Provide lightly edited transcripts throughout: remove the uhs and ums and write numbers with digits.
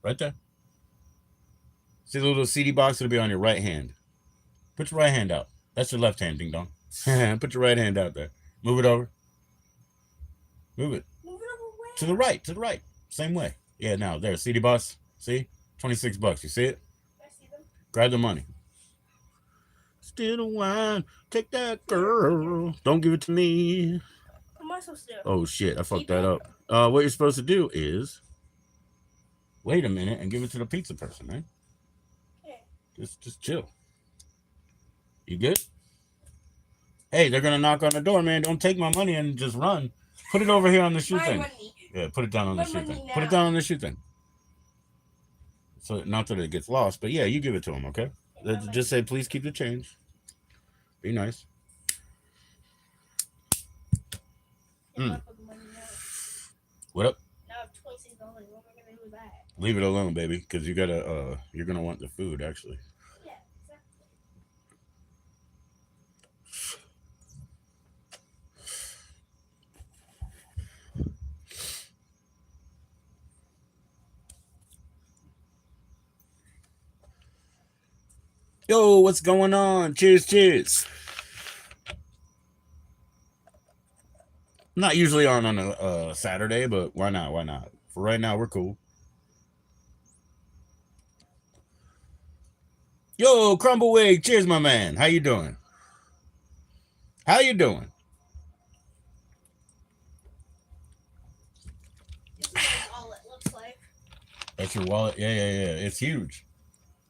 Right there. See the little CD box? It'll be on your right hand. Put your right hand out. That's your left hand, ding dong. Put your right hand out there. Move it over. Move it. Move it over To the where? right. To the right. Same way. Yeah, now. There. CD box. See? $26. You see it? I see them. Grab the money. Still the wine. Take that, Here. girl. Don't give it to me. What am I supposed to do? Oh, shit. I fucked Keep that it? up. What you're supposed to do is wait a minute and give it to the pizza person, man. Okay. Just chill. You good? Hey, they're gonna knock on the door, man. Don't take my money and just run. Put it over here on the shoe My thing. money. Yeah, put it down on the My shoe money thing. now. Put it down on the shoe thing. So not that it gets lost, but yeah, you give it to him, okay? Just say, please keep the change. Be nice. Mm. What up? Now I have $26. What am I gonna do with that? Leave it alone, baby, because you gotta. You're gonna want the food, actually. Yeah, exactly. Yo, what's going on? Cheers, cheers. I'm not usually on a Saturday, but why not? Why not? For right now, we're cool. Yo, Crumbleweed, cheers, my man. How you doing? How you doing? This is what my wallet looks like. That's your wallet? Yeah, yeah, yeah. It's huge.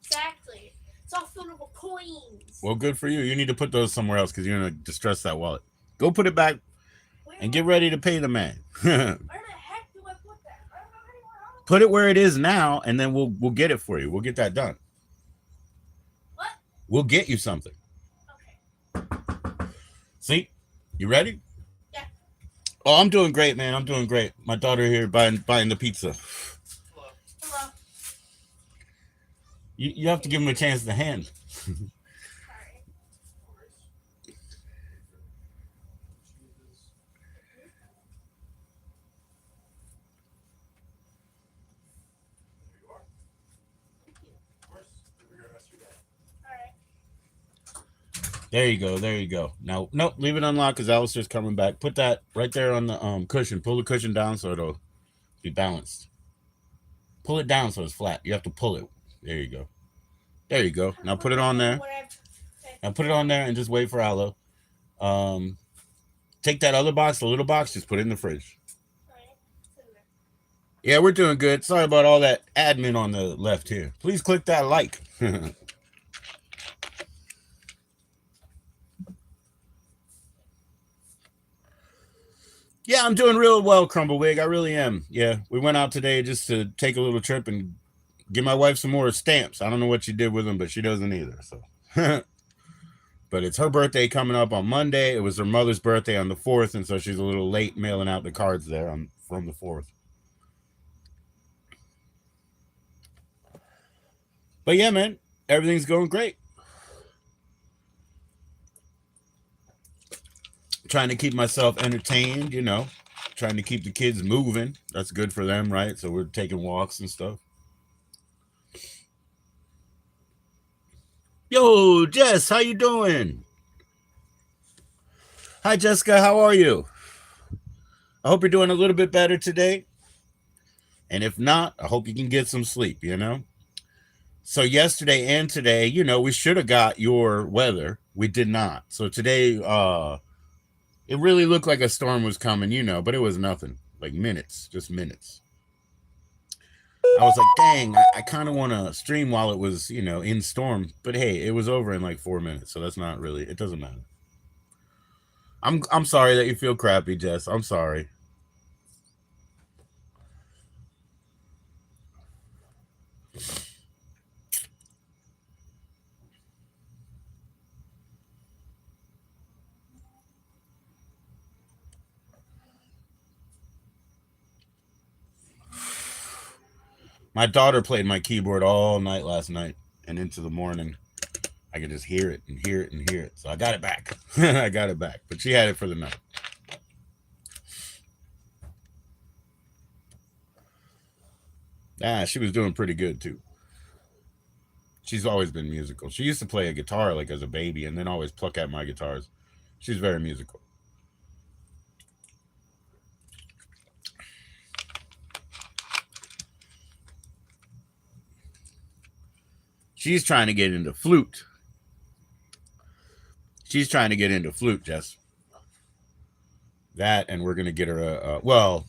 Exactly. It's all filled with coins. Well, good for you. You need to put those somewhere else because you're gonna distress that wallet. Go put it back Where, and get ready to pay the man. where the heck do I put that? I don't know anywhere else. Put it where it is now, and then we'll get it for you. We'll get that done. What? We'll get you something. Okay. See, you ready? Yeah. Oh, I'm doing great, man. I'm doing great. My daughter here buying the pizza. Hello. You have to give him a chance to hand. Sorry. Alright. There you go. There you go. Now, nope, leave it unlocked because Alistair's coming back. Put that right there on the cushion. Pull the cushion down so it'll be balanced. Pull it down so it's flat. You have to pull it. There you go. There you go. Now put it on there. Now put it on there and just wait for Aloe. Um, take that other box, the little box, just put it in the fridge. Yeah, we're doing good. Sorry about all that admin on the left here. Please click that like. Yeah, I'm doing real well, Crumbleweed. I really am. Yeah, we went out today just to take a little trip and give my wife some more stamps. I don't know what she did with them, but she doesn't either. So, but it's her birthday coming up on Monday. It was her mother's birthday on the 4th, and so she's a little late mailing out the cards there from the 4th. But yeah, man, everything's going great. Trying to keep myself entertained, trying to keep the kids moving. That's good for them, right? So we're taking walks and stuff. Yo, Jess, how you doing? Hi, Jessica, how are you? I hope you're doing a little bit better today. And if not, I hope you can get some sleep. So yesterday and today, we should have got your weather. We did not. So today, it really looked like a storm was coming, but it was nothing. Like minutes, just minutes. I was like, dang, I kind of want to stream while it was, in storm. But hey, it was over in like 4 minutes. So that's not really, it doesn't matter. I'm sorry that you feel crappy, Jess. I'm sorry. My daughter played my keyboard all night last night and into the morning. I could just hear it and hear it and hear it. So I got it back. I got it back. But she had it for the night. She was doing pretty good too. She's always been musical. She used to play a guitar like as a baby and then always pluck at my guitars. She's very musical. She's trying to get into flute. She's trying to get into flute, Jess. That, and we're going to get her well,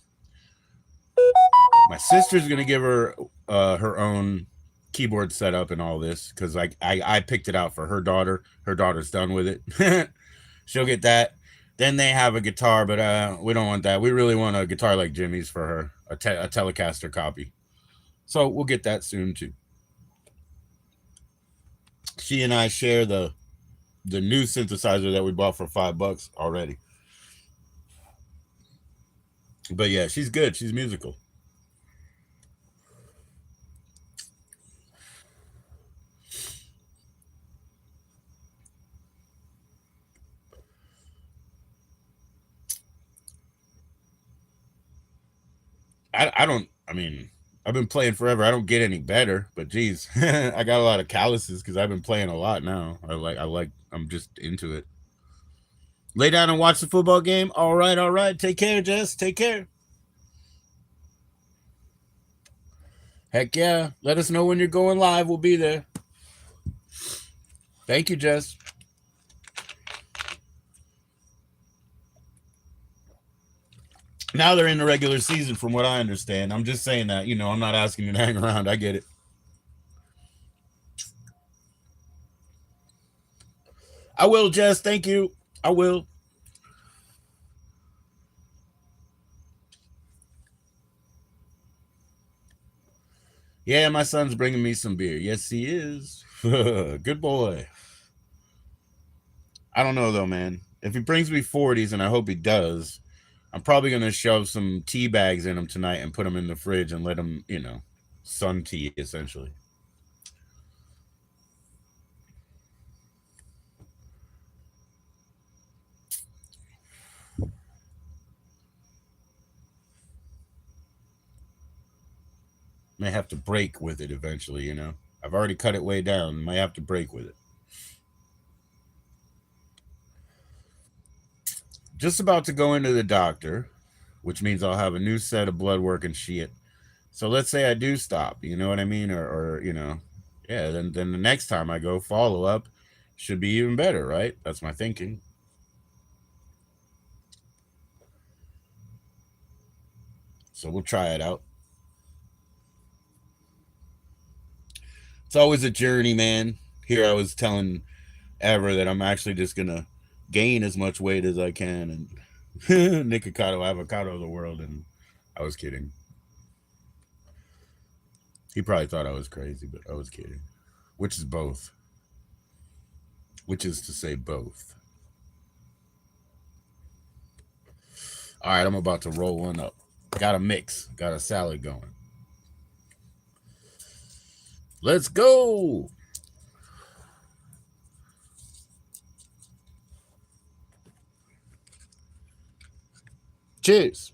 my sister's going to give her her own keyboard setup and all this because I picked it out for her daughter. Her daughter's done with it. She'll get that. Then they have a guitar, but we don't want that. We really want a guitar like Jimmy's for her, a Telecaster copy. So we'll get that soon too. She and I share the new synthesizer that we bought for $5 already. But yeah, she's good. She's musical. I don't. I mean, I've been playing forever. I don't get any better, but geez, I got a lot of calluses because I've been playing a lot now. I'm just into it. Lay down and watch the football game. All right, all right. Take care, Jess. Take care. Heck yeah. Let us know when you're going live. We'll be there. Thank you, Jess. Now they're in the regular season, from what I understand. I'm just saying that, I'm not asking you to hang around. I get it. I will, Jess. Thank you. I will. Yeah, my son's bringing me some beer. Yes, he is. Good boy. I don't know, though, man. If he brings me 40s, and I hope he does, I'm probably going to shove some tea bags in him tonight and put them in the fridge and let him, sun tea, essentially. May have to break with it eventually, I've already cut it way down. Might have to break with it. Just about to go into the doctor, which means I'll have a new set of blood work and shit. So let's say I do stop, you know what I mean? Or yeah, then the next time I go follow up should be even better, right? That's my thinking. So we'll try it out. It's always a journey, man. Here I was telling Ever that I'm actually just gonna gain as much weight as I can and Nikocado avocado of the world, and I was kidding. He probably thought I was crazy, but I was kidding. Which is both. Which is to say both. All right, I'm about to roll one up. Got a mix. Got a salad going. Let's go. Cheers.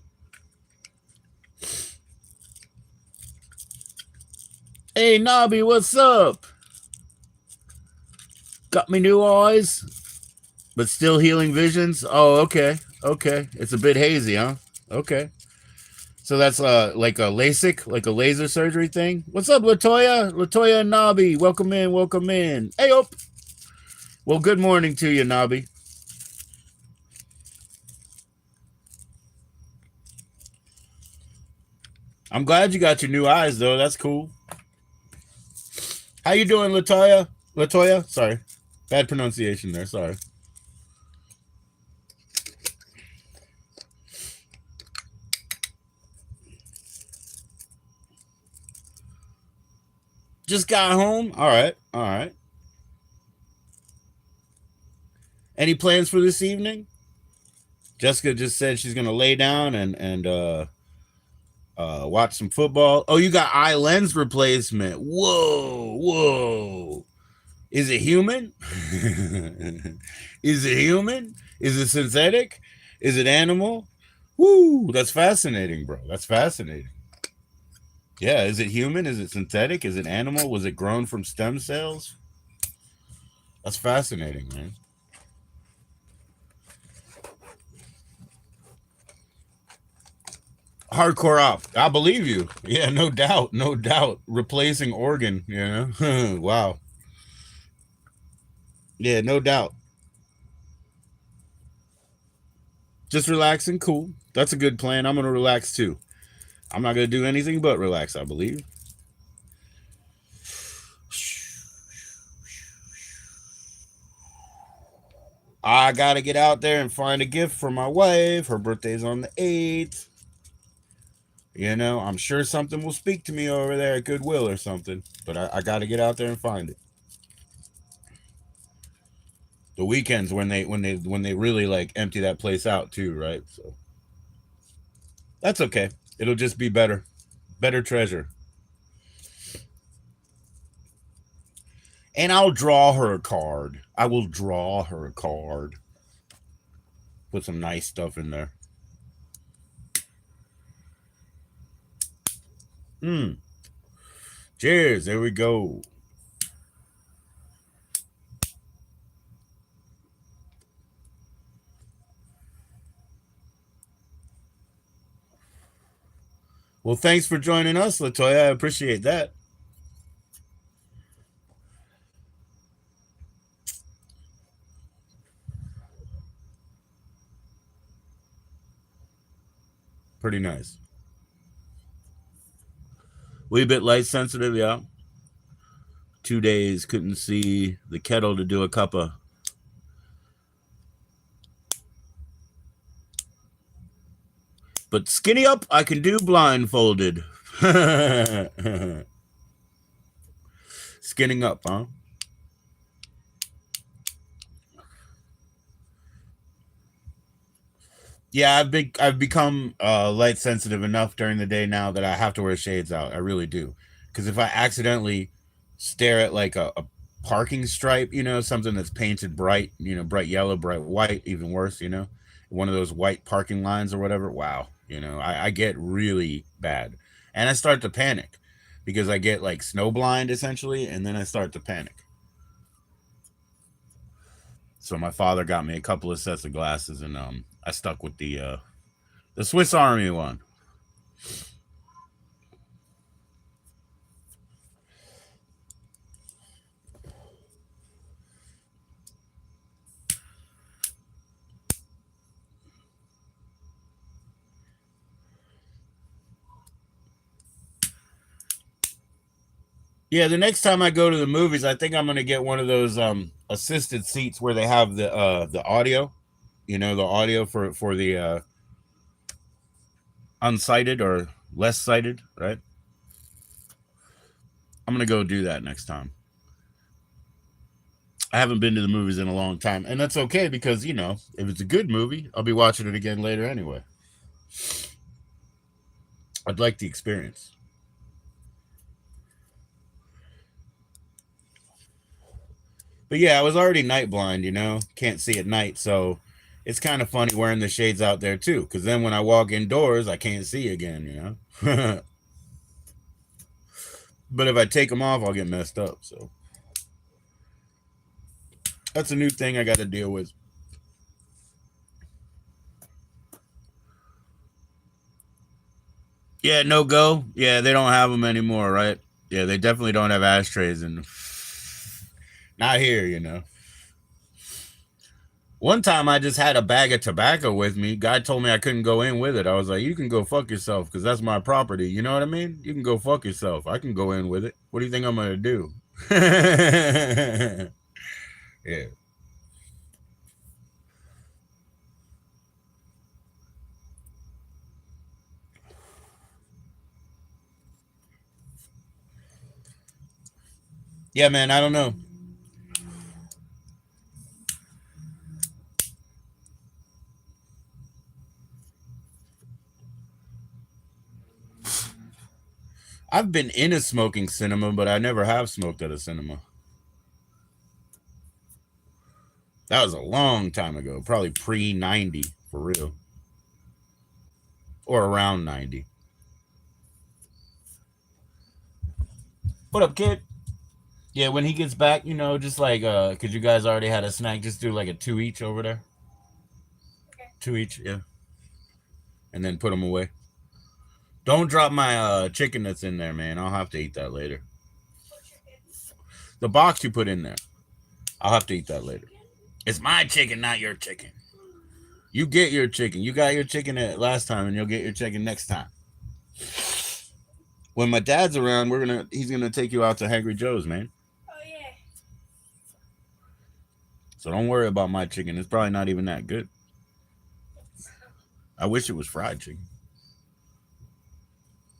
Hey, Nobby, what's up? Got me new eyes, but still healing visions? Oh, okay. Okay. It's a bit hazy, huh? Okay. So that's like a LASIK, like a laser surgery thing. What's up, Latoya? Latoya and Nobby. Welcome in, welcome in. Hey, up. Well, good morning to you, Nobby. I'm glad you got your new eyes, though. That's cool. How you doing, Latoya? Latoya? Sorry. Bad pronunciation there. Sorry. Just got home? All right. All right. Any plans for this evening? Jessica just said she's going to lay down and watch some football. Oh, you got eye lens replacement. Whoa, whoa. Is it human? Is it human? Is it synthetic? Is it animal? Woo, that's fascinating, bro. That's fascinating. Yeah, is it human? Is it synthetic? Is it animal? Was it grown from stem cells? That's fascinating, man. Hardcore op. I believe you. Yeah, no doubt, no doubt. Replacing organ, you know. Wow. Yeah, no doubt. Just relaxing, cool. That's a good plan. I'm gonna relax too. I'm not gonna do anything but relax, I believe. I gotta get out there and find a gift for my wife. Her birthday's on the 8th. You know, I'm sure something will speak to me over there at Goodwill or something. But I gotta get out there and find it. The weekends when they really like empty that place out too, right? So that's okay. It'll just be better. Better treasure. And I'll draw her a card. I will draw her a card. Put some nice stuff in there. Hmm. Cheers. There we go. Well, thanks for joining us, Latoya. I appreciate that. Pretty nice. We a bit light sensitive, yeah. 2 days couldn't see the kettle to do a cuppa. But skinny up, I can do blindfolded. Skinning up, huh? Yeah, I've become light sensitive enough during the day now that I have to wear shades out. I really do, because if I accidentally stare at like a parking stripe, you know, something that's painted bright, you know, bright yellow, bright white, even worse, you know, one of those white parking lines or whatever. Wow, you know, I get really bad, and I start to panic because I get like snow blind essentially, and then I start to panic. So my father got me a couple of sets of glasses, and I stuck with the Swiss Army one. Yeah, the next time I go to the movies, I think I'm gonna get one of those assisted seats where they have the audio, you know, the audio for the unsighted or less sighted, right? I'm gonna go do that next time. I haven't been to the movies in a long time, and that's okay because you know if it's a good movie, I'll be watching it again later anyway. I'd like the experience. But yeah, I was already night blind, you know, can't see at night, so it's kind of funny wearing the shades out there too, because then when I walk indoors, I can't see again, you know. But if I take them off, I'll get messed up. So that's a new thing I got to deal with. Yeah, no go. Yeah, they don't have them anymore, right? Yeah, they definitely don't have ashtrays, and not here, you know. One time I just had a bag of tobacco with me. Guy told me I couldn't go in with it. I was like, "You can go fuck yourself, because that's my property." You know what I mean? You can go fuck yourself. I can go in with it. What do you think I'm gonna do? Yeah. Yeah, man. I don't know. I've been in a smoking cinema, but I never have smoked at a cinema. That was a long time ago, probably pre 90 for real, or around 90. What up, kid? Yeah, when he gets back, just like cause you guys already had a snack, just do like a two each over there. Okay. Two each, yeah. And then put them away. Don't drop my chicken that's in there, man. I'll have to eat that later. What chicken? The box you put in there. I'll have to eat that later. Chicken? It's my chicken, not your chicken. You get your chicken. You got your chicken at last time, and you'll get your chicken next time. When my dad's around, he's gonna take you out to Hungry Joe's, man. Oh yeah. So don't worry about my chicken. It's probably not even that good. I wish it was fried chicken.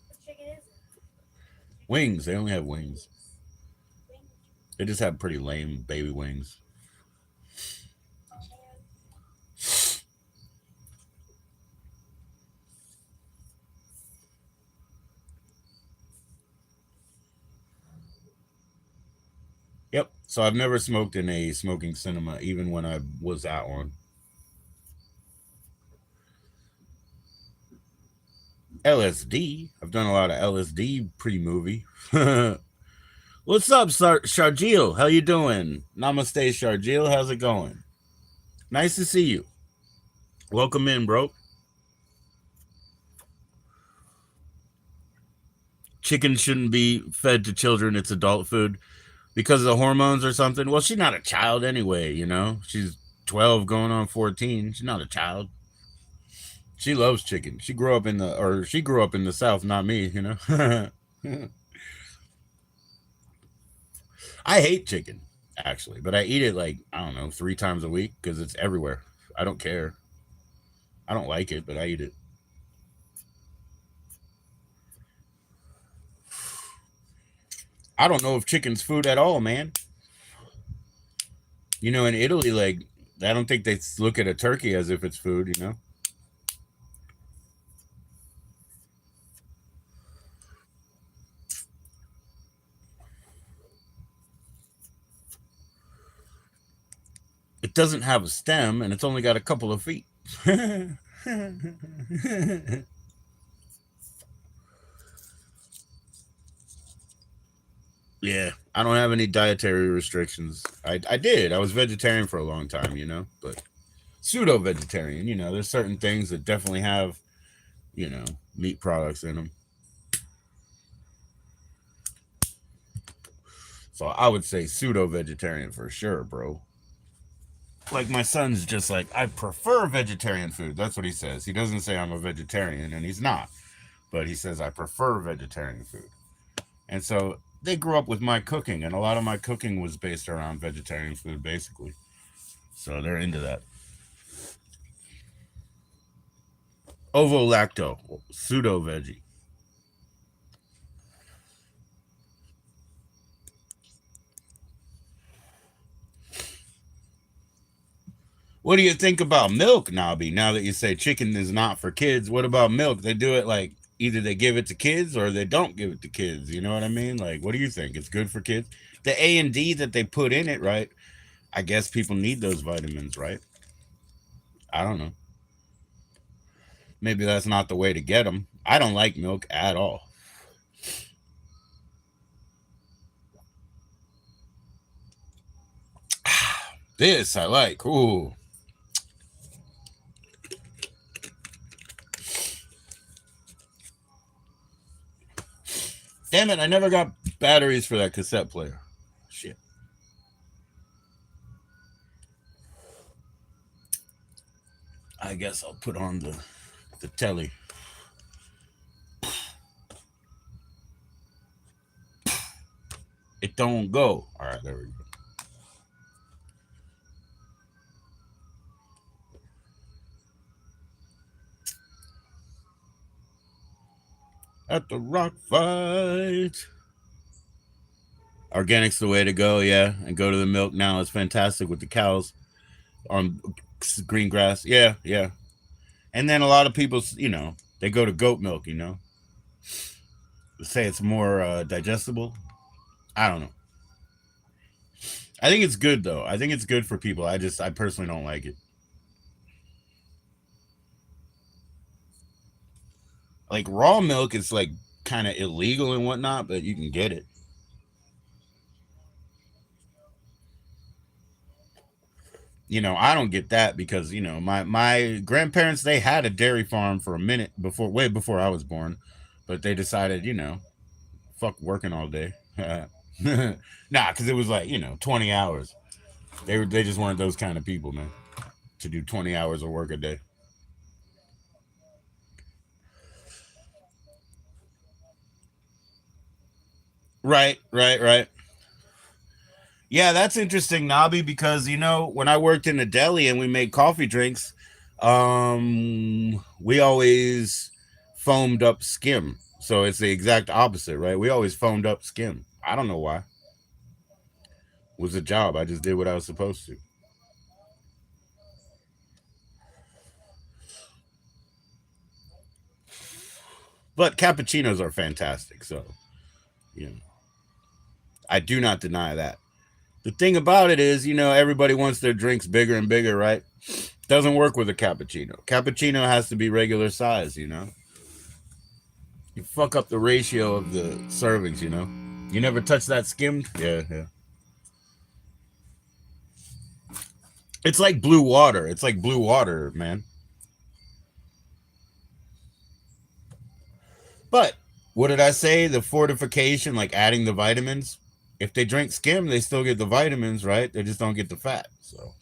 What chicken is it? Wings. They only have wings. Wing They just have pretty lame baby wings. chicken. Yep. So I've never smoked in a smoking cinema, even when I was at one. LSD. I've done a lot of LSD pre-movie. What's up, Sharjil? How you doing? Namaste, Sharjil. How's it going? Nice to see you. Welcome in, bro. Chicken shouldn't be fed to children. It's adult food because of the hormones or something. Well, she's not a child anyway, She's 12 going on 14. She's not a child. She loves chicken. She grew up in the South, not me. I hate chicken, actually, but I eat it like, I don't know, 3 times a week because it's everywhere. I don't care. I don't like it, but I eat it. I don't know if chicken's food at all, man. In Italy, like, I don't think they look at a turkey as if it's food. It doesn't have a stem and it's only got a couple of feet. Yeah, I don't have any dietary restrictions. I did. I was vegetarian for a long time, but pseudo vegetarian. There's certain things that definitely have, meat products in them. So I would say pseudo vegetarian for sure, bro. Like my son's just like, I prefer vegetarian food. That's what he says. He doesn't say I'm a vegetarian, and he's not. But he says I prefer vegetarian food. And so they grew up with my cooking, and a lot of my cooking was based around vegetarian food, basically. So they're into that. Ovo lacto, pseudo veggie. What do you think about milk, Nobby? Now that you say chicken is not for kids, what about milk? They do it like either they give it to kids or they don't give it to kids. You know what I mean? Like, what do you think? It's good for kids? The A and D that they put in it, right? I guess people need those vitamins, right? I don't know. Maybe that's not the way to get them. I don't like milk at all. This I like. Ooh. Damn it, I never got batteries for that cassette player. Shit. I guess I'll put on the telly. It don't go. All right, there we go. At the rock fight. Organic's the way to go, yeah. And go to the milk now. It's fantastic with the cows on green grass. Yeah, yeah. And then a lot of people, they go to goat milk. They say it's more digestible. I don't know. I think it's good though. I think it's good for people. I personally don't like it. Like raw milk is like kind of illegal and whatnot, but you can get it. I don't get that because my grandparents, they had a dairy farm for a minute before, way before I was born, but they decided, fuck working all day. Nah, because it was like 20 hours. They just weren't those kind of people, man, to do 20 hours of work a day. Right, right, right. Yeah, that's interesting, Nobby, because when I worked in a deli and we made coffee drinks, we always foamed up skim. So it's the exact opposite, right? We always foamed up skim. I don't know why. It was a job. I just did what I was supposed to. But cappuccinos are fantastic, so you know, I do not deny that. The thing about it is, everybody wants their drinks bigger and bigger, right? Doesn't work with a cappuccino. Cappuccino has to be regular size. You fuck up the ratio of the servings. You never touch that skimmed? Yeah, yeah. It's like blue water. It's like blue water, man. But what did I say? The fortification, like adding the vitamins. If they drink skim, they still get the vitamins, right? They just don't get the fat. So,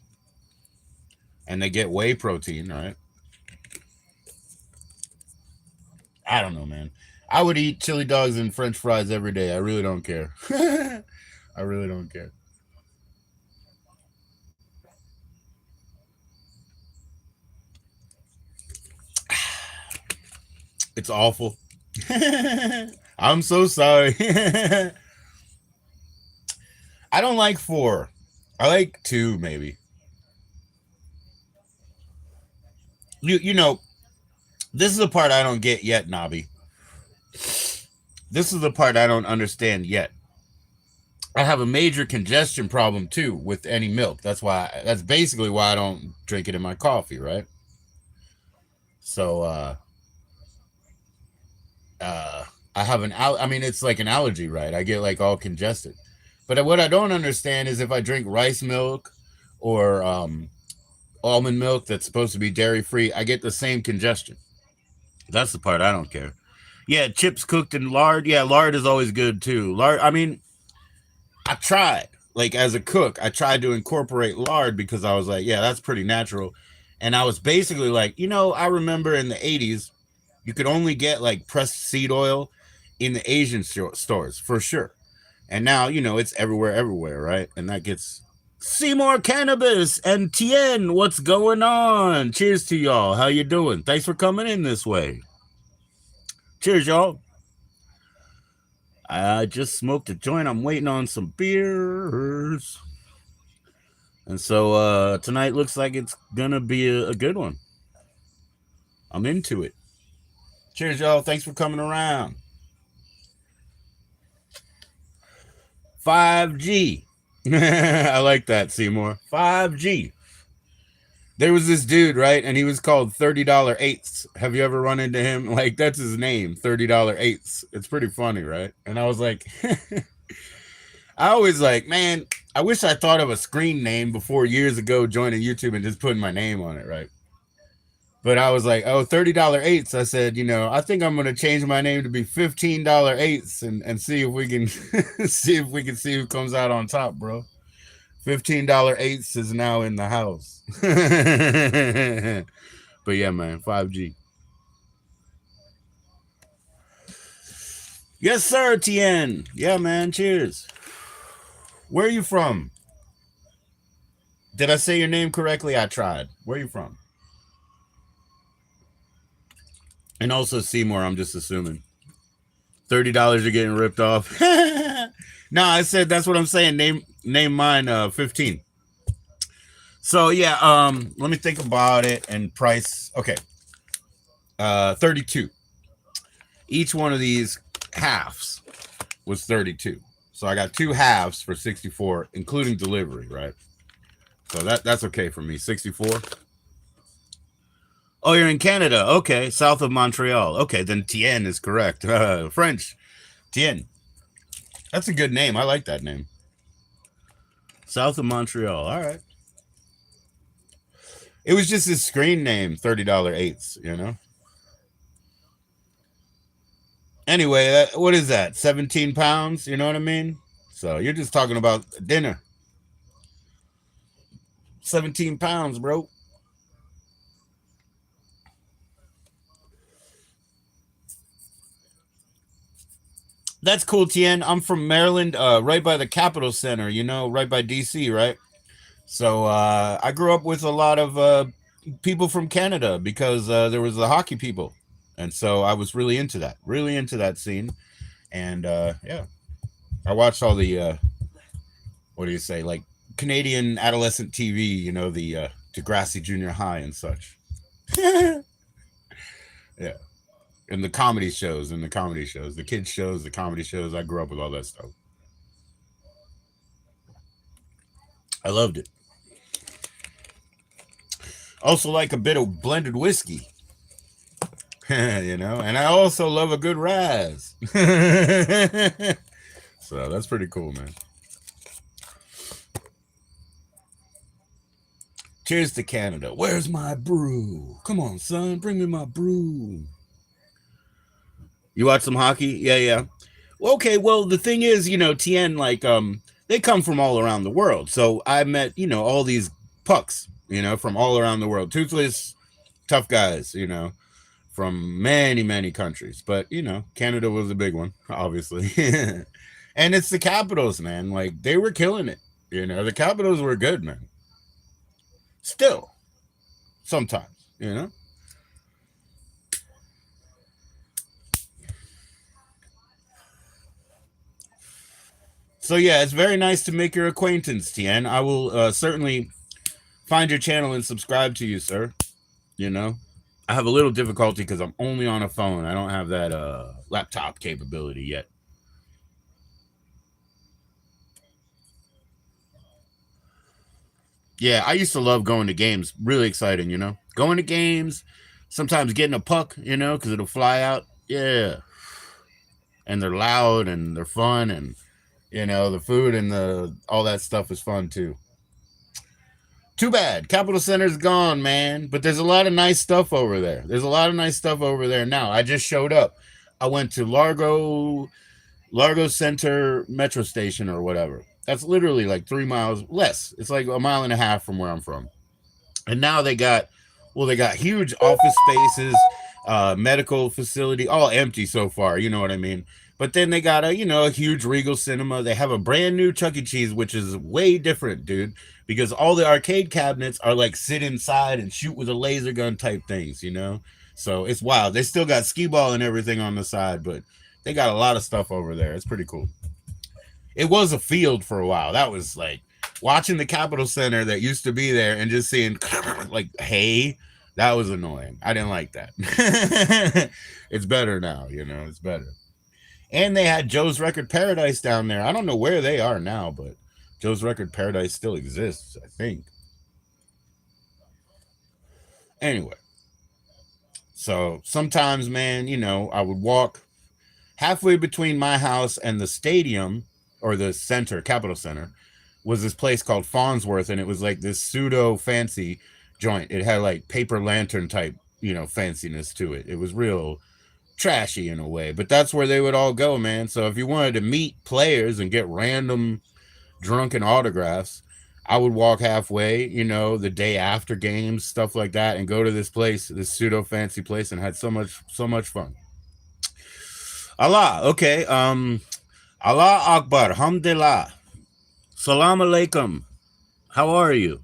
and they get whey protein, right? I don't know, man. I would eat chili dogs and French fries every day. I really don't care. I really don't care. It's awful. I'm so sorry. I don't like four. I like two, maybe. You know, this is the part I don't get yet, Nobby. This is the part I don't understand yet. I have a major congestion problem too with any milk. That's basically why I don't drink it in my coffee, right? So uh I have I mean it's like an allergy, right? I get like all congested. But what I don't understand is if I drink rice milk or almond milk that's supposed to be dairy free, I get the same congestion. That's the part I don't care. Yeah, chips cooked in lard. Yeah, lard is always good too. Lard, I mean, I tried. Like as a cook, I tried to incorporate lard because I was like, yeah, that's pretty natural. And I was basically like, I remember in the 80s, you could only get like pressed seed oil in the Asian stores for sure. And now, it's everywhere, right? And that gets Seymour Cannabis and Tien, what's going on? Cheers to y'all. How you doing? Thanks for coming in this way. Cheers, y'all. I just smoked a joint. I'm waiting on some beers. And so tonight looks like it's gonna be a good one. I'm into it. Cheers, y'all. Thanks for coming around. 5G. I like that, Seymour. 5G. There was this dude, right? And he was called $30 eighths. Have you ever run into him? Like, that's his name, $30 eighths. It's pretty funny, right? And I was like, I always like, man, I wish I thought of a screen name before years ago joining YouTube and just putting my name on it, right? But I was like, oh, $30 eighths. I said, I think I'm gonna change my name to be $15 eighths and see if we can see who comes out on top, bro. $15 eighths is now in the house. But yeah, man, 5G. Yes, sir, Tien. Yeah, man. Cheers. Where are you from? Did I say your name correctly? I tried. Where are you from? And also Seymour, I'm just assuming. $30 you're getting ripped off. No, I said that's what I'm saying. Name mine 15. So yeah, let me think about it and price. Okay. 32. Each one of these halves was 32. So I got two halves for 64, including delivery, right? So that's okay for me. 64. Oh, you're in Canada. Okay, south of Montreal. Okay, then Tien is correct. French. Tien. That's a good name. I like that name. South of Montreal. All right. It was just his screen name, $30 eights, you know? Anyway, what is that? 17 pounds? You know what I mean? So you're just talking about dinner. 17 pounds, bro. That's cool, Tien. I'm from Maryland, right by the Capitol Center, you know, right by DC, right? So I grew up with a lot of people from Canada because there was the hockey people. And so I was really into that scene. And yeah, I watched all the, what do you say, like Canadian adolescent TV, you know, the Degrassi Junior High and such. Yeah. And the comedy shows the kids shows, the comedy shows. I grew up with all that stuff. I loved it. Also like a bit of blended whiskey, you know, and I also love a good raz. So that's pretty cool, man. Cheers to Canada. Where's my brew? Come on, son, bring me my brew. You watch some hockey? Yeah, yeah. Well, okay, well, the thing is, you know, Tien, like, they come from all around the world. So I met, you know, all these pucks, you know, from all around the world. Toothless, tough guys, you know, from many, many countries. But, you know, Canada was a big one, obviously. And it's the Capitals, man. Like, they were killing it. You know, the Capitals were good, man. Still, sometimes, you know. So yeah, it's very nice to make your acquaintance, Tien. I will certainly find your channel and subscribe to you, sir. You know, I have a little difficulty because I'm only on a phone. I don't have that laptop capability yet. Yeah, I used to love going to games. Really exciting, you know. Going to games, sometimes getting a puck, you know, because it'll fly out. Yeah, and they're loud and they're fun, and you know the food and the all that stuff is fun too. Too bad. Capital Center's gone, man. But there's a lot of nice stuff over there. There's a lot of nice stuff over there now. I just showed up. I went to Largo Center Metro Station or whatever. That's literally like 3 miles less. It's like a mile and a half from where I'm from. And now they got huge office spaces, medical facility, all empty so far. You know what I mean? But then they got a huge Regal Cinema. They have a brand new Chuck E. Cheese, which is way different, dude, because all the arcade cabinets are like sit inside and shoot with a laser gun type things, you know. So it's wild. They still got skee ball and everything on the side, but they got a lot of stuff over there. It's pretty cool. It was a field for a while. That was like watching the Capitol Center that used to be there and just seeing like hay. That was annoying. I didn't like that. It's better now, you know. It's better. And they had Joe's Record Paradise down there. I don't know where they are now, but Joe's Record Paradise still exists, I think. Anyway, so sometimes, man, you know, I would walk halfway between my house and the stadium or the center, Capitol Center, was this place called Farnsworth, and it was like this pseudo fancy joint. It had like paper lantern type, you know, fanciness to it. It was real trashy in a way, but that's where they would all go, man. So if you wanted to meet players and get random drunken autographs, I would walk halfway, you know, the day after games, stuff like that, and go to this place, this pseudo fancy place, and had so much fun. Allah, okay. Allah Akbar, Hamdulillah, Salam Alaikum. How are you?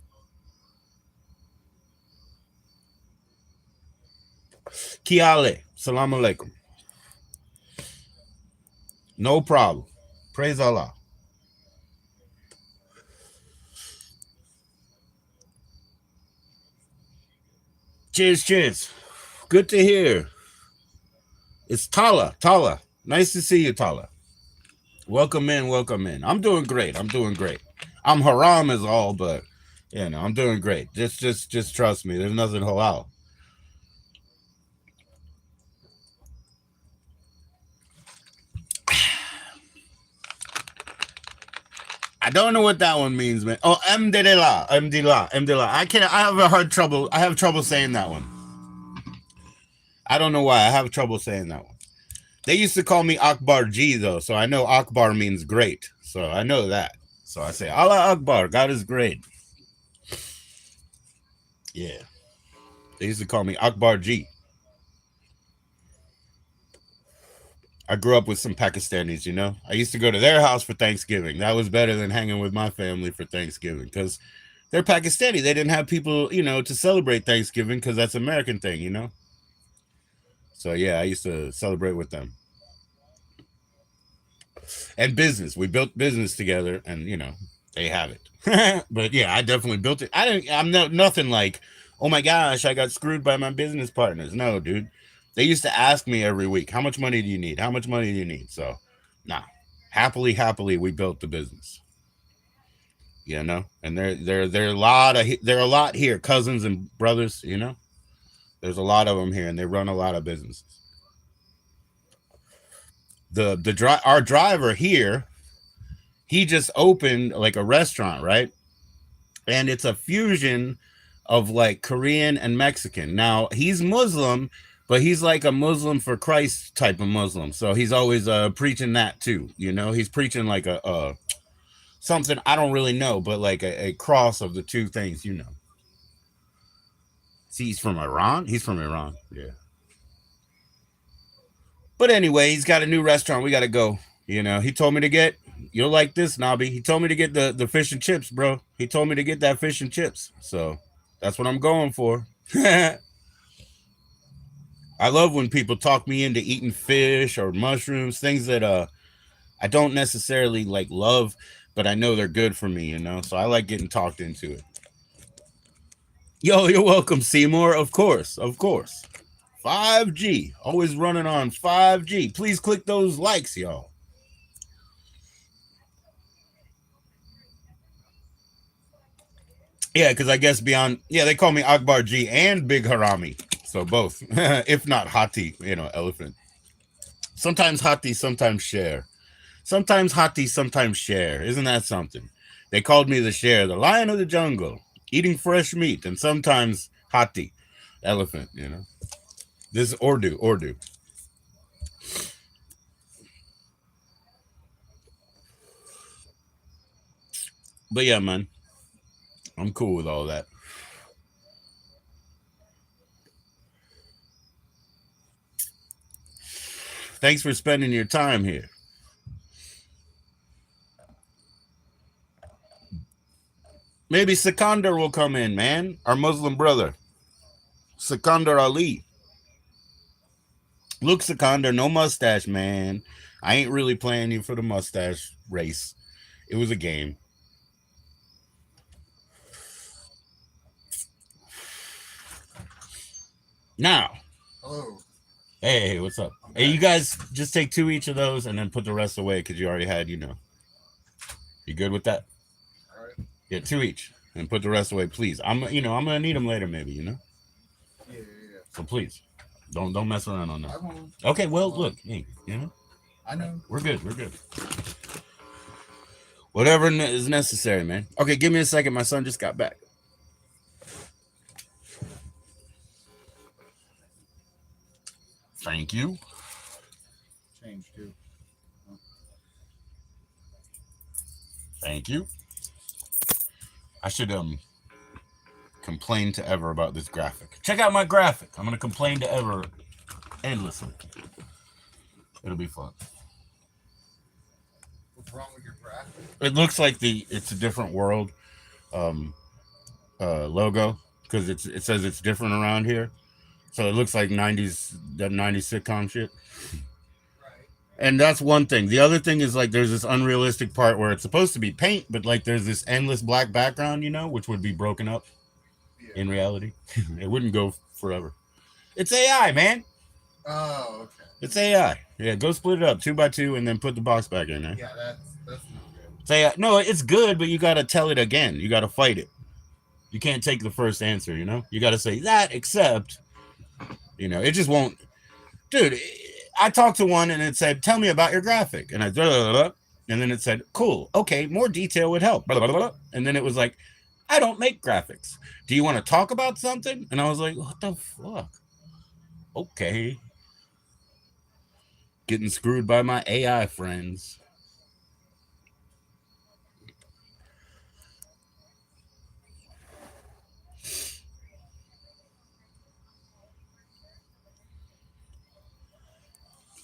Kiale, Salam Alaikum. No problem. Praise Allah. Cheers, cheers. Good to hear. It's Tala. Tala. Nice to see you, Tala. Welcome in, welcome in. I'm doing great. I'm doing great. I'm haram is all, but you know, I'm doing great. Just trust me. There's nothing halal. I don't know what that one means, man. Oh, Mdela, Mdela, Mdela. I have trouble saying that one. I don't know why. I have trouble saying that one. They used to call me Akbar G though, so I know Akbar means great. So I know that. So I say Allah Akbar, God is great. Yeah. They used to call me Akbar G. I grew up with some Pakistanis, you know. I used to go to their house for Thanksgiving. That was better than hanging with my family for Thanksgiving because they're Pakistani. They didn't have people, you know, to celebrate Thanksgiving because that's an American thing, you know. So yeah, I used to celebrate with them. And business, we built business together, and you know, they have it. But yeah, I definitely built it. I'm nothing like, oh my gosh, I got screwed by my business partners. No, dude. They used to ask me every week, how much money do you need? How much money do you need? So, nah, happily, we built the business. You know, and they're a lot here, cousins and brothers. You know, there's a lot of them here, and they run a lot of businesses. Our driver here, he just opened like a restaurant, right? And it's a fusion of like Korean and Mexican. Now he's Muslim, but he's like a Muslim for Christ type of Muslim. So he's always preaching that too. You know, he's preaching like a something I don't really know, but like a cross of the two things. You know. See, he's from Iran. He's from Iran. Yeah. But anyway, he's got a new restaurant. We got to go. You know, he told me to get, you'll like this, Nobby. He told me to get the fish and chips, bro. He told me to get that fish and chips. So that's what I'm going for. I love when people talk me into eating fish or mushrooms, things that I don't necessarily like love, but I know they're good for me, you know? So I like getting talked into it. Yo, you're welcome, Seymour. Of course, of course. 5G, always running on 5G. Please click those likes, y'all. Yeah, because I guess beyond, yeah, they call me Akbar G and Big Harami. So both, if not Hati, you know, elephant. Sometimes Hati, sometimes share. Sometimes Hati, sometimes share. Isn't that something? They called me the share, the lion of the jungle, eating fresh meat, and sometimes Hati, elephant, you know. This is Urdu. But yeah, man, I'm cool with all that. Thanks for spending your time here. Maybe Sikandar will come in, man. Our Muslim brother. Sikandar Ali. Look, Sikandar, no mustache, man. I ain't really playing you for the mustache race. It was a game. Now. Hello. Hey, what's up? Okay. Hey, you guys just take two each of those and then put the rest away because you already had, you know. You good with that? All right. Yeah, two each and put the rest away, please. I'm gonna need them later, maybe, you know. Yeah. So please, don't mess around on that. I won't. Okay, well, look, hey, you know. I know. We're good. Whatever is necessary, man. Okay, give me a second. My son just got back. Thank you. Change too. Thank you. I should complain to Ever about this graphic. Check out my graphic. I'm gonna complain to Ever endlessly. It'll be fun. What's wrong with your graphic? It looks like it's a different world logo because it says it's different around here. So it looks like 90s sitcom shit. Right. And that's one thing. The other thing is like there's this unrealistic part where it's supposed to be paint, but like there's this endless black background, you know, which would be broken up in reality. It wouldn't go forever. It's AI, man. Oh, okay. It's AI. Yeah, go split it up 2x2 and then put the box back in there. Yeah, that's not good. It's AI. No, it's good, but you gotta tell it again. You gotta fight it. You can't take the first answer, you know? You gotta say that except, you know, it just won't. Dude, I talked to one and it said, tell me about your graphic. And I, And then it said, cool, okay, more detail would help. Blah, blah, blah, blah. And then it was like, I don't make graphics. Do you want to talk about something? And I was like, what the fuck? Okay. Getting screwed by my AI friends.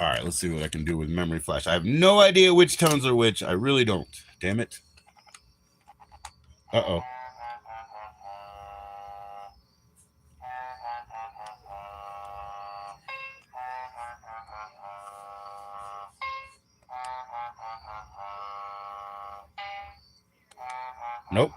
All right, let's see what I can do with memory flash. I have no idea which tones are which. I really don't. Damn it. Uh-oh. Nope.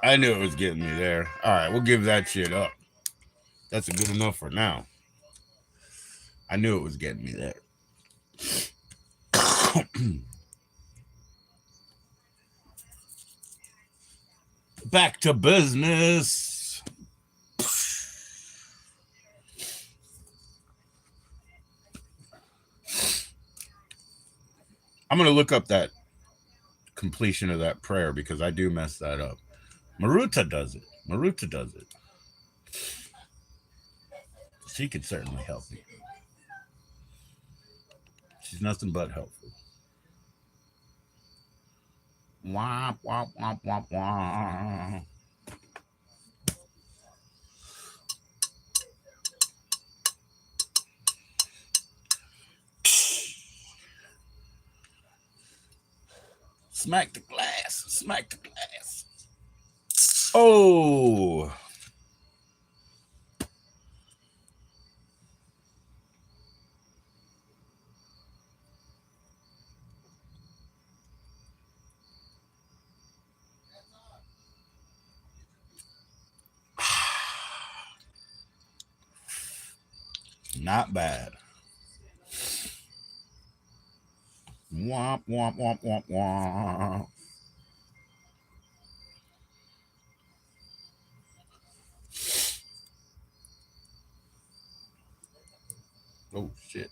I knew it was getting me there. All right, we'll give that shit up. That's good enough for now. I knew it was getting me there. Back to business. I'm going to look up that completion of that prayer because I do mess that up. Maruta does it. Maruta does it. She could certainly help me. She's nothing but helpful. Womp, womp, womp, womp, womp. Smack the glass. Smack the glass. Oh. Not bad. Womp, womp, womp, womp, womp. Oh, shit.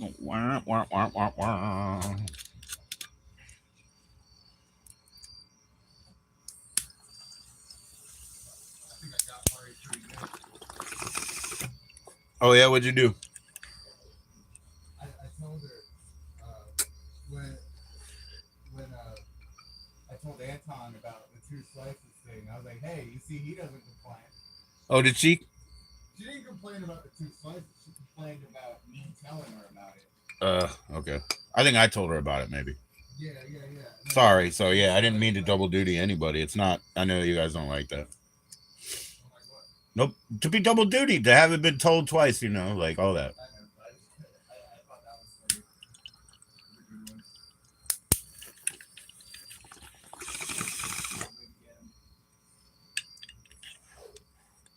Womp, womp, womp, womp, womp. Oh, yeah, what'd you do? I told her when I told Anton about the two slices thing. I was like, hey, you see, he doesn't complain. Oh, did she? She didn't complain about the two slices. She complained about me telling her about it. Okay. I think I told her about it, maybe. Yeah. Sorry. So, yeah, I didn't mean to double duty anybody. It's not, I know you guys don't like that. Nope. To be double duty, to have it been told twice, you know, like all that. I know, but I thought that was funny.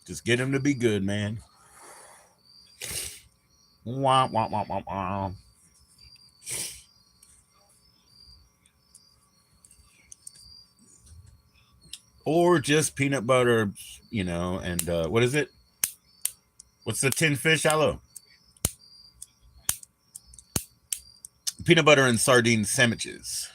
Just get him to be good, man. Womp, womp, womp, womp, womp. Or just peanut butter, you know, and what is it? What's the tin fish? Hello. Peanut butter and sardine sandwiches.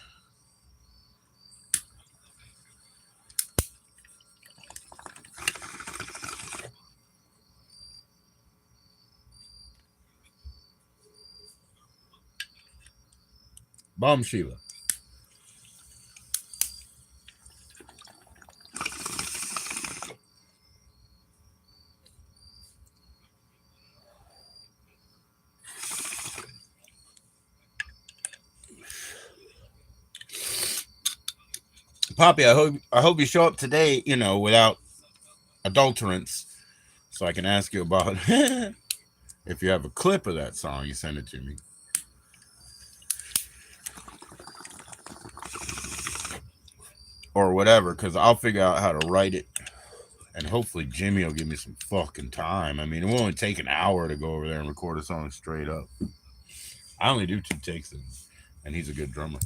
Bomb Sheila. Poppy, I hope you show up today, without adulterants, so I can ask you about if you have a clip of that song, you send it to me. Or whatever, because I'll figure out how to write it. And hopefully Jimmy will give me some fucking time. I mean, it will only take an hour to go over there and record a song straight up. I only do 2 takes, and he's a good drummer.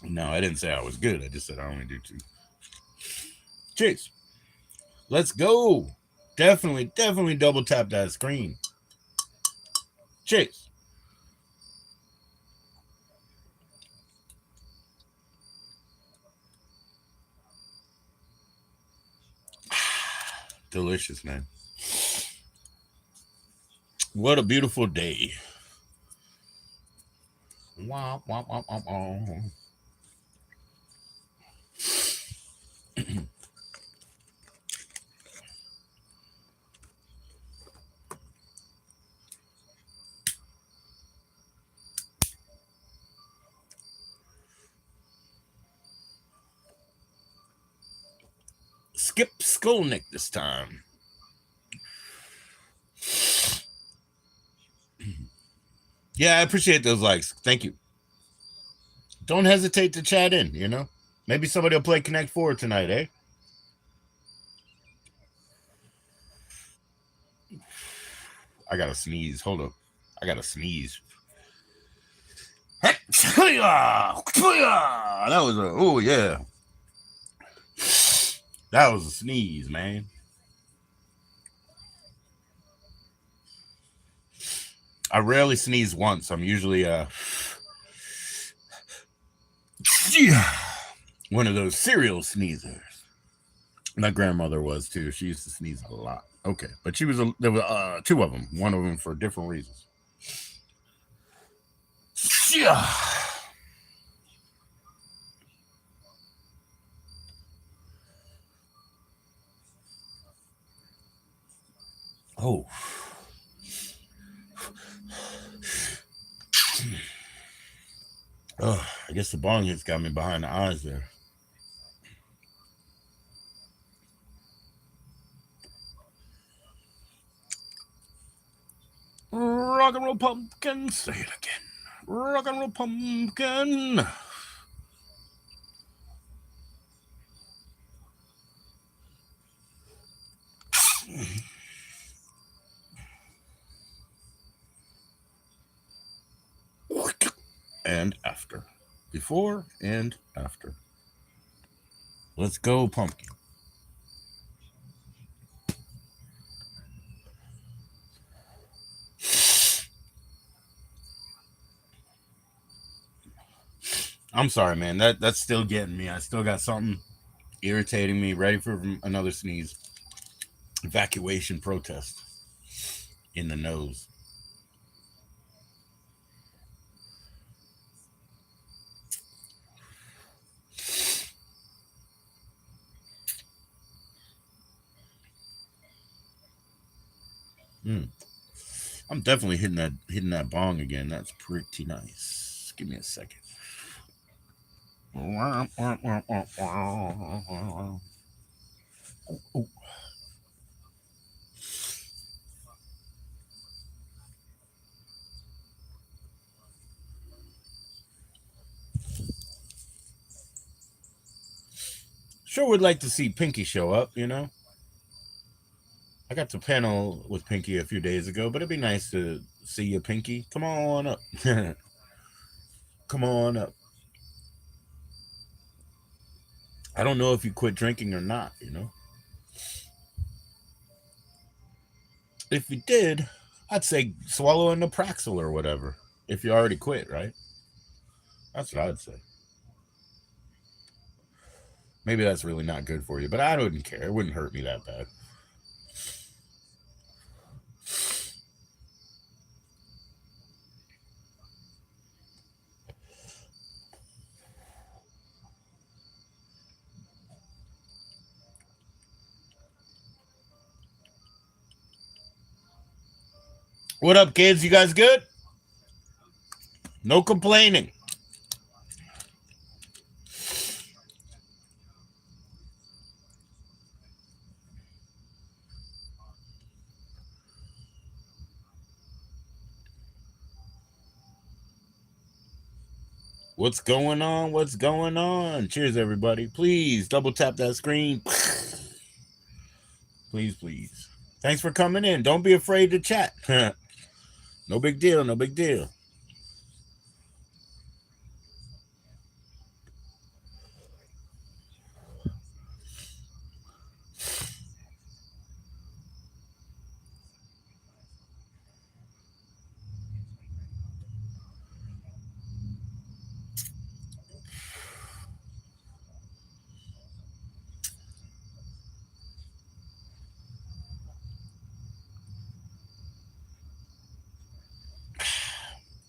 No, I didn't say I was good. I just said I only do 2. Chase, let's go. Definitely double tap that screen. Chase. Delicious, man. What a beautiful day. Wah, wah, wah, wah, wah. Skip Skolnick this time. Yeah, I appreciate those likes. Thank you. Don't hesitate to chat in, Maybe somebody will play Connect 4 tonight, eh? I gotta sneeze. Hold up. I gotta sneeze. That was oh yeah. That was a sneeze, man. I rarely sneeze once. I'm usually one of those serial sneezers. My grandmother was too. She used to sneeze a lot. Okay, but there were 2 of them. One of them for different reasons. Oh. Oh, I guess the bong hits got me behind the eyes there. Rock and roll pumpkin, say it again. Rock and roll pumpkin. And after. Before and after. Let's go, pumpkin. I'm sorry, man. That's still getting me. I still got something irritating me, ready for another sneeze. Evacuation protest in the nose. I'm definitely hitting that bong again. That's pretty nice. Give me a second. Oh. Sure would like to see Pinky show up, I got to panel with Pinky a few days ago, but it'd be nice to see you, Pinky. Come on up. Come on up. I don't know if you quit drinking or not, If you did, I'd say swallow a naproxen or whatever. If you already quit, right? That's what I'd say. Maybe that's really not good for you, but I wouldn't care. It wouldn't hurt me that bad. What up, kids? You guys good? No complaining. What's going on? What's going on? Cheers, everybody. Please double tap that screen. Please, please. Thanks for coming in. Don't be afraid to chat. No big deal. No big deal.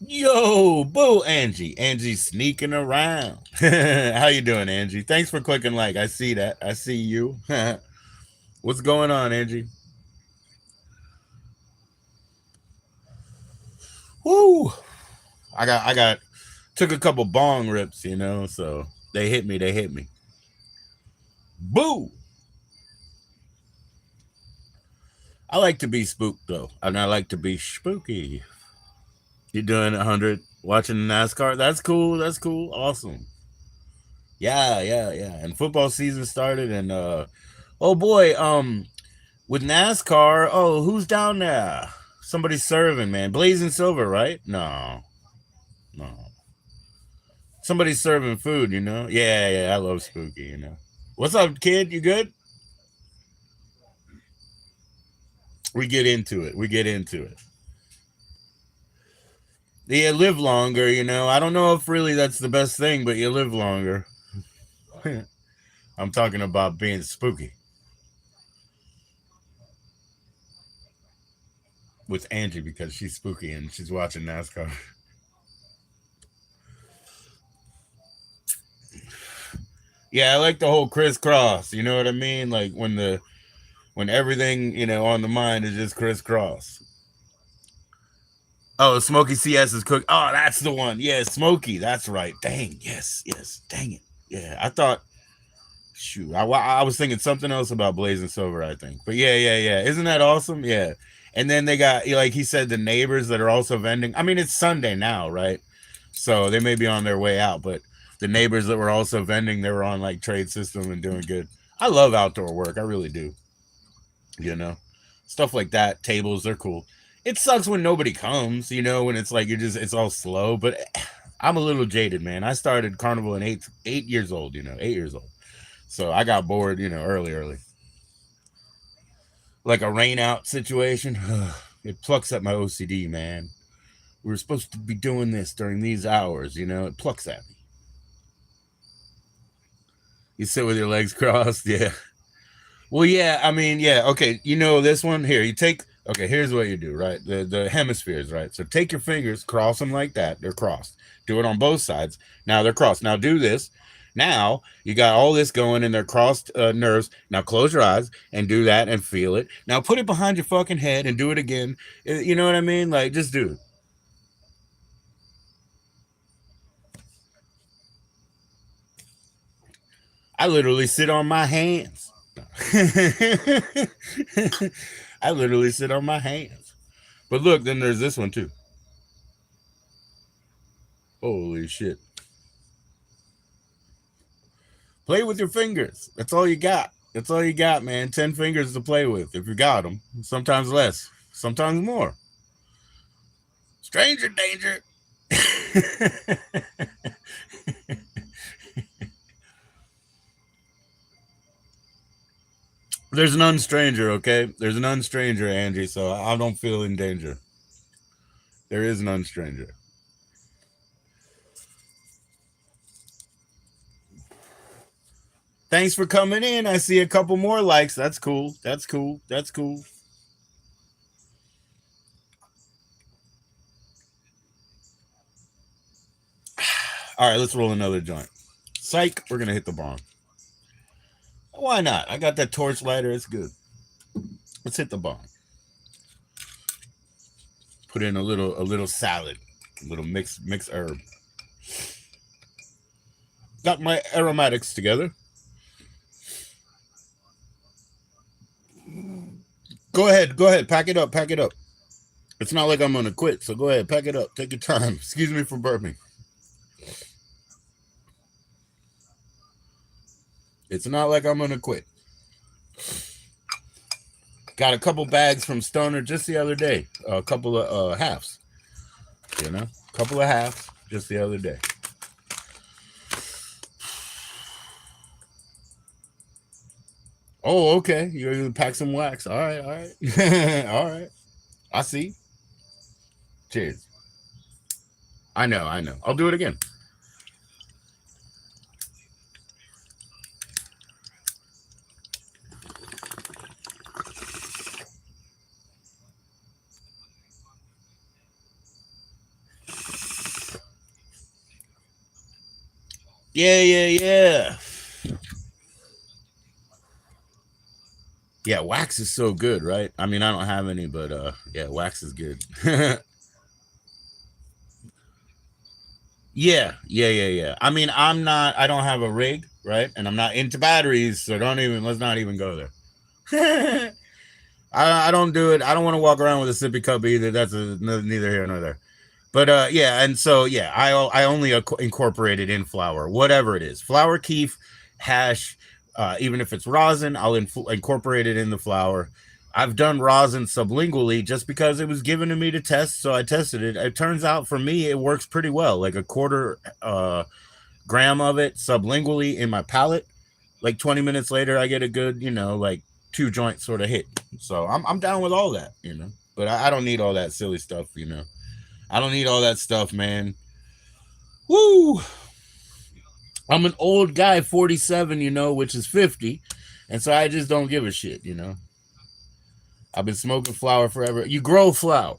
Yo, boo, Angie. Angie's sneaking around. How you doing, Angie? Thanks for clicking like. I see that. I see you. What's going on, Angie? Woo! I got took a couple bong rips, so they hit me. They hit me. Boo! I like to be spooked though, and I like to be spooky. You doing 100 watching NASCAR? That's cool. That's cool. Awesome. Yeah, yeah, yeah. And football season started, and oh boy, with NASCAR, oh, who's down there? Somebody's serving, man. Blazing Silver, right? No, no. Somebody's serving food, Yeah, yeah. I love spooky. What's up, kid? You good? We get into it. We get into it. You live longer, I don't know if really that's the best thing, but you live longer. I'm talking about being spooky. With Angie because she's spooky and she's watching NASCAR. Yeah, I like the whole crisscross. You know what I mean? Like when everything on the mind is just crisscross. Oh, Smokey CS is cooked. Oh, that's the one. Yeah, Smokey. That's right. Dang. Yes. Yes. Dang it. Yeah, I thought. Shoot, I was thinking something else about Blazing Silver. I think, but yeah, yeah, yeah. Isn't that awesome? Yeah. And then they got like he said the neighbors that are also vending. I mean, it's Sunday now, right? So they may be on their way out, but the neighbors that were also vending, they were on like trade system and doing good. I love outdoor work. I really do. Stuff like that. Tables, they're cool. It sucks when nobody comes, when it's like it's all slow. But I'm a little jaded, man. I started Carnival in 8 years old, 8 years old. So I got bored, early. Like a rain out situation. It plucks at my OCD, man. We were supposed to be doing this during these hours, it plucks at me. You sit with your legs crossed, yeah. Well, yeah, I mean, yeah, okay. This one here. Okay, here's what you do, right? The hemispheres, right? So take your fingers, cross them like that. They're crossed. Do it on both sides. Now they're crossed. Now do this. Now you got all this going in their crossed nerves. Now close your eyes and do that and feel it. Now put it behind your fucking head and do it again. You know what I mean? Like, just do it. I literally sit on my hands. I literally sit on my hands. But look, then there's this one too. Holy shit. Play with your fingers. That's all you got. That's all you got, man. 10 fingers to play with if you got them. Sometimes less, sometimes more. Stranger danger. There's an unstranger, okay? There's an unstranger, Angie, so I don't feel in danger. There is an unstranger. Thanks for coming in. I see a couple more likes. That's cool. That's cool. That's cool. All right, let's roll another joint. Psych, we're going to hit the bong. Why not? I got that torch lighter. It's good. Let's hit the bong. Put in a little salad, a little mix herb. Got my aromatics together. Go ahead, pack it up. It's not like I'm gonna quit, so go ahead, pack it up. Take your time. Excuse me for burping. It's not like I'm gonna quit. Got a couple bags from Stoner just the other day. A couple of halves. You know, a couple of halves just the other day. Oh, okay. You're gonna pack some wax. All right, all right, all right. I see. Cheers. I know, I know. I'll do it again. Yeah, yeah, yeah. Yeah, wax is so good, right? I mean, I don't have any, but yeah, wax is good. Yeah, yeah, yeah, yeah. I mean, I don't have a rig, right? And I'm not into batteries, so let's not even go there. I don't do it. I don't want to walk around with a sippy cup either. That's neither here nor there. But yeah, and so yeah, I only incorporate it in flour, whatever it is, flour, keef, hash, even if it's rosin, I'll incorporate it in the flour. I've done rosin sublingually just because it was given to me to test, so I tested it. It turns out for me it works pretty well, like a quarter gram of it sublingually in my palate. Like 20 minutes later, I get a good, like 2 joint sort of hit. So I'm down with all that, But I don't need all that silly stuff. I don't need all that stuff, man. Woo! I'm an old guy, 47, which is 50. And so I just don't give a shit. I've been smoking flour forever. You grow flour.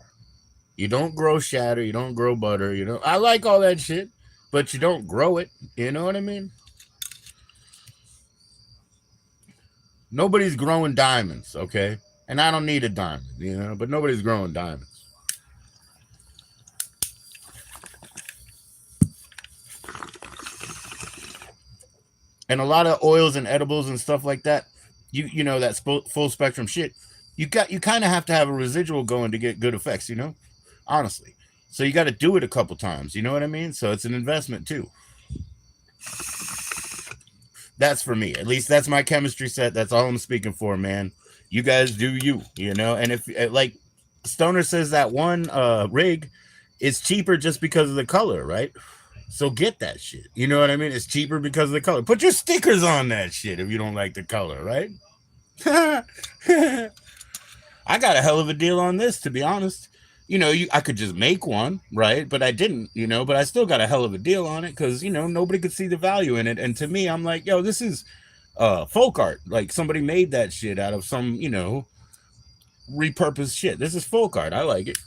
You don't grow shatter. You don't grow butter. I like all that shit, but you don't grow it. You know what I mean? Nobody's growing diamonds, okay? And I don't need a diamond, but nobody's growing diamonds. And a lot of oils and edibles and stuff like that, you know that full spectrum shit. You kind of have to have a residual going to get good effects, honestly. So you got to do it a couple times, you know what I mean? So it's an investment too. That's for me. At least that's my chemistry set. That's all I'm speaking for, man. You guys do you, And if like Stoner says that one rig is cheaper just because of the color, right? So get that shit. You know what I mean? It's cheaper because of the color. Put your stickers on that shit if you don't like the color, right? I got a hell of a deal on this, to be honest. I could just make one, right? But I didn't, but I still got a hell of a deal on it because, nobody could see the value in it. And to me, I'm like, yo, this is folk art. Like somebody made that shit out of some, repurposed shit. This is folk art. I like it.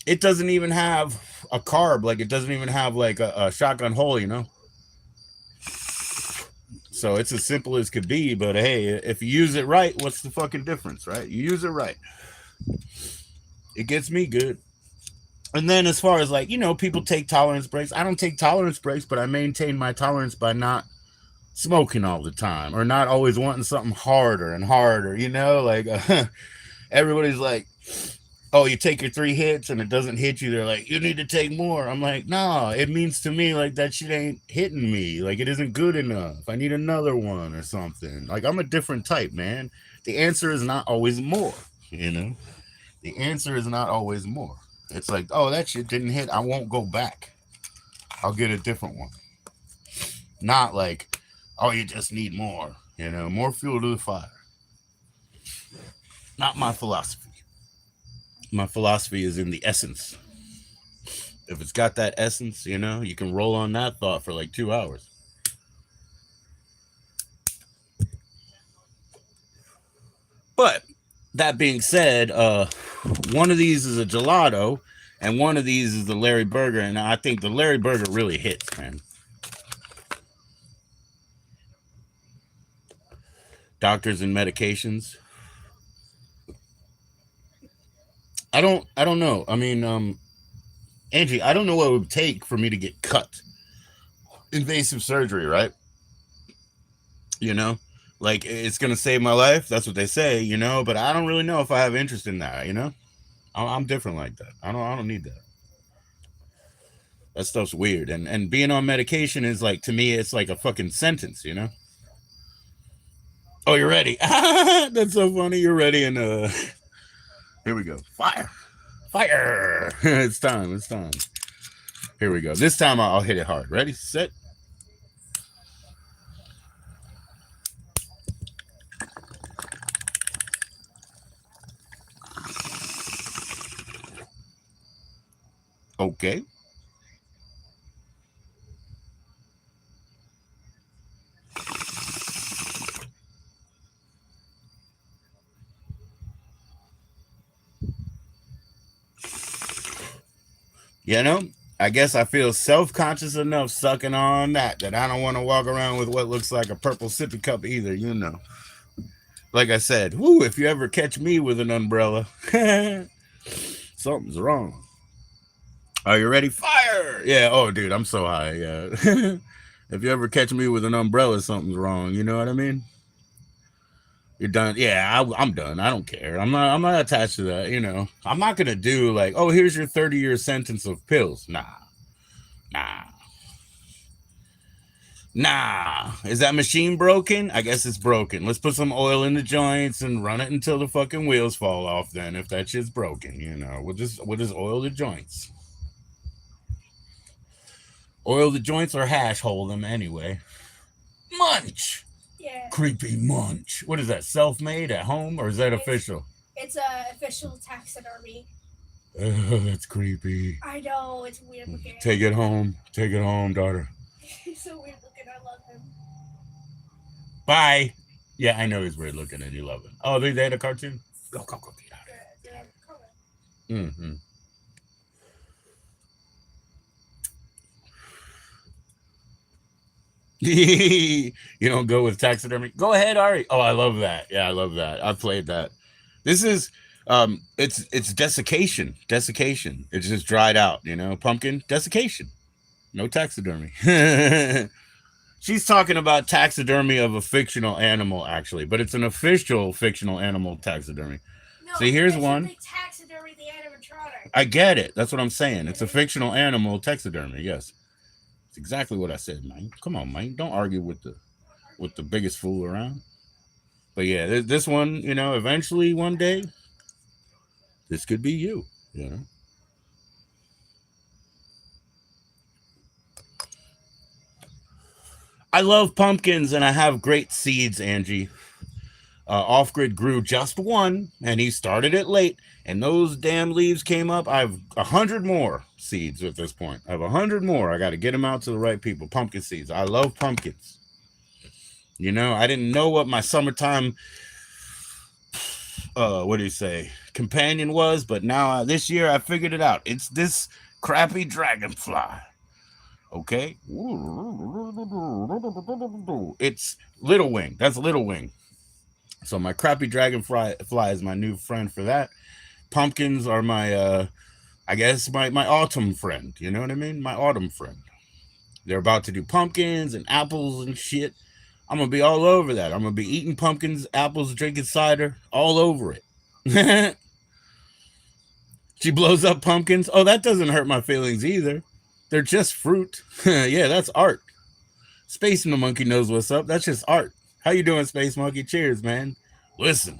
It doesn't even have a carb. Like it doesn't even have like a shotgun hole, So it's as simple as could be, but hey, if you use it right, what's the fucking difference, right? You use it right. It gets me good. And then as far as like, people take tolerance breaks. I don't take tolerance breaks, but I maintain my tolerance by not smoking all the time or not always wanting something harder and harder, like everybody's like, oh, you take your 3 hits and it doesn't hit you. They're like, you need to take more. I'm like, nah, it means to me like that shit ain't hitting me. Like it isn't good enough. I need another one or something. Like I'm a different type, man. The answer is not always more, The answer is not always more. It's like, oh, that shit didn't hit. I won't go back. I'll get a different one. Not like, oh, you just need more, more fuel to the fire. Not my philosophy. My philosophy is in the essence. If it's got that essence, you can roll on that thought for like 2 hours. But that being said, one of these is a gelato and one of these is the Larry Burger. And I think the Larry Burger really hits, man. Doctors and medications. I don't know. I mean, Angie, I don't know what it would take for me to get cut. Invasive surgery, right? Like it's gonna save my life. That's what they say, But I don't really know if I have interest in that, I'm different like that. I don't need that. That stuff's weird. And being on medication is like, to me, it's like a fucking sentence, you know? Oh, you're ready. That's so funny. You're ready. And here we go. Fire. Fire. It's time. It's time. Here we go. This time I'll hit it hard. Ready, set. Okay. You know, I guess I feel self-conscious enough sucking on that I don't want to walk around with what looks like a purple sippy cup either, you know. Like I said, whoo, if you ever catch me with an umbrella, something's wrong. Are you ready? Fire! Yeah, oh, dude, I'm so high, yeah. If you ever catch me with an umbrella, something's wrong, you know what I mean? You're done. Yeah, I'm done. I don't care. I'm not attached to that, you know. I'm not going to do like, oh, here's your 30-year sentence of pills. Nah. Is that machine broken? I guess it's broken. Let's put some oil in the joints and run it until the fucking wheels fall off then if that shit's broken, you know. We'll just oil the joints. Oil the joints or hash hole them anyway. Munch. Yeah. Creepy munch. What is that? Self-made at home or is that official? It's official taxidermy. Oh, that's creepy. I know, it's weird looking. Take it home. Take it home, daughter. He's so weird looking. I love him. Bye. Yeah, I know he's weird looking and you love him. Oh, they had a cartoon? Go, get out of here. Mm-hmm. You don't go with taxidermy? Go ahead, Ari. Oh, I love that. Yeah, I love that. I've played that. This is it's desiccation. Desiccation. It's just dried out, you know. Pumpkin, desiccation. No taxidermy. She's talking about taxidermy of a fictional animal, actually, but it's an official fictional animal taxidermy. No, see, here's one. The taxidermy, the animatronic. I get it. That's what I'm saying. It's a fictional animal taxidermy. Yes. Exactly what I said, man. Come on, man. Don't argue with the biggest fool around. But yeah, this one, you know, eventually one day, this could be you, you know. I love pumpkins and I have great seeds, Angie. Off Grid grew just one and he started it late and those damn leaves came up. I have 100 more seeds at this point. I have 100 more. I got to get them out to the right people. Pumpkin seeds. I love pumpkins. You know, I didn't know what my summertime, what do you say, companion was, but now this year I figured it out. It's this crappy dragonfly. Okay. It's Little Wing. That's Little Wing. So my crappy dragonfly is my new friend for that. Pumpkins are my, I guess, my autumn friend. You know what I mean? My autumn friend. They're about to do pumpkins and apples and shit. I'm going to be all over that. I'm going to be eating pumpkins, apples, drinking cider, all over it. She blows up pumpkins. Oh, that doesn't hurt my feelings either. They're just fruit. Yeah, that's art. Space Monkey knows what's up. That's just art. How you doing, Space Monkey? Cheers, man. Listen.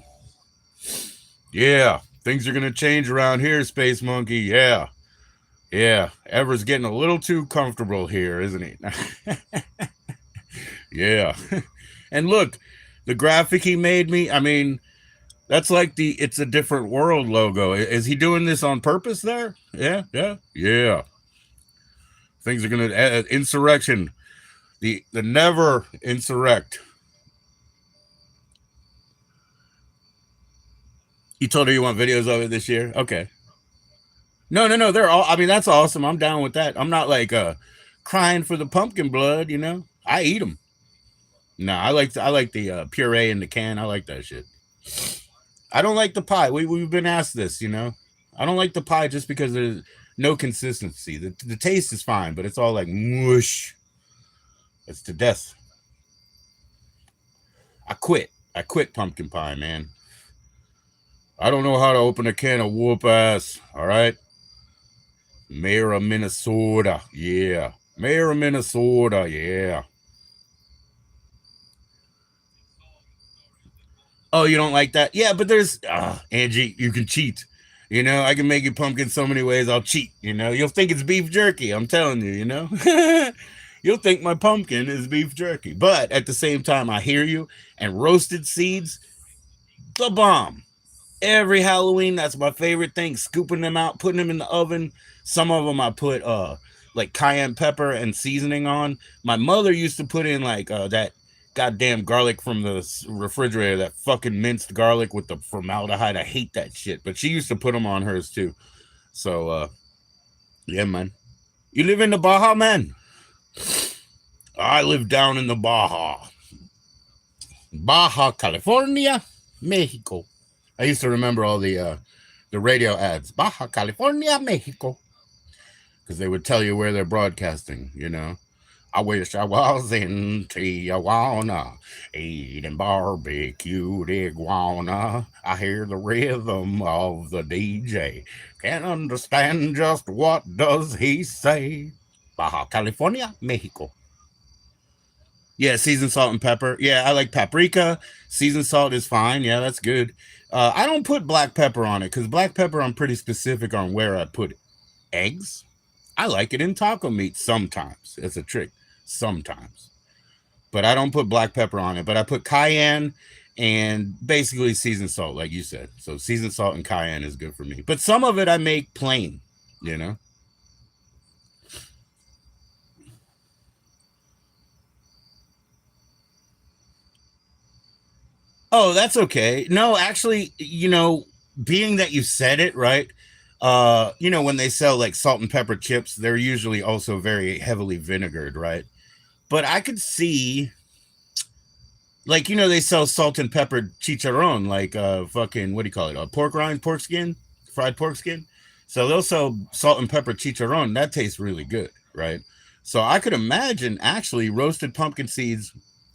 Yeah, things are going to change around here, Space Monkey. Yeah. Yeah, Ever's getting a little too comfortable here, isn't he? Yeah. And look, the graphic he made me, I mean, that's like the It's a Different World logo. Is he doing this on purpose there? Yeah. Things are going to, insurrection. The never insurrect. You told her you want videos of it this year? Okay. No. They're all, I mean, that's awesome. I'm down with that. I'm not like crying for the pumpkin blood, you know? I eat them. No, I like the puree in the can. I like that shit. I don't like the pie. We've been asked this, you know? I don't like the pie just because there's no consistency. The taste is fine, but it's all like mush. It's to death. I quit pumpkin pie, man. I don't know how to open a can of whoop ass. All right. Mayor of Minnesota. Yeah. Mayor of Minnesota. Yeah. Oh, you don't like that? Yeah, but there's Angie, you can cheat. I can make you pumpkin so many ways. I'll cheat. You'll think it's beef jerky. I'm telling you. You'll think my pumpkin is beef jerky. But at the same time, I hear you. And roasted seeds, the bomb. Every Halloween, that's my favorite thing. Scooping them out, putting them in the oven. Some of them I put like cayenne pepper and seasoning on. My mother used to put in like that goddamn garlic from the refrigerator, that fucking minced garlic with the formaldehyde. I hate that shit, but she used to put them on hers too. So yeah, man. You live in the Baja, man? I live down in the Baja California, Mexico. I used to remember all the radio ads, Baja California, Mexico, because they would tell you where they're broadcasting. I wish I was in Tijuana, eating barbecued iguana. I hear the rhythm of the DJ. Can't understand just what does he say. Baja California, Mexico. Yeah, seasoned salt and pepper. Yeah, I like paprika. Seasoned salt is fine. Yeah, that's good. I don't put black pepper on it because black pepper, I'm pretty specific on where I put it. Eggs, I like it in taco meat sometimes. It's a trick. Sometimes. But I don't put black pepper on it. But I put cayenne and basically seasoned salt, like you said. So seasoned salt and cayenne is good for me. But some of it I make plain, you know? Oh, that's okay. No, actually, being that you said it, right? When they sell like salt and pepper chips, they're usually also very heavily vinegared, right? But I could see, like, they sell salt and pepper chicharron, like fucking, what do you call it? Pork rind, pork skin, fried pork skin. So they'll sell salt and pepper chicharron. That tastes really good, right? So I could imagine actually roasted pumpkin seeds,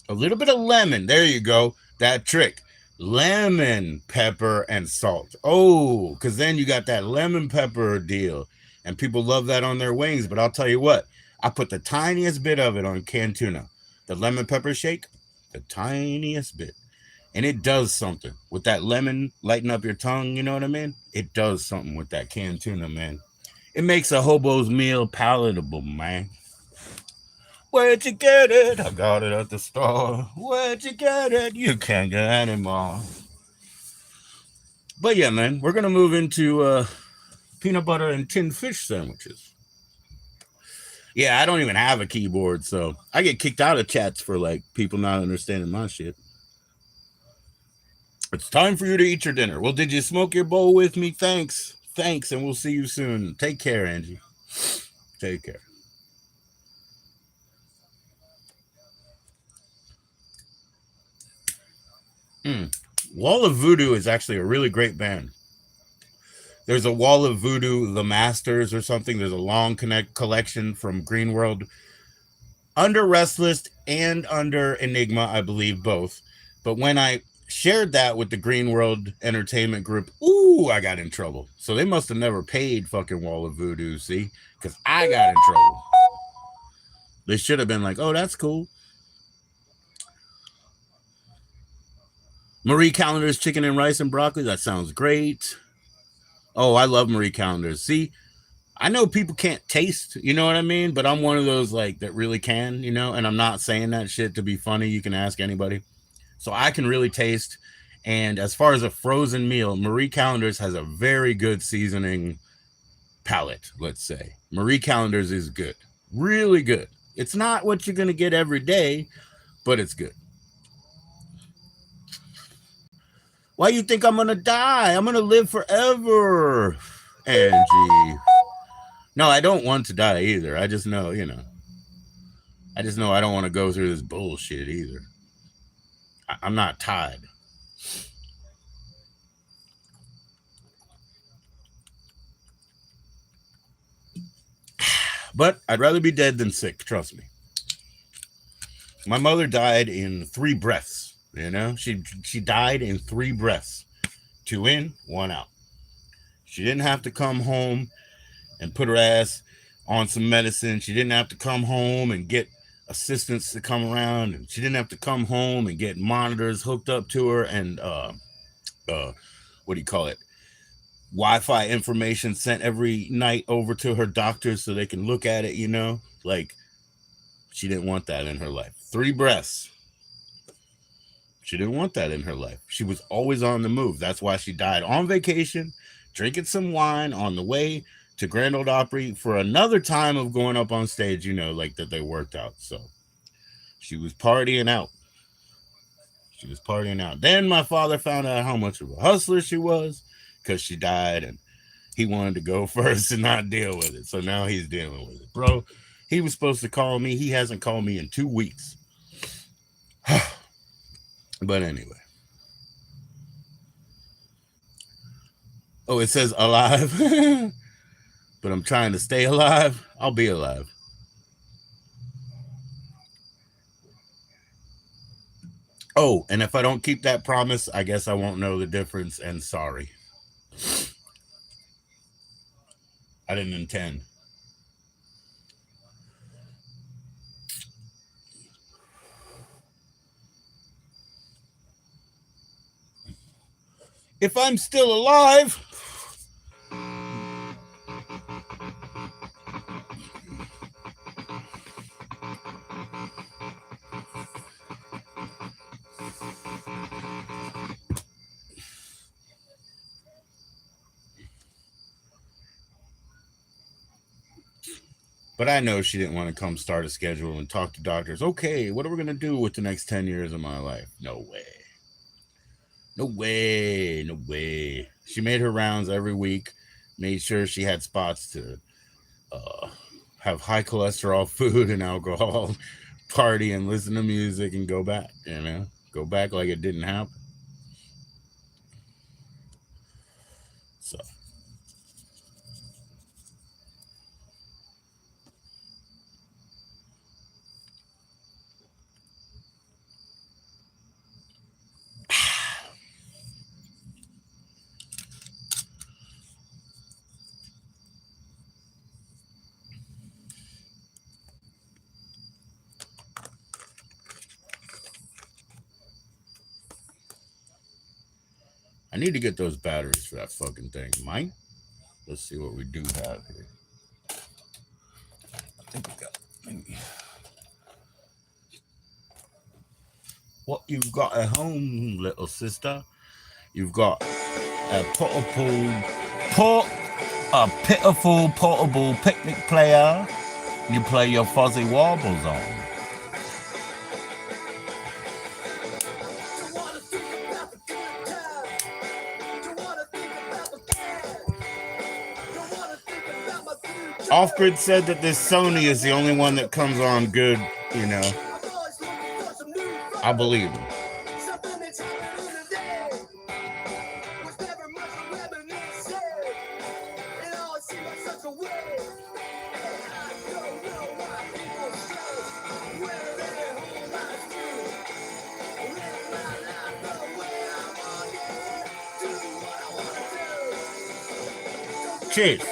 a little bit of lemon. There you go. That trick. Lemon, pepper, and salt. Oh, because then you got that lemon pepper deal. And people love that on their wings. But I'll tell you what, I put the tiniest bit of it on canned tuna. The lemon pepper shake, the tiniest bit. And it does something with that lemon, lighten up your tongue. You know what I mean? It does something with that canned tuna, man. It makes a hobo's meal palatable, man. Where'd you get it? I got it at the store. Where'd you get it? You can't get anymore. But yeah, man, we're gonna move into peanut butter and tinned fish sandwiches. Yeah, I don't even have a keyboard, so I get kicked out of chats for like people not understanding my shit. It's time for you to eat your dinner. Well, did you smoke your bowl with me? Thanks. Thanks, and we'll see you soon. Take care, Angie. Take care. Wall of Voodoo is actually a really great band. There's a Wall of Voodoo, The Masters or something. There's a long connect collection from Green World under Restless and under Enigma, I believe both. But when I shared that with the Green World Entertainment Group, ooh, I got in trouble. So they must have never paid fucking Wall of Voodoo, see? Because I got in trouble. They should have been like, oh, that's cool. Marie Callender's chicken and rice and broccoli. That sounds great. Oh, I love Marie Callender's. See, I know people can't taste, you know what I mean? But I'm one of those like that really can, and I'm not saying that shit to be funny. You can ask anybody. So I can really taste. And as far as a frozen meal, Marie Callender's has a very good seasoning palette, let's say. Marie Callender's is good. Really good. It's not what you're going to get every day, but it's good. Why you think I'm going to die? I'm going to live forever. Angie. No, I don't want to die either. I just know, I just know I don't want to go through this bullshit either. I'm not tired. But I'd rather be dead than sick, trust me. My mother died in 3 breaths, She died in 3 breaths. 2 in, 1 out. She didn't have to come home and put her ass on some medicine. She didn't have to come home and get assistants to come around, and she didn't have to come home and get monitors hooked up to her and what do you call it? Wi-Fi information sent every night over to her doctors so they can look at it, Like, she didn't want that in her life. 3 breaths. She didn't want that in her life. She was always on the move. That's why she died on vacation, drinking some wine on the way to Grand Ole Opry for another time of going up on stage, like that they worked out. So she was partying out. She was partying out. Then my father found out how much of a hustler she was because she died, and he wanted to go first and not deal with it. So now he's dealing with it. Bro, he was supposed to call me. He hasn't called me in 2 weeks. But anyway. Oh, it says alive. But I'm trying to stay alive. I'll be alive. Oh, and if I don't keep that promise, I guess I won't know the difference, and sorry. I didn't intend. If I'm still alive. But I know she didn't want to come start a schedule and talk to doctors. Okay, what are we going to do with the next 10 years of my life? No way. No way. No way. She made her rounds every week, made sure she had spots to have high cholesterol food and alcohol, party and listen to music and go back, Go back like it didn't happen. So. I need to get those batteries for that fucking thing, Mike. Let's see what we do have here. I think we got maybe. What you've got at home, little sister? You've got a pitiful portable picnic player. You play your fuzzy warbles on. Off-Grid said that this Sony is the only one that comes on good, I believe him. Cheers.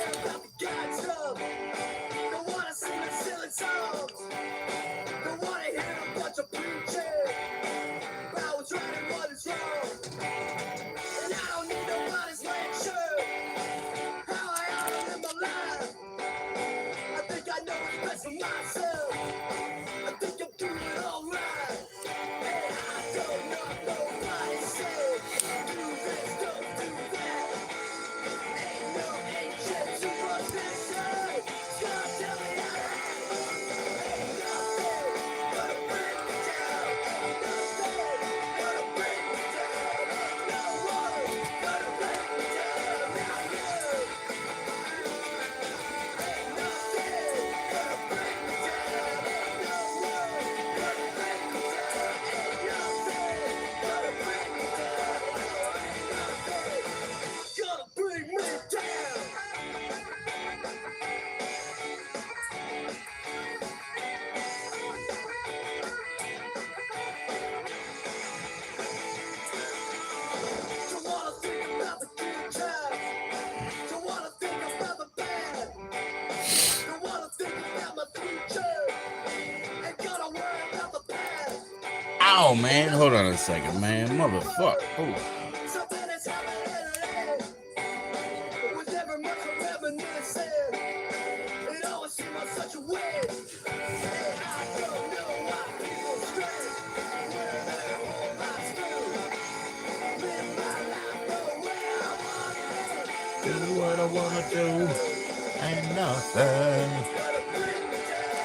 Ow, man. Hold on a second, man. Motherfucker. Oh. Do what I wanna do, and nothing,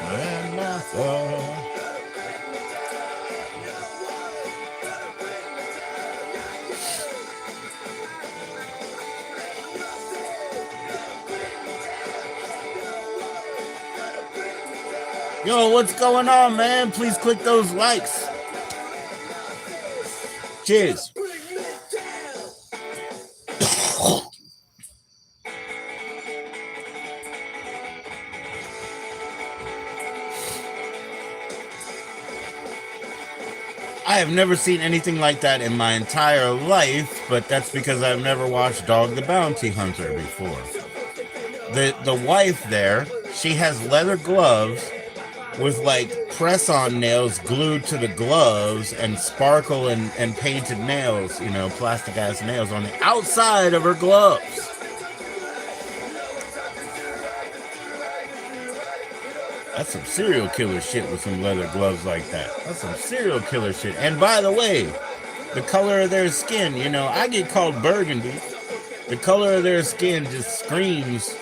and nothing. Yo, what's going on, man? Please click those likes. Cheers. I have never seen anything like that in my entire life, but that's because I've never watched Dog the Bounty Hunter before. The wife there, she has leather gloves with like press-on nails glued to the gloves and sparkle and painted nails, you know, plastic ass nails on the outside of her gloves. That's some serial killer shit with some leather gloves like that. That's some serial killer shit. And by the way, the color of their skin, you know, I get called burgundy. The color of their skin just screams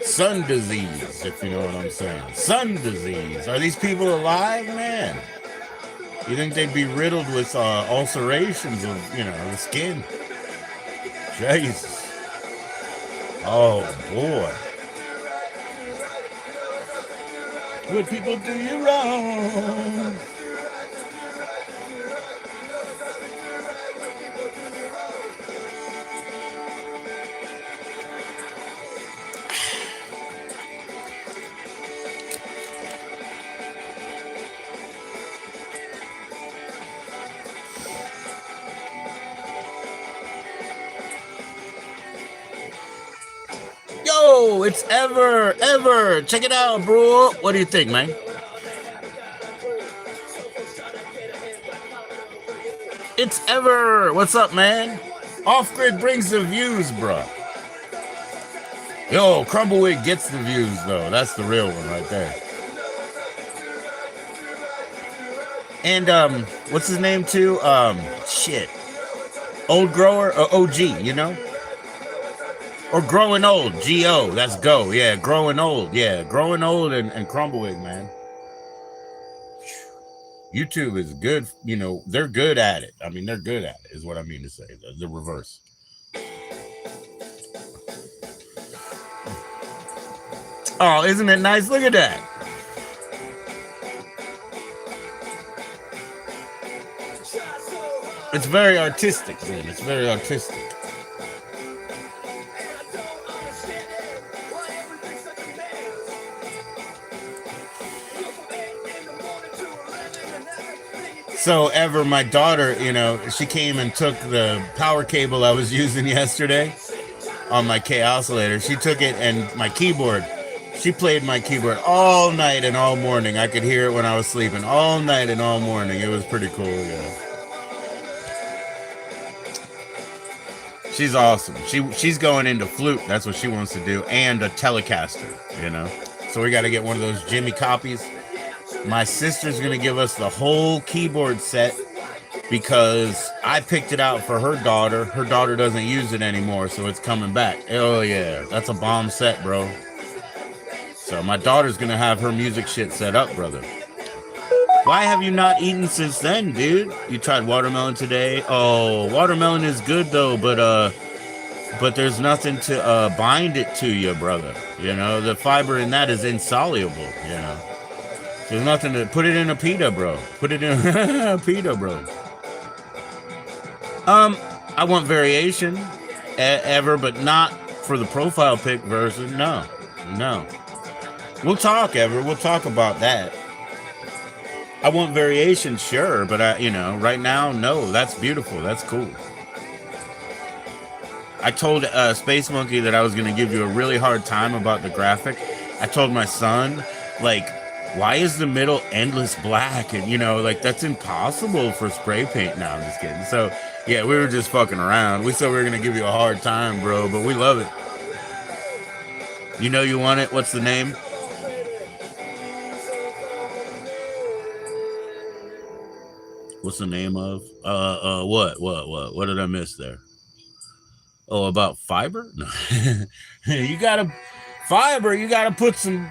sun disease, if you know what I'm saying. Sun disease. Are these people alive, man? You think they'd be riddled with ulcerations of, you know, the skin? Jesus. Oh, boy. What people do you wrong? Yo, it's Ever. Check it out, bro. What do you think, man? It's Ever. What's up, man? Off-grid brings the views, bro. Yo, Crumbleweed gets the views, though. That's the real one right there. And, what's his name, too? Shit. Old Grower, OG, you know? Or Growing Old, GO, that's go. Yeah, Growing Old. Yeah, Growing Old and Crumbleweed, man. YouTube is good, you know, they're good at it. I mean, they're good at it, is what I mean to say. The reverse. Oh, isn't it nice? Look at that. It's very artistic, man. It's very artistic. So Ever, my daughter, you know, she came and took the power cable I was using yesterday on my K oscillator. She took it and my keyboard. She played my keyboard all night and all morning. I could hear it when I was sleeping all night and all morning. It was pretty cool, yeah. She's awesome. She's going into flute. That's what she wants to do. And a Telecaster, you know. So we got to get one of those Jimmy copies. My sister's going to give us the whole keyboard set because I picked it out for her daughter. Her daughter doesn't use it anymore, so it's coming back. Oh, yeah. That's a bomb set, bro. So my daughter's going to have her music shit set up, brother. Why have you not eaten since then, dude? You tried watermelon today? Oh, watermelon is good, though, but there's nothing to bind it to you, brother. You know, the fiber in that is insoluble, you know. There's nothing to put it in a pita, bro. Put it in a pita, bro. I want variation, Ever, but not for the profile pic version. No. We'll talk, Ever. We'll talk about that. I want variation, sure, but right now, no. That's beautiful. That's cool. I told Space Monkey that I was going to give you a really hard time about the graphic. I told my son, like, why is the middle endless black? And you know, like that's impossible for spray paint. No, I'm just kidding. So yeah, we were just fucking around. We said we were gonna give you a hard time, bro, but we love it. You know you want it. What's the name? What's the name of? What did I miss there? Oh, about fiber? No. You gotta fiber. You gotta put some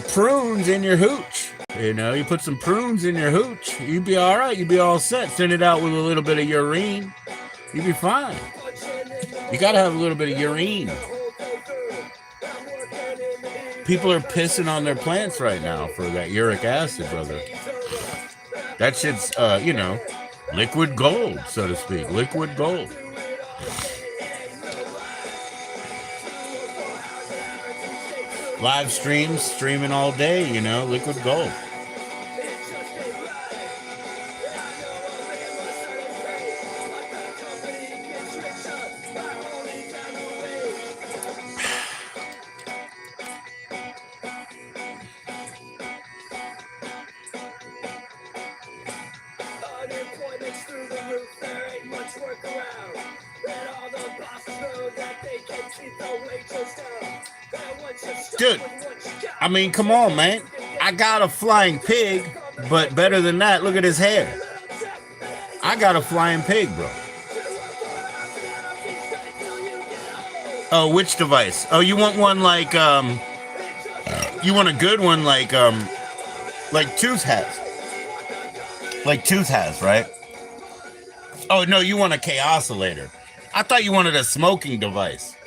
prunes in your hooch. You know, you put some prunes in your hooch. You'd be all right. You'd be all set. Thin it out with a little bit of urine. You'd be fine. You gotta have a little bit of urine. People are pissing on their plants right now for that uric acid, brother. That shit's, you know, liquid gold, so to speak. Liquid gold. Live streams, streaming all day, you know, liquid gold. Dude, I mean, come on, man. I got a flying pig, but better than that, look at his hair. I got a flying pig, bro. Oh, which device? Oh, you want one like, you want a good one like Tooth has. Like Tooth has, right? Oh, no, you want a K-oscillator. I thought you wanted a smoking device.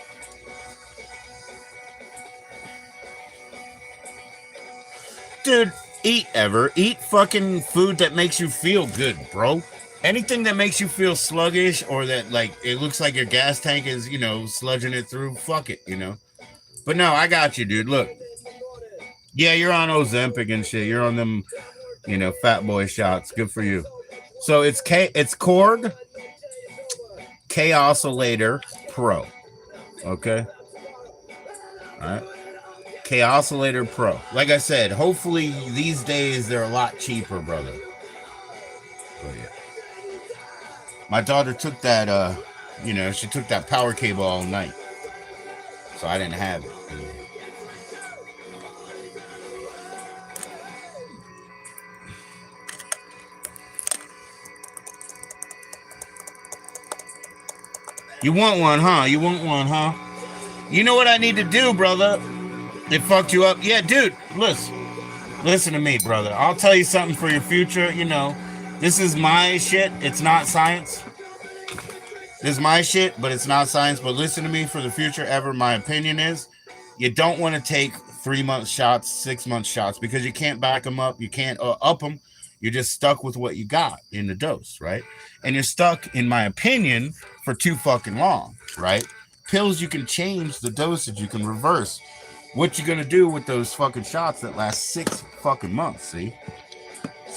Dude, eat fucking food that makes you feel good, bro. Anything that makes you feel sluggish or that, like, it looks like your gas tank is, you know, sludging it through, fuck it, you know. But no, I got you, dude. Look. Yeah, you're on Ozempic and shit. You're on them, you know, fat boy shots. Good for you. So it's Korg K-oscillator Pro. Okay? All right. K-oscillator Pro. Like I said, hopefully these days they're a lot cheaper, brother. Oh yeah. My daughter took that, you know, she took that power cable all night. So I didn't have it. You want one, huh? You want one, huh? You know what I need to do, brother? It fucked you up? Yeah, dude, listen to me, brother. I'll tell you something for your future. You know, this is my shit. It's not science. This is my shit, but it's not science. But listen to me for the future ever. My opinion is you don't want to take 3-month shots, 6-month shots, because you can't back them up. You can't up them. You're just stuck with what you got in the dose, right? And you're stuck, in my opinion, for too fucking long, right? Pills, you can change the dosage. You can reverse. What you gonna do with those fucking shots that last 6 fucking months? See,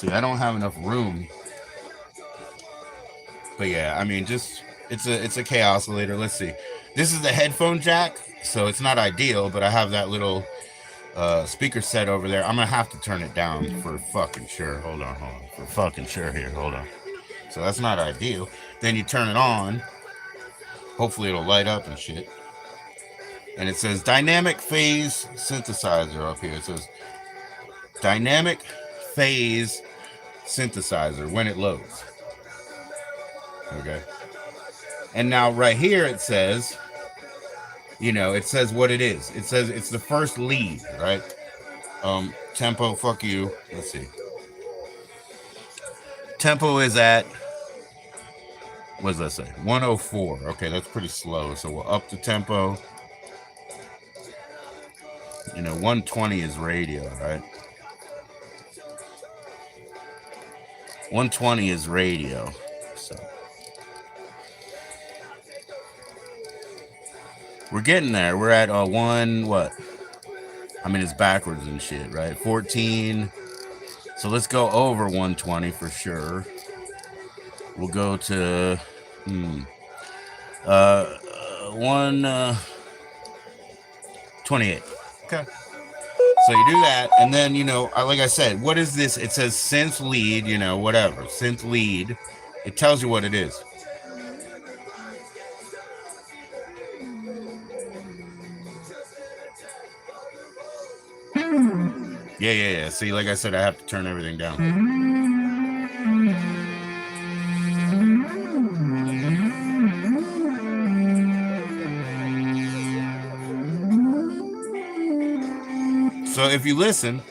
I don't have enough room. But yeah, I mean, just it's a K-oscillator. Let's see. This is the headphone jack, so it's not ideal. But I have that little speaker set over there. I'm gonna have to turn it down for fucking sure. Hold on, for fucking sure here. Hold on. So that's not ideal. Then you turn it on. Hopefully it'll light up and shit. And it says dynamic phase synthesizer up here. It says dynamic phase synthesizer when it loads. Okay. And now right here it says, you know, it says what it is. It says it's the first lead, right? Tempo, fuck you. Let's see. Tempo is at, what does that say? 104. Okay, that's pretty slow. So we'll up the tempo. You know, 120 is radio, right? 120 is radio. So we're getting there. We're at what? I mean, it's backwards and shit, right? 14. So let's go over 120 for sure. We'll go to 128. Okay. So you do that, and then like I said, what is this? It says synth lead, whatever synth lead. It tells you what it is. Yeah. See, like I said, I have to turn everything down. So if you listen,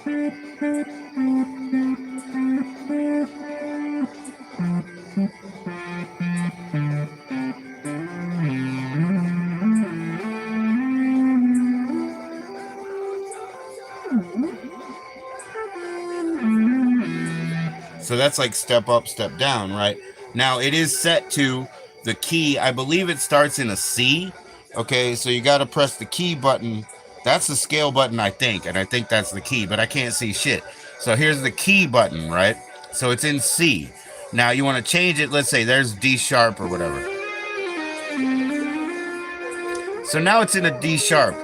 so that's like step up, step down, right? Now it is set to the key. I believe it starts in a C. Okay, so you got to press the key button. That's the scale button, I think, and I think that's the key, but I can't see shit. So here's the key button, right? So it's in C. Now you want to change it. Let's say there's D sharp or whatever. So now it's in a D sharp.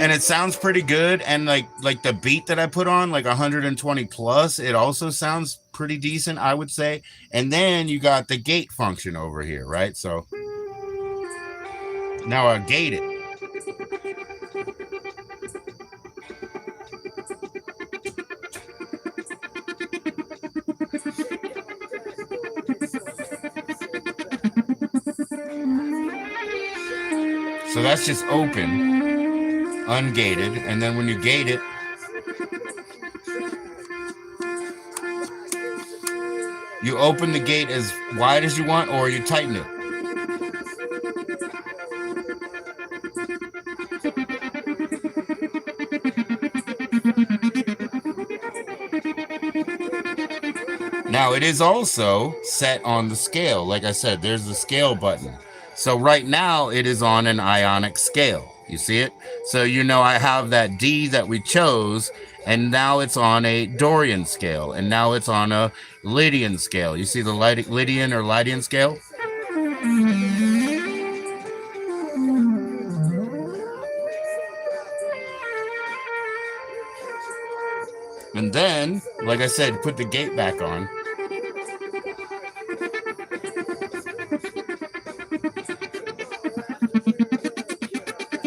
And it sounds pretty good, and like the beat that I put on, like 120 plus, it also sounds pretty decent, I would say. And then you got the gate function over here, right? So now I gate it. So that's just open, ungated, and then when you gate it, you open the gate as wide as you want, or you tighten it. Now it is also set on the scale. Like I said, there's the scale button. So right now it is on an ionic scale. You see it? So I have that D that we chose, and now it's on a Dorian scale, and now it's on a Lydian scale. You see the Lydian or Lydian scale? And then, like I said, put the gate back on.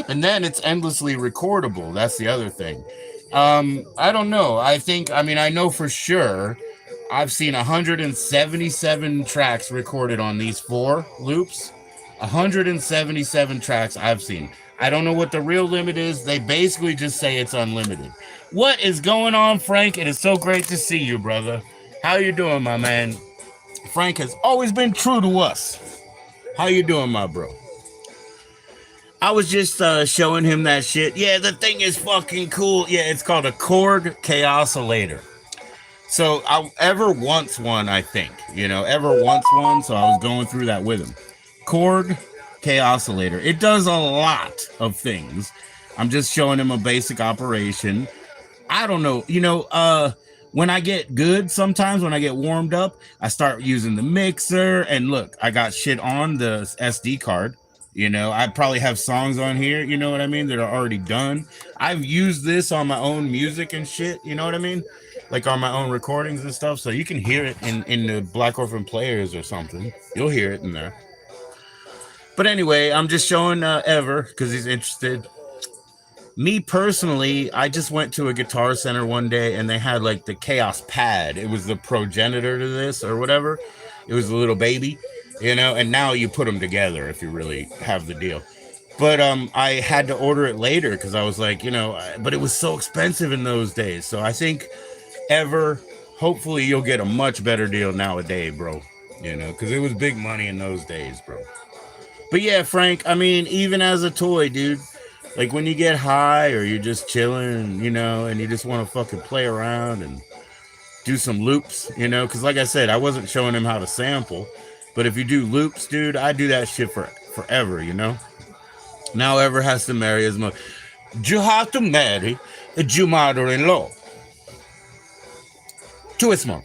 And then it's endlessly recordable. That's the other thing. I don't know. I know for sure I've seen 177 tracks recorded on these 4 loops. 177 tracks I've seen. I don't know what the real limit is. They basically just say it's unlimited. What is going on, Frank? It is so great to see you, brother. How you doing, my man? Frank has always been true to us. How you doing, my bro? I was just showing him that shit. Yeah, the thing is fucking cool. Yeah, it's called a Korg Chaosilator. So I ever wants one, I think. Ever wants one, so I was going through that with him. Korg Chaosilator. It does a lot of things. I'm just showing him a basic operation. I don't know. When I get good, sometimes when I get warmed up, I start using the mixer. And look, I got shit on the SD card. I probably have songs on here, you know what I mean, that are already done. I've used this on my own music and shit, you know what I mean? Like on my own recordings and stuff. So you can hear it in the Black Orphan Players or something. You'll hear it in there. But anyway, I'm just showing Ever because he's interested. Me personally, I just went to a Guitar Center one day and they had like the Chaos Pad. It was the progenitor to this or whatever. It was a little baby, and now you put them together if you really have the deal. But I had to order it later because I was like, but it was so expensive in those days. So I think Ever, hopefully you'll get a much better deal nowadays, bro. Because it was big money in those days, bro. But yeah, Frank, even as a toy, dude, like when you get high or you're just chilling, and you just want to fucking play around and do some loops, because like I said, I wasn't showing him how to sample, but if you do loops, dude, I do that shit forever, Now Ever has to marry his mother. You have to marry your mother-in-law. Too small.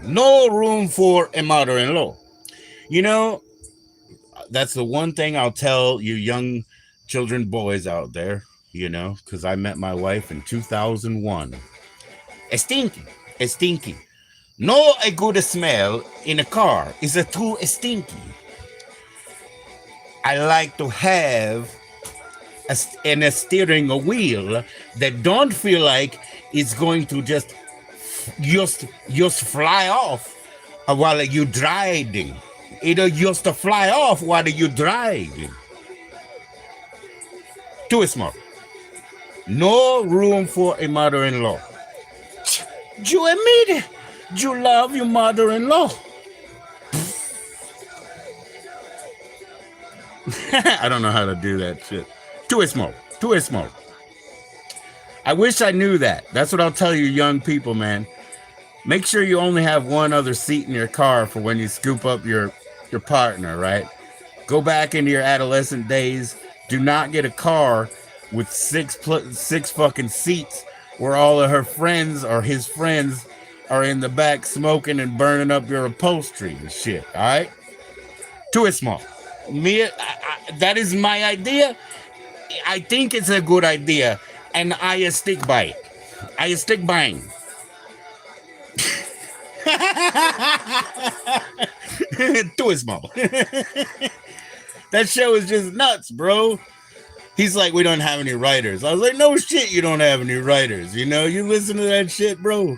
No room for a mother-in-law. That's the one thing I'll tell you young children, boys out there. because I met my wife in 2001. A stinky, a stinky. No a good smell in a car is a too stinky. I like to have a steering wheel that don't feel like it's going to just fly off while you driving. It'll just fly off while you driving. Too small. No room for a mother-in-law. You admit you love your mother-in-law. I don't know how to do that shit. Too small. Too small. I wish I knew that. That's what I'll tell you young people, man. Make sure you only have one other seat in your car for when you scoop up your partner, right? Go back into your adolescent days. Do not get a car with six fucking seats where all of her friends or his friends are in the back smoking and burning up your upholstery and shit, all right? Too small. That is my idea. I think it's a good idea, and I stick by it. I stick by it. Too small. That show is just nuts, bro. He's like, we don't have any writers. I was like, no shit, you don't have any writers. You listen to that shit, bro.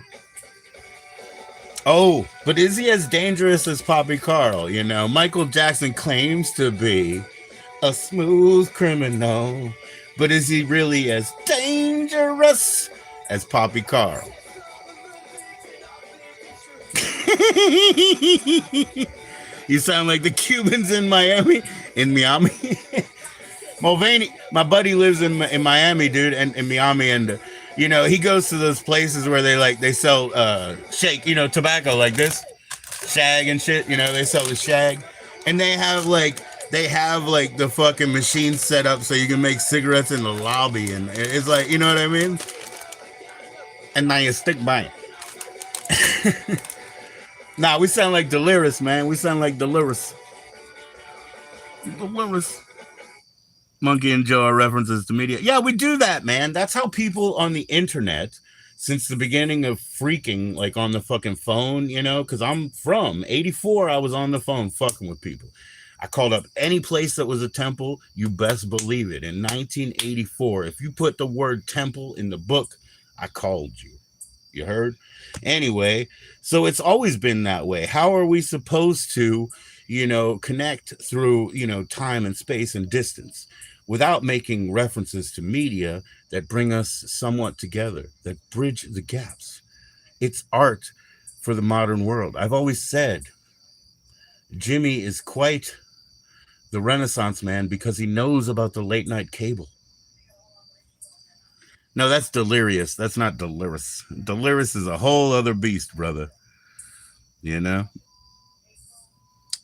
Oh, but is he as dangerous as Poppy Carl? Michael Jackson claims to be a smooth criminal, but is he really as dangerous as Poppy Carl? You sound like the Cubans in Miami. Mulvaney, my buddy lives in Miami, dude, and in Miami, and he goes to those places where they sell shake, tobacco like this, shag and shit. They sell the shag, and they have like the fucking machine set up so you can make cigarettes in the lobby, and it's like, you know what I mean. And now you stick by it. Nah, we sound like Delirious, man. We sound like Delirious. Monkey and Joe are references to media. Yeah, we do that, man. That's how people on the internet, since the beginning of freaking, like on the fucking phone, because I'm from 84, I was on the phone fucking with people. I called up any place that was a temple. You best believe it. In 1984, if you put the word temple in the book, I called you. You heard? Anyway, so it's always been that way. How are we supposed to, connect through, time and space and distance without making references to media that bring us somewhat together, that bridge the gaps? It's art for the modern world. I've always said Jimmy is quite the Renaissance man because he knows about the late night cable. No, that's Delirious. That's not Delirious. Delirious is a whole other beast, brother.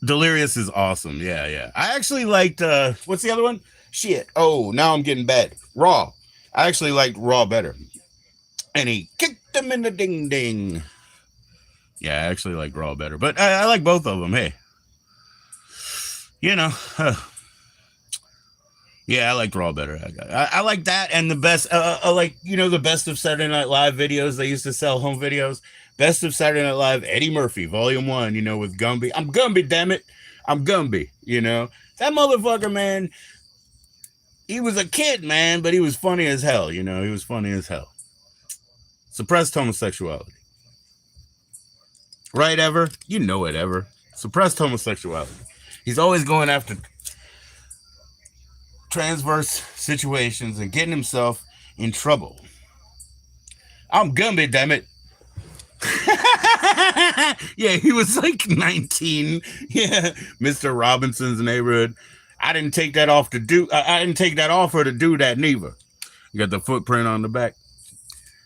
Delirious is awesome. Yeah. I actually liked, what's the other one? Shit. Oh, now I'm getting bad. Raw. I actually liked Raw better. And he kicked him in the ding ding. Yeah, I actually like Raw better. But I like both of them. Hey. Yeah, I like Raw better. I like that and the best, the best of Saturday Night Live videos. They used to sell home videos. Best of Saturday Night Live, Eddie Murphy, Volume 1, with Gumby. I'm Gumby, damn it. I'm Gumby, That motherfucker, man, he was a kid, man, but he was funny as hell, He was funny as hell. Suppressed homosexuality. Right, Ever? You know it, Ever. Suppressed homosexuality. He's always going after transverse situations and getting himself in trouble. I'm Gumby, damn it. Yeah, he was like 19. Yeah, Mr. Robinson's Neighborhood. I didn't take that off to do. I didn't take that offer to do that neither. You got the footprint on the back.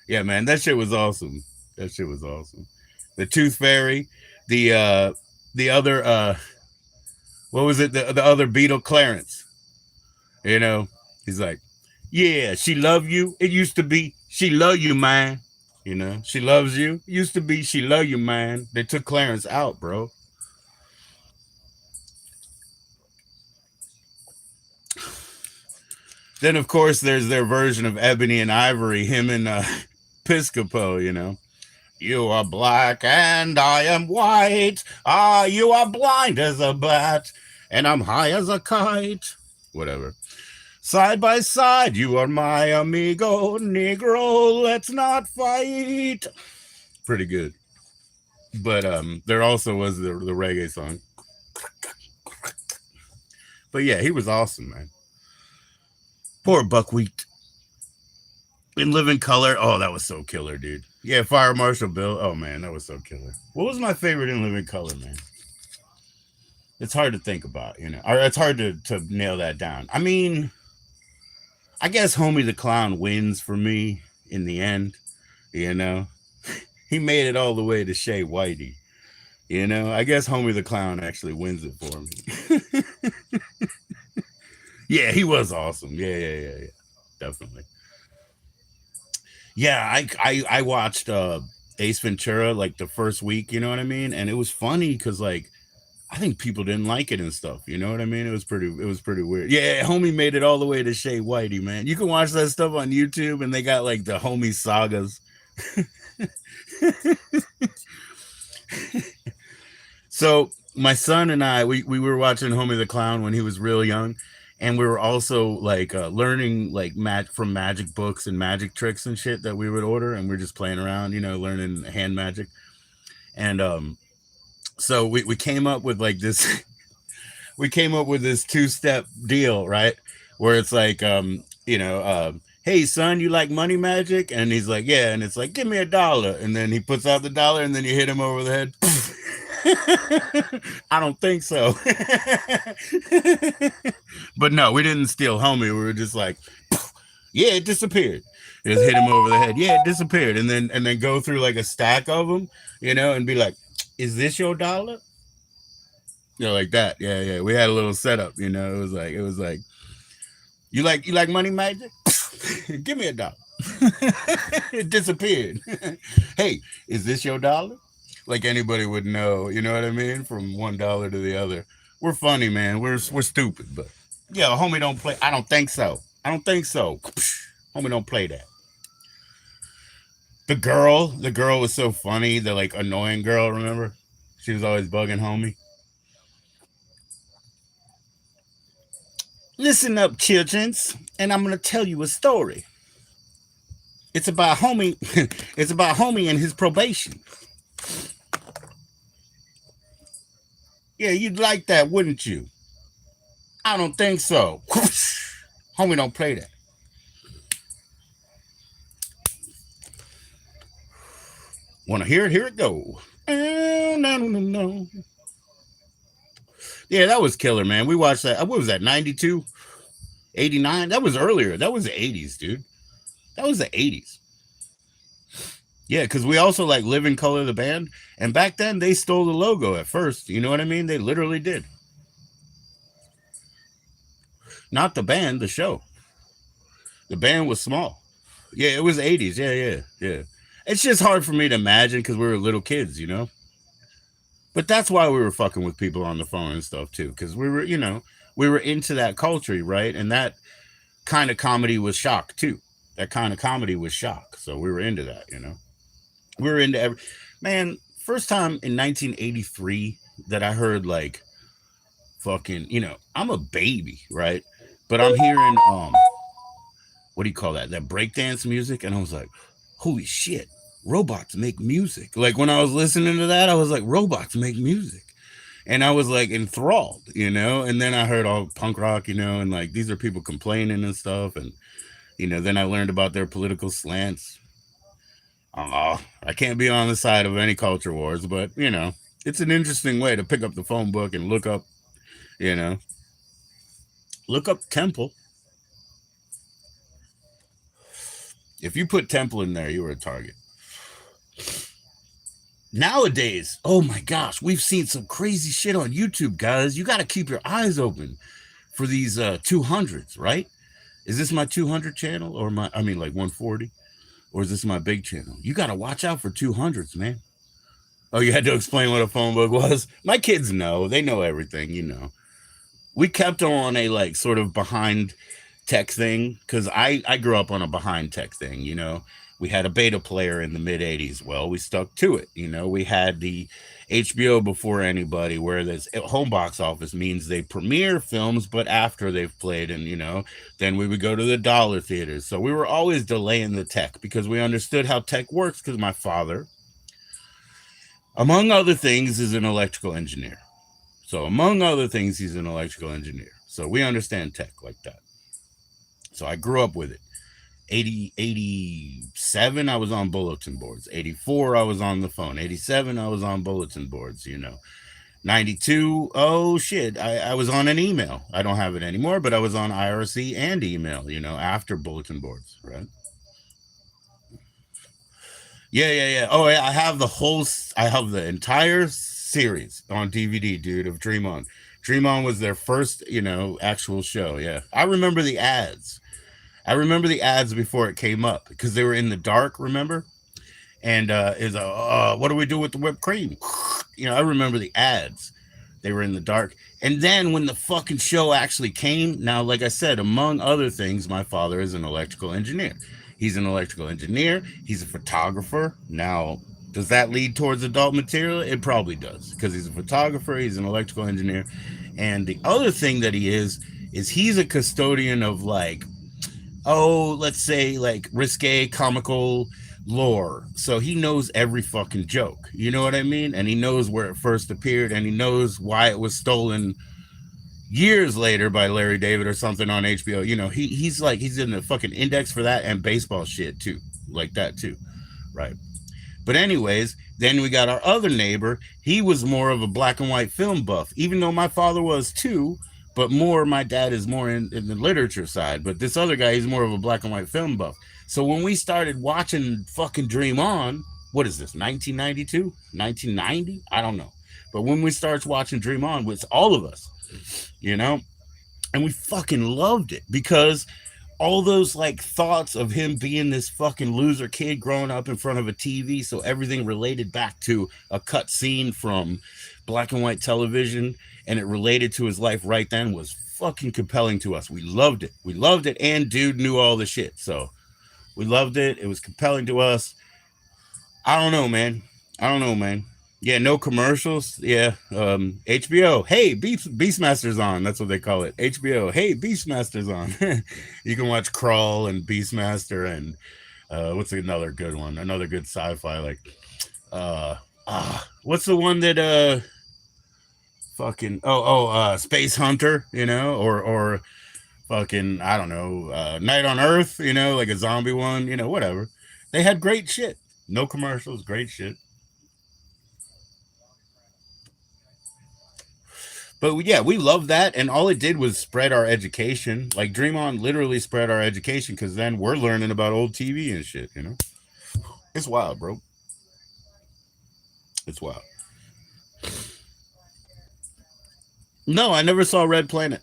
Yeah, man, that shit was awesome. The Tooth Fairy, the other what was it? The other Beatle, Clarence. He's like, yeah, she love you. It used to be she love you, man. She loves you. It used to be she love you, man. They took Clarence out, bro. Then of course there's their version of Ebony and Ivory, him and Piscopo, you know. You are black and I am white. Ah, you are blind as a bat and I'm high as a kite. Whatever. Side by side, you are my amigo, Negro. Let's not fight. Pretty good. But there also was the reggae song. But yeah, he was awesome, man. Poor Buckwheat. In Living Color, oh, that was so killer, dude. Yeah, Fire Marshal Bill. Oh man, that was so killer. What was my favorite in Living Color, man? It's hard to think about, you know. Or it's hard to nail that down. I mean, I guess Homie the Clown wins for me in the end, you know. He made it all the way to Shea Whitey. You know, I guess Homie the Clown actually wins it for me. Yeah, he was awesome. Yeah. Definitely. Yeah, I watched Ace Ventura like the first week, you know what I mean? And it was funny because like I think people didn't like it and stuff, you know what I mean? It was pretty weird. Yeah, Homie made it all the way to Shea Whitey, man. You can watch that stuff on YouTube and they got like the Homie sagas. So my son and I, we were watching Homie the Clown when he was real young, and we were also like learning like from magic books and magic tricks and shit that we would order, and we're just playing around, you know, learning hand magic. And so we came up with like this, we came up with this two-step deal, right? Where it's like, hey son, you like money magic? And he's like, yeah. And it's like, give me $1. And then he puts out the dollar, and then you hit him over the head. I don't think so. But no, we didn't steal Homie. We were just like, yeah, it disappeared. Just hit him over the head. Yeah, it disappeared. And then go through like a stack of them, you know, and be like, is this your dollar? You know, like that. Yeah. We had a little setup, you know. It was like, you like money magic? Give me $1. It disappeared. Hey, is this your dollar? Like anybody would know, you know what I mean? From $1 to the other. We're funny, man. We're stupid, but yeah, Homie don't play. I don't think so. Homie don't play that. The girl was so funny. The like annoying girl, remember? She was always bugging Homie. Listen up, childrens, and I'm gonna tell you a story. It's about Homie. It's about Homie and his probation. Yeah, you'd like that, wouldn't you? I don't think so. Homie don't play that. Want to hear it? Here it go. No. Yeah, that was killer, man. We watched that. What was that? 92, 89? That was earlier. That was the 80s, dude. That was the 80s. Yeah, because we also like Living Color the band. And back then they stole the logo at first. You know what I mean? They literally did. Not the band, the show. The band was small. Yeah, it was 80s. Yeah. It's just hard for me to imagine because we were little kids, you know? But that's why we were fucking with people on the phone and stuff too. Because we were, you know, we were into that culture, right? And that kind of comedy was shock too. That kind of comedy was shock. So we were into that, you know? We were into every man. First time in 1983 that I heard like fucking, you know, I'm a baby, right? But I'm hearing what do you call that? That breakdance music, and I was like, holy shit, robots make music. Like when I was listening to that, I was like, robots make music. And I was like enthralled, you know, and then I heard all punk rock, you know, and like these are people complaining and stuff, and you know, then I learned about their political slants. I can't be on the side of any culture wars, but you know, it's an interesting way to pick up the phone book and look up, you know, look up Temple. If you put Temple in there, you were a target. Nowadays, oh my gosh, we've seen some crazy shit on YouTube, guys. You got to keep your eyes open for these 200s, right? Is this my 200 channel or like 140? Or is this my big channel? You got to watch out for 200s, man. Oh, you had to explain what a phone book was? My kids know. They know everything, you know. We kept on a like sort of behind tech thing, because I grew up on a behind tech thing, you know. We had a beta player in the mid 80s. Well, we stuck to it. You know, we had the HBO before anybody, where this home box office means they premiere films, but after they've played, and, you know, then we would go to the dollar theaters. So we were always delaying the tech because we understood how tech works, because my father, among other things, is an electrical engineer. So, among other things, he's an electrical engineer. So we understand tech like that. So I grew up with it. 87, I was on bulletin boards. 84, I was on the phone. 87, I was on bulletin boards, you know. 92, oh shit, I was on an email. I don't have it anymore, but I was on IRC and email, you know, after bulletin boards, right? Yeah, yeah, yeah. Oh, yeah, I have I have the entire series on DVD, dude, of Dream On. Dream On was their first, you know, actual show. Yeah. I remember the ads. I remember the ads before it came up because they were in the dark, remember? And is what do we do with the whipped cream? You know, I remember the ads. They were in the dark. And then when the fucking show actually came, now, like I said, among other things, my father is an electrical engineer. He's an electrical engineer. He's a photographer. Now, does that lead towards adult material? It probably does because he's a photographer. He's an electrical engineer. And the other thing that he is he's a custodian of, like, let's say, like, risque comical lore. So he knows every fucking joke. You know what I mean? And he knows where it first appeared, and he knows why it was stolen years later by Larry David or something on HBO. You know, he's in the fucking index for that, and baseball shit too. Like that too. Right. But anyways, then we got our other neighbor. He was more of a black and white film buff, even though my father was too. But more, my dad is more in the literature side. But this other guy, he's more of a black and white film buff. So when we started watching fucking Dream On, what is this, 1992, 1990? I don't know. But when we started watching Dream On, with all of us, you know, and we fucking loved it because all those, like, thoughts of him being this fucking loser kid growing up in front of a TV, so everything related back to a cut scene from black and white television, and it related to his life right then, was fucking compelling to us. We loved it. We loved it, and dude knew all the shit. So we loved it. It was compelling to us. I don't know, man. I don't know, man. Yeah, no commercials. Yeah, HBO. Hey, Beastmaster's on. That's what they call it. HBO. Hey, Beastmaster's on. You can watch Crawl and Beastmaster, and what's another good one? Another good sci-fi, like what's the one that fucking Space Hunter, you know, or fucking, I don't know, Night on Earth, you know, like a zombie one, you know, whatever. They had great shit. No commercials, great shit. But yeah, we love that, and all it did was spread our education. Like, Dream On literally spread our education because then we're learning about old TV and shit. You know, it's wild, bro. It's wild. No, I never saw Red Planet.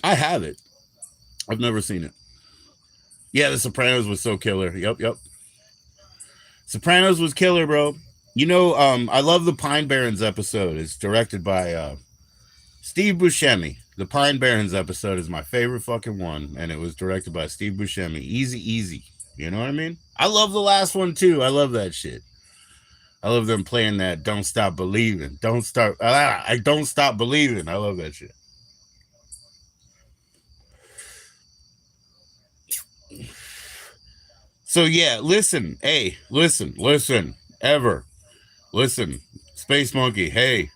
I have it. I've never seen it. Yeah, The Sopranos was so killer. Yep, yep. Sopranos was killer, bro. You know, I love the Pine Barrens episode. It's directed by Steve Buscemi. The Pine Barrens episode is my favorite fucking one, and it was directed by Steve Buscemi. Easy, easy. You know what I mean? I love the last one too. I love that shit. I love them playing that "Don't Stop Believing." I don't stop believing. I love that shit. So yeah, listen, hey, listen, ever, listen, Space Monkey, hey,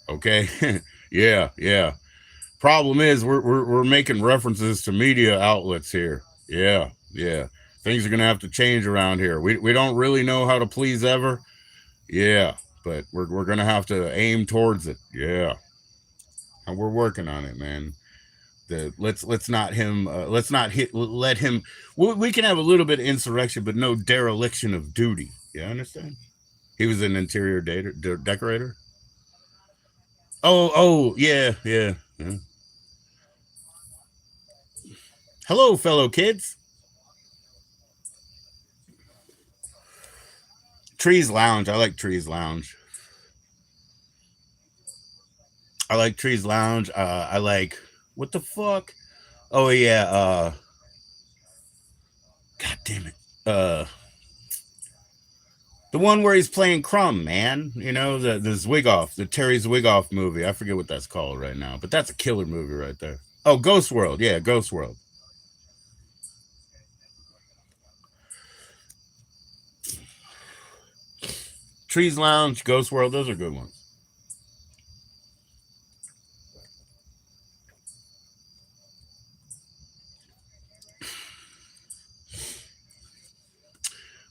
okay, yeah, yeah. Problem is, we're making references to media outlets here. Yeah, yeah. Things are gonna have to change around here. We don't really know how to please ever. Yeah, but we're gonna have to aim towards it. Yeah, and we're working on it, man. Let's not him let's not hit let him. We can have a little bit of insurrection, but no dereliction of duty. You understand? He was an interior decorator. Oh, yeah, yeah, yeah. Hello, fellow kids. Trees Lounge. I like Trees Lounge. I like Trees Lounge. I like, what the fuck? Oh yeah, god damn it. The one where he's playing Crumb, man. You know, the Zwigoff, the Terry Zwigoff movie. I forget what that's called right now, but that's a killer movie right there. Oh, Ghost World. Yeah, Ghost World. Trees Lounge, Ghost World, those are good ones.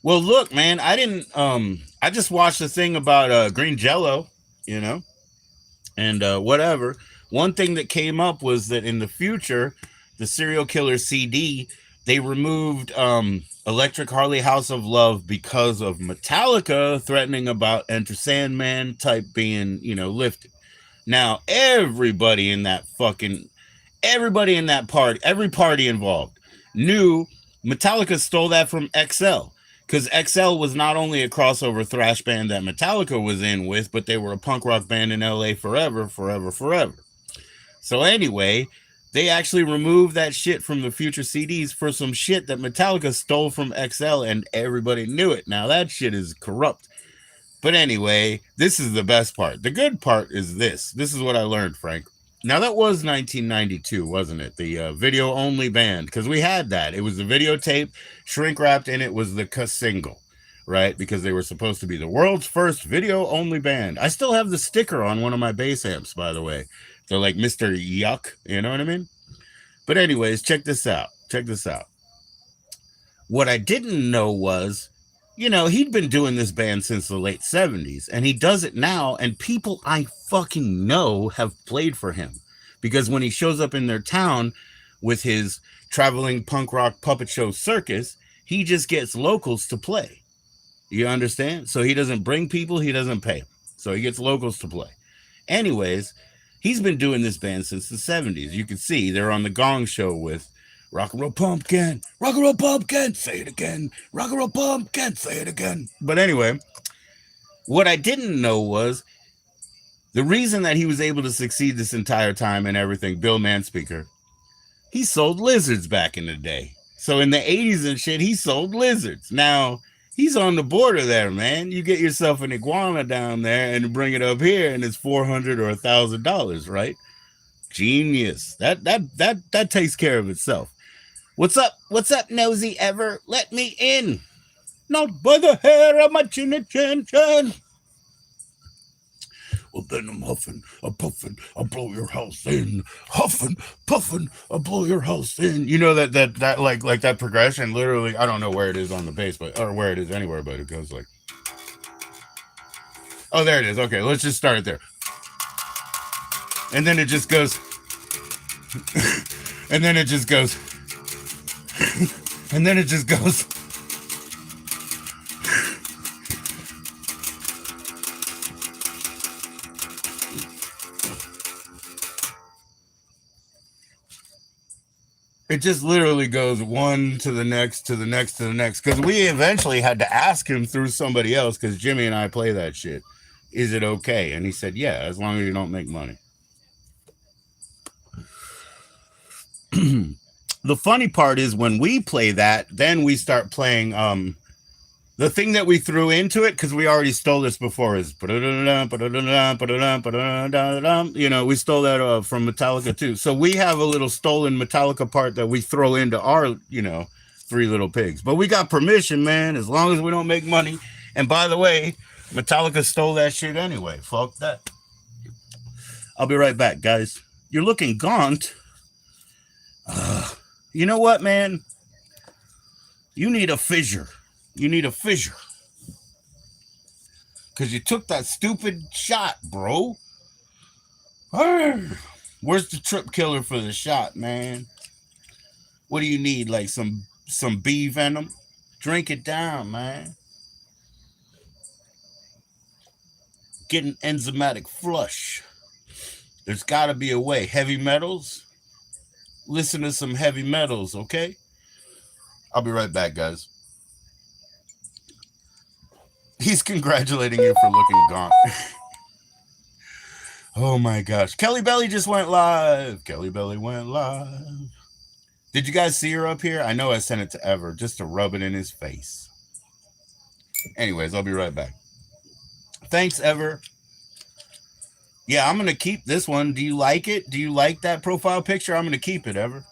Well, look, man, I just watched the thing about green jello, you know, and whatever. One thing that came up was that in the future, the serial killer CD, they removed Electric Harley House of Love because of Metallica threatening about Enter Sandman type being, you know, lifted. Now, everybody in that party, every party involved knew Metallica stole that from XL, because XL was not only a crossover thrash band that Metallica was in with, but they were a punk rock band in LA forever, forever, forever. So anyway, they actually removed that shit from the future CDs for some shit that Metallica stole from XL, and everybody knew it. Now that shit is corrupt. But anyway, this is the best part. The good part is this. This is what I learned, Frank. Now that was 1992, wasn't it? The video only band, because we had that. It was the videotape, shrink wrapped, and it was the single, right? Because they were supposed to be the world's first video only band. I still have the sticker on one of my bass amps, by the way. So like Mr. Yuck, you know what I mean? But anyways, check this out. Check this out. What I didn't know was, you know, he'd been doing this band since the late 70s, and he does it now, and people I fucking know have played for him. Because when he shows up in their town with his traveling punk rock puppet show circus, he just gets locals to play. You understand? So he doesn't bring people, he doesn't pay them. So he gets locals to play. Anyways, he's been doing this band since the 70s. You can see they're on the Gong Show with Rock and Roll Pumpkin, Rock and Roll Pumpkin, say it again, Rock and Roll Pumpkin, say it again. But anyway, what I didn't know was the reason that he was able to succeed this entire time and everything, Bill Manspeaker, he sold lizards back in the day. So in the 80s and shit, he sold lizards. Now, he's on the border there, man. You get yourself an iguana down there and bring it up here, and it's $400 or $1,000, right? Genius. That takes care of itself. What's up? What's up, nosy ever? Let me in. Not by the hair of my chin chin chin. Well, then I'm huffing, I'm puffing, I'll blow your house in. Huffing, puffing, I'll blow your house in. You know that like that progression. Literally, I don't know where it is on the bass, but or where it is anywhere, but it goes like. Oh, there it is. Okay, let's just start it there. And then it just goes. And then it just goes. And then it just goes. It just literally goes one to the next, to the next, to the next. Because we eventually had to ask him through somebody else, because Jimmy and I play that shit. Is it okay? And he said, yeah, as long as you don't make money. The funny part is when we play that, then we start playing the thing that we threw into it, because we already stole this before, is you know, we stole that from Metallica too. So we have a little stolen Metallica part that we throw into our, you know, Three Little Pigs. But we got permission, man, as long as we don't make money. And by the way, Metallica stole that shit anyway. Fuck that. I'll be right back, guys. You're looking gaunt. You know what, man? You need a fissure. You need a fissure. Because you took that stupid shot, bro. Where's the trip killer for the shot, man? What do you need? Like some bee venom? Drink it down, man. Get an enzymatic flush. There's got to be a way. Heavy metals? Listen to some heavy metals, okay? I'll be right back, guys. He's congratulating you for looking gaunt. Oh my gosh. Kelly Belly just went live. Kelly Belly went live. Did you guys see her up here? I know I sent it to Ever just to rub it in his face. Anyways, I'll be right back. Thanks, Ever. Yeah, I'm gonna keep this one. Do you like it? Do you like that profile picture? I'm gonna keep it, Ever.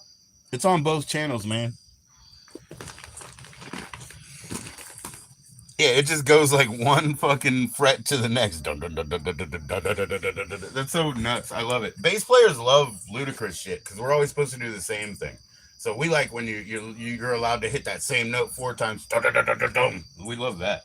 It's on both channels, man. Yeah, it just goes like one fucking fret to the next. That's so nuts. I love it. Bass players love ludicrous shit because we're always supposed to do the same thing. So we like when you're allowed to hit that same note 4 times. We love that.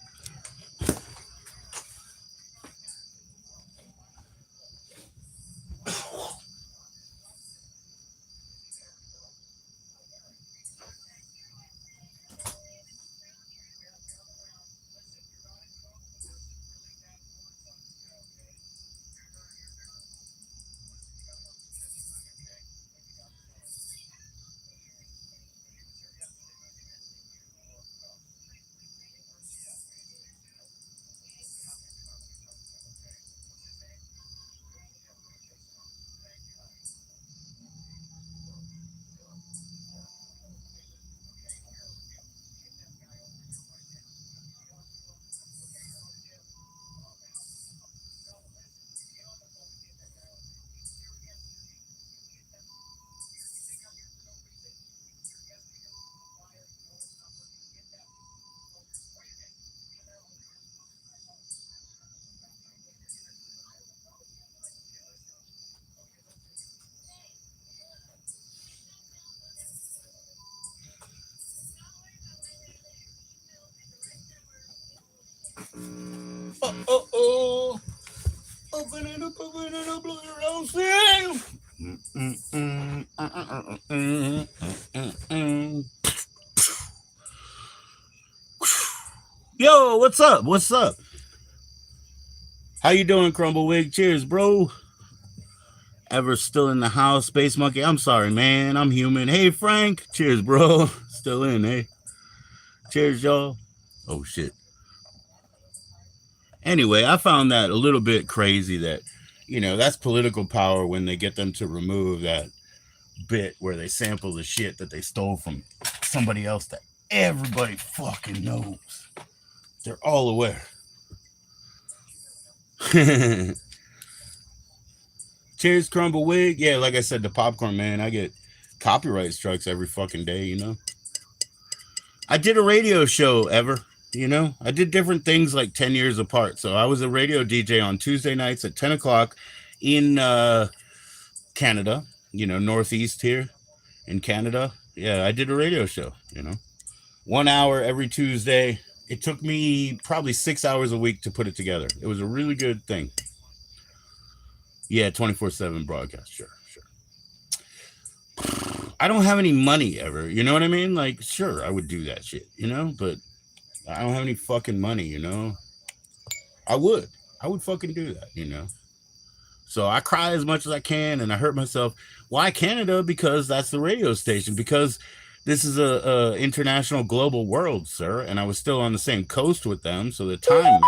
Oh. Open it up, blow your own thing. Yo, what's up? What's up? How you doing, Crumblewig? Cheers, bro. Ever still in the house, Space Monkey? I'm sorry, man. I'm human. Hey, Frank. Cheers, bro. Still in, eh? Cheers, y'all. Oh, shit. Anyway, I found that a little bit crazy that, that's political power when they get them to remove that bit where they sample the shit that they stole from somebody else that everybody fucking knows. They're all aware. Cheers, Crumblewig. Yeah, like I said, the popcorn man, I get copyright strikes every fucking day, I did a radio show, Ever. I did different things like 10 years apart. So I was a radio DJ on Tuesday nights at 10 o'clock in Canada, Northeast here in Canada. Yeah, I did a radio show, 1 hour every Tuesday. It took me probably 6 hours a week to put it together. It was a really good thing. Yeah, 24/7 broadcast. Sure. I don't have any money, Ever. You know what I mean? Like, sure, I would do that shit, but I don't have any fucking money, I would fucking do that, So I cry as much as I can and I hurt myself. Why Canada? Because that's the radio station. Because this is a international global world, sir. And I was still on the same coast with them, so the time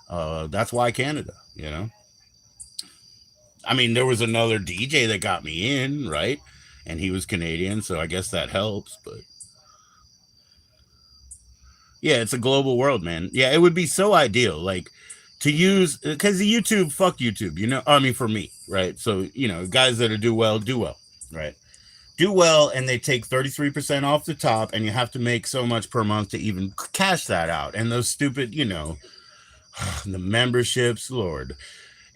matched. That's why Canada, I mean, there was another DJ that got me in, right? And he was Canadian, so I guess that helps, but yeah, it's a global world, man. Yeah, it would be so ideal, like, to use, because the YouTube, fuck YouTube, I mean, for me, right? So, guys that do well, right? Do well, and they take 33% off the top, and you have to make so much per month to even cash that out. And those stupid, the memberships, Lord.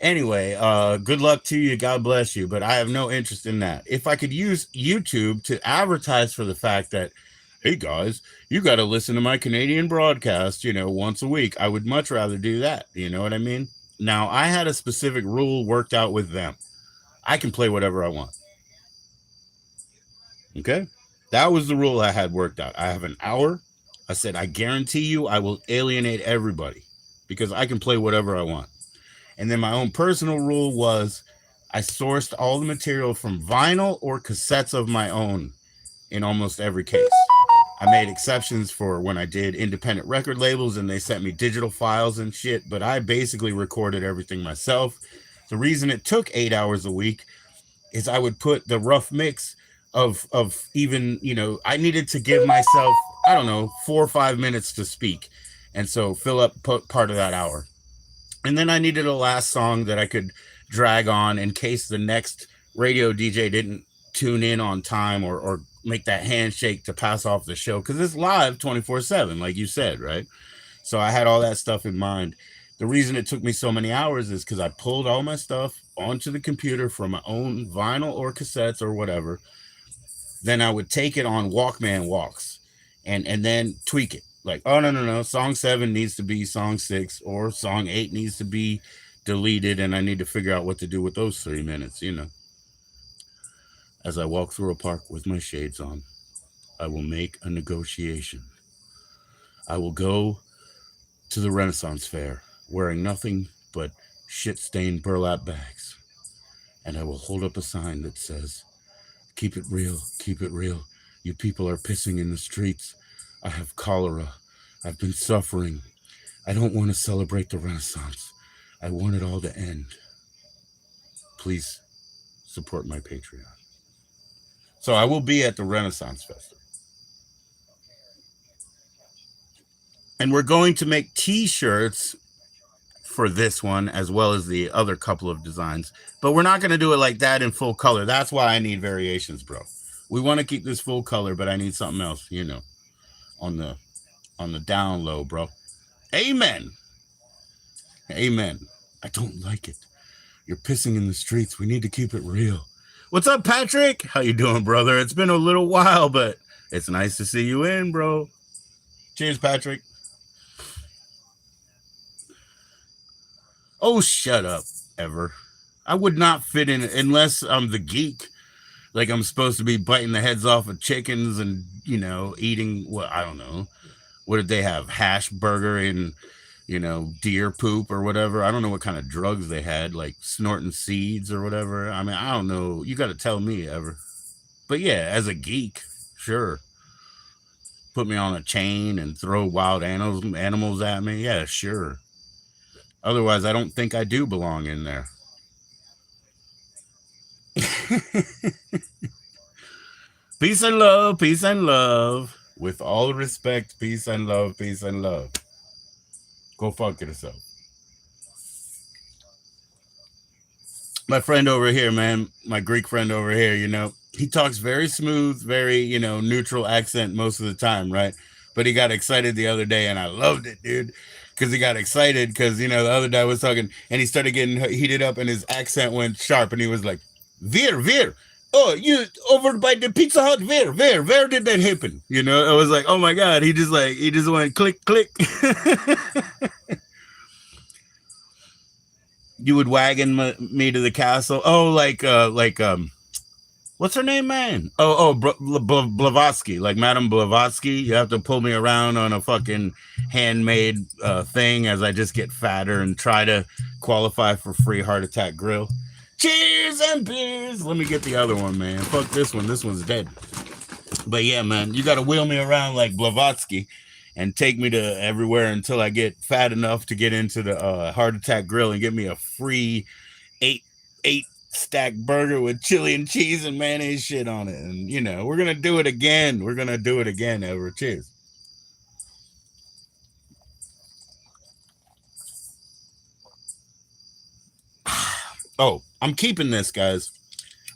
Anyway, good luck to you. God bless you. But I have no interest in that. If I could use YouTube to advertise for the fact that, hey guys, you got to listen to my Canadian broadcast, once a week, I would much rather do that. You know what I mean? Now, I had a specific rule worked out with them. I can play whatever I want. Okay? That was the rule I had worked out. I have an hour. I said, I guarantee you I will alienate everybody because I can play whatever I want. And then my own personal rule was I sourced all the material from vinyl or cassettes of my own in almost every case. I made exceptions for when I did independent record labels and they sent me digital files and shit, but I basically recorded everything myself. The reason it took 8 hours a week is I would put the rough mix of even, you know, I needed to give myself, I don't know, 4 or 5 minutes to speak, and so fill up part of that hour. And then I needed a last song that I could drag on in case the next radio DJ didn't tune in on time, or make that handshake to pass off the show, because it's live 24/7, like you said, right? So I had all that stuff in mind. The reason it took me so many hours is because I pulled all my stuff onto the computer from my own vinyl or cassettes or whatever. Then I would take it on Walkman walks, and then tweak it. Like, oh, no, no, no, song 7 needs to be song 6, or song 8 needs to be deleted, and I need to figure out what to do with those 3 minutes, you know. As I walk through a park with my shades on, I will make a negotiation. I will go to the Renaissance Fair wearing nothing but shit stained burlap bags, and I will hold up a sign that says, keep it real, keep it real. You people are pissing in the streets. I have cholera. I've been suffering. I don't want to celebrate the Renaissance. I want it all to end. Please support my Patreon. So I will be at the Renaissance Festival. And we're going to make t-shirts for this one, as well as the other couple of designs. But we're not going to do it like that in full color. That's why I need variations, bro. We want to keep this full color, but I need something else, you know, on the down low, bro. Amen. Amen. I don't like it. You're pissing in the streets. We need to keep it real. What's up, Patrick? How you doing, brother? It's been a little while, but it's nice to see you in, bro. Cheers, Patrick. Oh, shut up, Ever. I would not fit in unless I'm the geek. Like I'm supposed to be biting the heads off of chickens and, you know, eating, what, I don't know. What did they have? Hash burger and, you know, deer poop or whatever. I don't know what kind of drugs they had, like snorting seeds or whatever. I mean, I don't know. You got to tell me, Ever. But yeah, as a geek, sure. Put me on a chain and throw wild animals at me. Yeah, sure. Otherwise, I don't think I do belong in there. Peace and love, peace and love. With all respect, peace and love, peace and love. Go fuck yourself. My friend over here, man, my Greek friend over here, you know, he talks very smooth, very, you know, neutral accent most of the time, right? But he got excited the other day, and I loved it, dude. Because he got excited because, you know, the other guy was talking, and he started getting heated up, and his accent went sharp, and he was like, Veer. Oh, you over by the Pizza Hut, where did that happen? You know, I was like, oh my God, he just went click. You would wagon me to the castle. Oh, what's her name, man? Blavatsky, like Madame Blavatsky. You have to pull me around on a fucking handmade thing as I just get fatter and try to qualify for free heart attack grill. Cheers and beers. Let me get the other one, man. Fuck this one. This one's dead. But yeah, man, you got to wheel me around like Blavatsky and take me to everywhere until I get fat enough to get into the heart attack grill and get me a free eight stack burger with chili and cheese and mayonnaise shit on it. And, you know, we're going to do it again. Ever. Cheers. Oh, I'm keeping this, guys.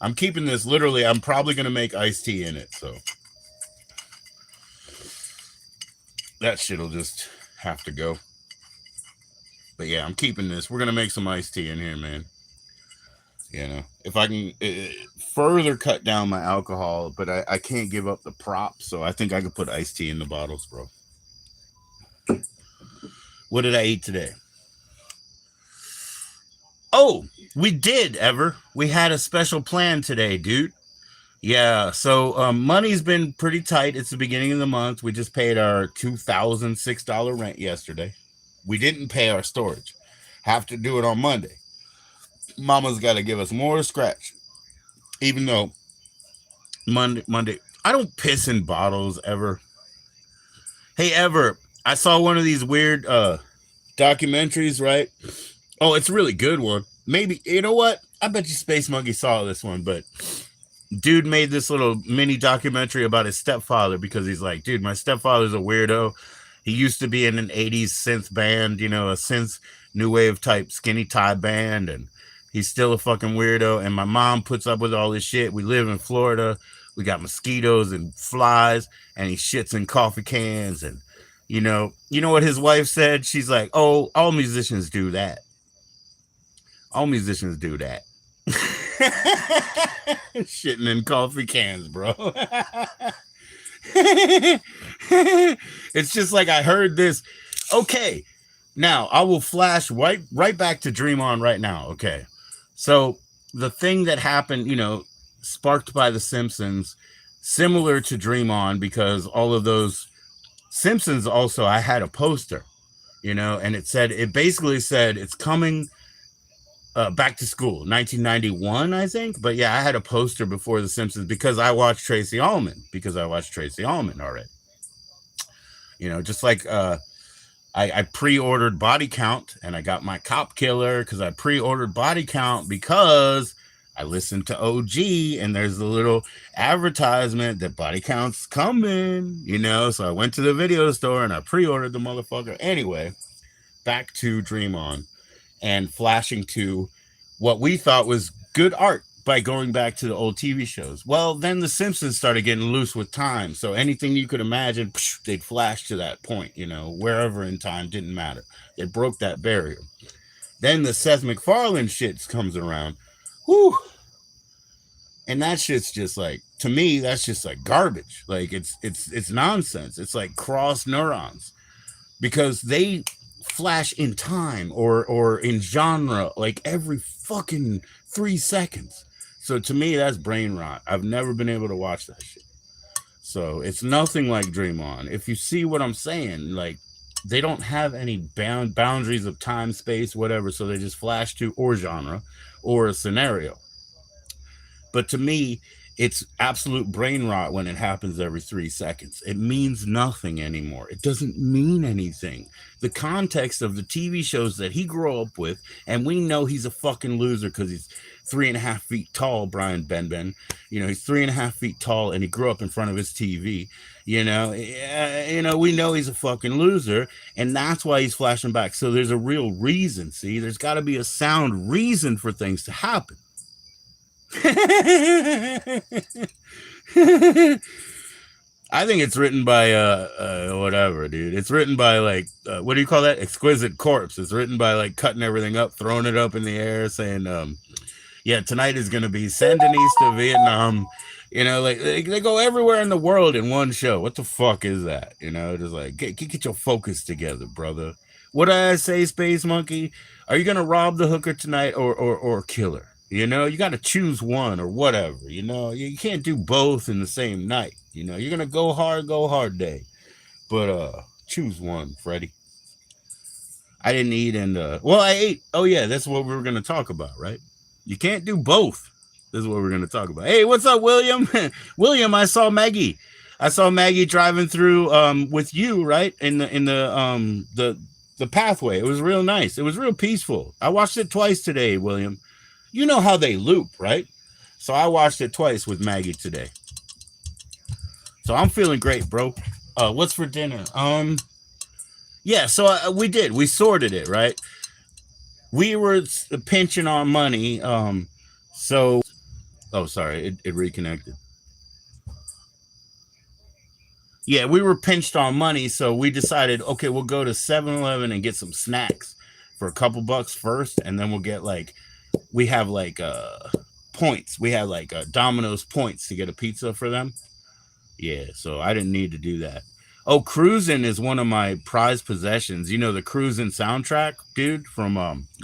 I'm keeping this. Literally, I'm probably going to make iced tea in it. So that shit'll just have to go. But yeah, I'm keeping this. We're going to make some iced tea in here, man. You know, if I can further cut down my alcohol, but I can't give up the prop. So I think I could put iced tea in the bottles, bro. What did I eat today? Oh, we did, Ever. We had a special plan today, dude. Yeah, so money's been pretty tight. It's the beginning of the month. We just paid our $2,006 rent yesterday. We didn't pay our storage. Have to do it on Monday. Mama's got to give us more to scratch. Even though Monday, I don't piss in bottles, Ever. Hey, Ever, I saw one of these weird documentaries, right? Oh, it's a really good one. Maybe, you know what? I bet you Space Monkey saw this one, but dude made this little mini documentary about his stepfather because he's like, dude, my stepfather's a weirdo. He used to be in an 80s synth band, you know, a synth new wave type skinny tie band, and he's still a fucking weirdo. And my mom puts up with all this shit. We live in Florida. We got mosquitoes and flies, and he shits in coffee cans. And you know what his wife said? She's like, "Oh, all musicians do that. All musicians do that." Shitting in coffee cans, bro. It's just like I heard this. Okay, now I will flash right back to Dream On right now. Okay, so the thing that happened, sparked by The Simpsons, similar to Dream On, because all of those Simpsons also, I had a poster, and it basically said it's coming back to school, 1991, I think. But yeah, I had a poster before The Simpsons because I watched Tracy Ullman already. Just like I pre-ordered Body Count, and I got my Cop Killer because I pre-ordered Body Count because I listened to OG, and there's a little advertisement that Body Count's coming, so I went to the video store and I pre-ordered the motherfucker. Anyway, back to Dream On, and flashing to what we thought was good art by going back to the old TV shows. Well, then The Simpsons started getting loose with time. So anything you could imagine, they'd flash to that point, wherever in time, didn't matter. They broke that barrier. Then the Seth MacFarlane shit comes around. Whew. And that shit's just like, to me, that's just like garbage. Like it's nonsense. It's like cross neurons, because they flash in time or in genre like every fucking 3 seconds. So to me, that's brain rot. I've never been able to watch that shit. So it's nothing like Dream On. If you see what I'm saying, like, they don't have any boundaries of time, space, whatever. So they just flash to or genre or a scenario. But to me, it's absolute brain rot when it happens every 3 seconds. It means nothing anymore. It doesn't mean anything. The context of the TV shows that he grew up with, and we know he's a fucking loser because he's 3.5 feet tall, Brian Benben. He's 3.5 feet tall, and he grew up in front of his TV. We know he's a fucking loser, and that's why he's flashing back. So there's a real reason. See, there's got to be a sound reason for things to happen. I think it's written by whatever, dude. It's written by like what do you call that? Exquisite Corpse. It's written by like cutting everything up, throwing it up in the air, saying, yeah, tonight is gonna be Sandinista, Vietnam. Like they go everywhere in the world in one show. What the fuck is that? Just like get your focus together, brother. What did I say, Space Monkey? Are you gonna rob the hooker tonight or kill her? You got to choose one or whatever. You can't do both in the same night. You're gonna go hard day, but choose one, Freddie. I didn't eat, and I ate. Oh yeah, that's what we were gonna talk about, right? You can't do both. This is what we're gonna talk about. Hey, what's up, William? William, I saw Maggie. Driving through with you, right, in the pathway. It was real nice. It was real peaceful. I watched it twice today, William. You know how they loop, right? So I watched it twice with Maggie today. So I'm feeling great, bro. What's for dinner? Yeah, so we sorted it, right? We were pinching on money. Oh, sorry, it reconnected. Yeah, we were pinched on money, so we decided, okay, we'll go to 7-Eleven and get some snacks for a couple bucks first, and then we'll get we have points. We have Domino's points to get a pizza for them. Yeah, so I didn't need to do that. Oh, Cruisin' is one of my prized possessions. The Cruisin' soundtrack, dude, from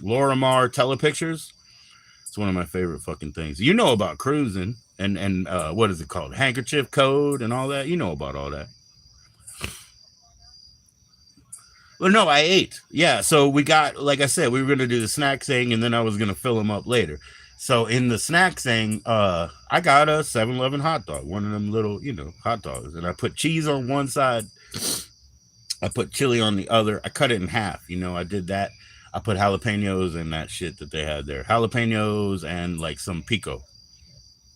Lorimar Telepictures. It's one of my favorite fucking things. You know about Cruisin' and what is it called? Handkerchief Code and all that. You know about all that. Well, no, I ate. Yeah, so we got, like I said, we were going to do the snack thing, and then I was going to fill them up later. So in the snack thing, I got a 7-Eleven hot dog, one of them little, hot dogs. And I put cheese on one side. I put chili on the other. I cut it in half. I did that. I put jalapenos and that shit that they had there. Jalapenos and some pico.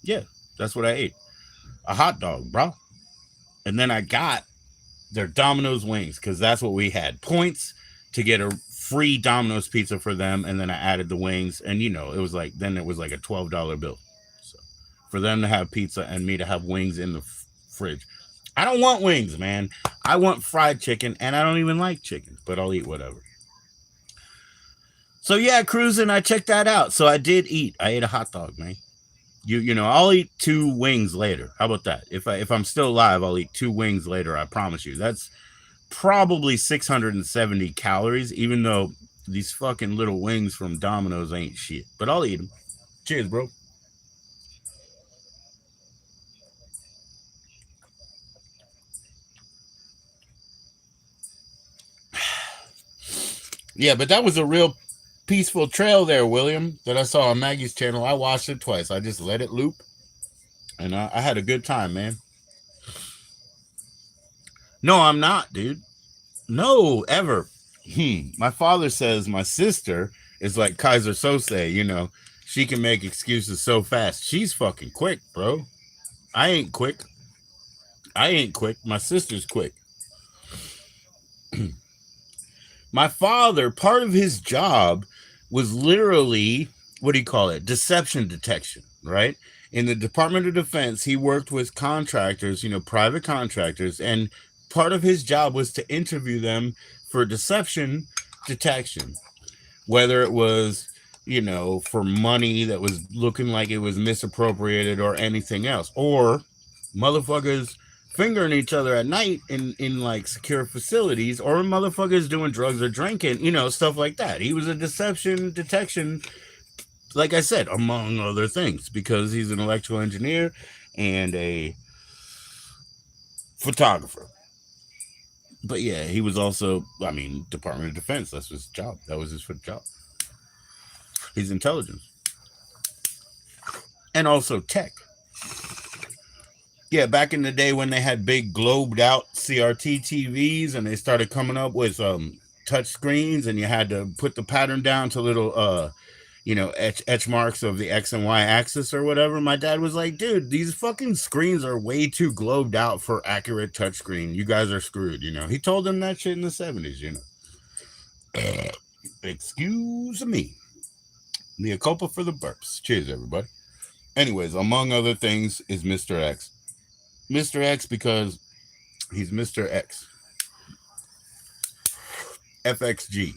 Yeah. That's what I ate. A hot dog, bro. And then I got their Domino's wings because that's what we had. Points to get a free Domino's pizza for them, and then I added the wings, and it was like it was like a $12 bill. So for them to have pizza and me to have wings in the fridge. I don't want wings, man. I want fried chicken, and I don't even like chicken, but I'll eat whatever. So yeah, cruising. I checked that out. So I did eat. I ate a hot dog, man. I'll eat 2 wings later. How about that? If I'm still alive, I'll eat 2 wings later. I promise you. That's probably 670 calories, even though these fucking little wings from Domino's ain't shit. But I'll eat them. Cheers, bro. Yeah, but that was a real peaceful trail there, William, that I saw on Maggie's channel. I watched it twice. I just let it loop, and I had a good time, man. No, I'm not, dude. No, ever. My father says my sister is like Kaiser Sose, she can make excuses so fast. She's fucking quick, bro. I ain't quick. I ain't quick. My sister's quick. My father, part of his job was literally, what do you call it? Deception detection, right? In the Department of Defense, he worked with contractors, private contractors, and part of his job was to interview them for deception detection, whether it was, for money that was looking like it was misappropriated or anything else, or motherfuckers fingering each other at night in like secure facilities, or motherfuckers doing drugs or drinking, stuff like that. He was a deception detection, like I said, among other things, because he's an electrical engineer and a photographer. But yeah, he was also, Department of Defense. That's his job. That was his job. He's intelligence. And also tech. Yeah, back in the day when they had big globed out CRT TVs and they started coming up with touch screens, and you had to put the pattern down to little etch marks of the X and Y axis or whatever. My dad was like, dude, these fucking screens are way too globed out for accurate touchscreen. You guys are screwed, He told them that shit in the 70s, Excuse me. Mea culpa for the burps. Cheers, everybody. Anyways, among other things is Mr. X. Mr. X because he's Mr. X. FXG.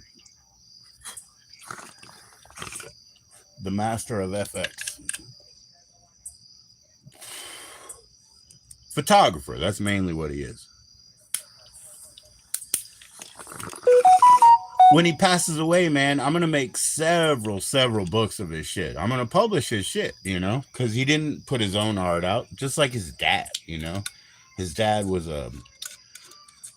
The master of FX. Photographer. That's mainly what he is. When he passes away, man, I'm going to make several books of his shit. I'm going to publish his shit, because he didn't put his own art out, just like his dad, His dad was a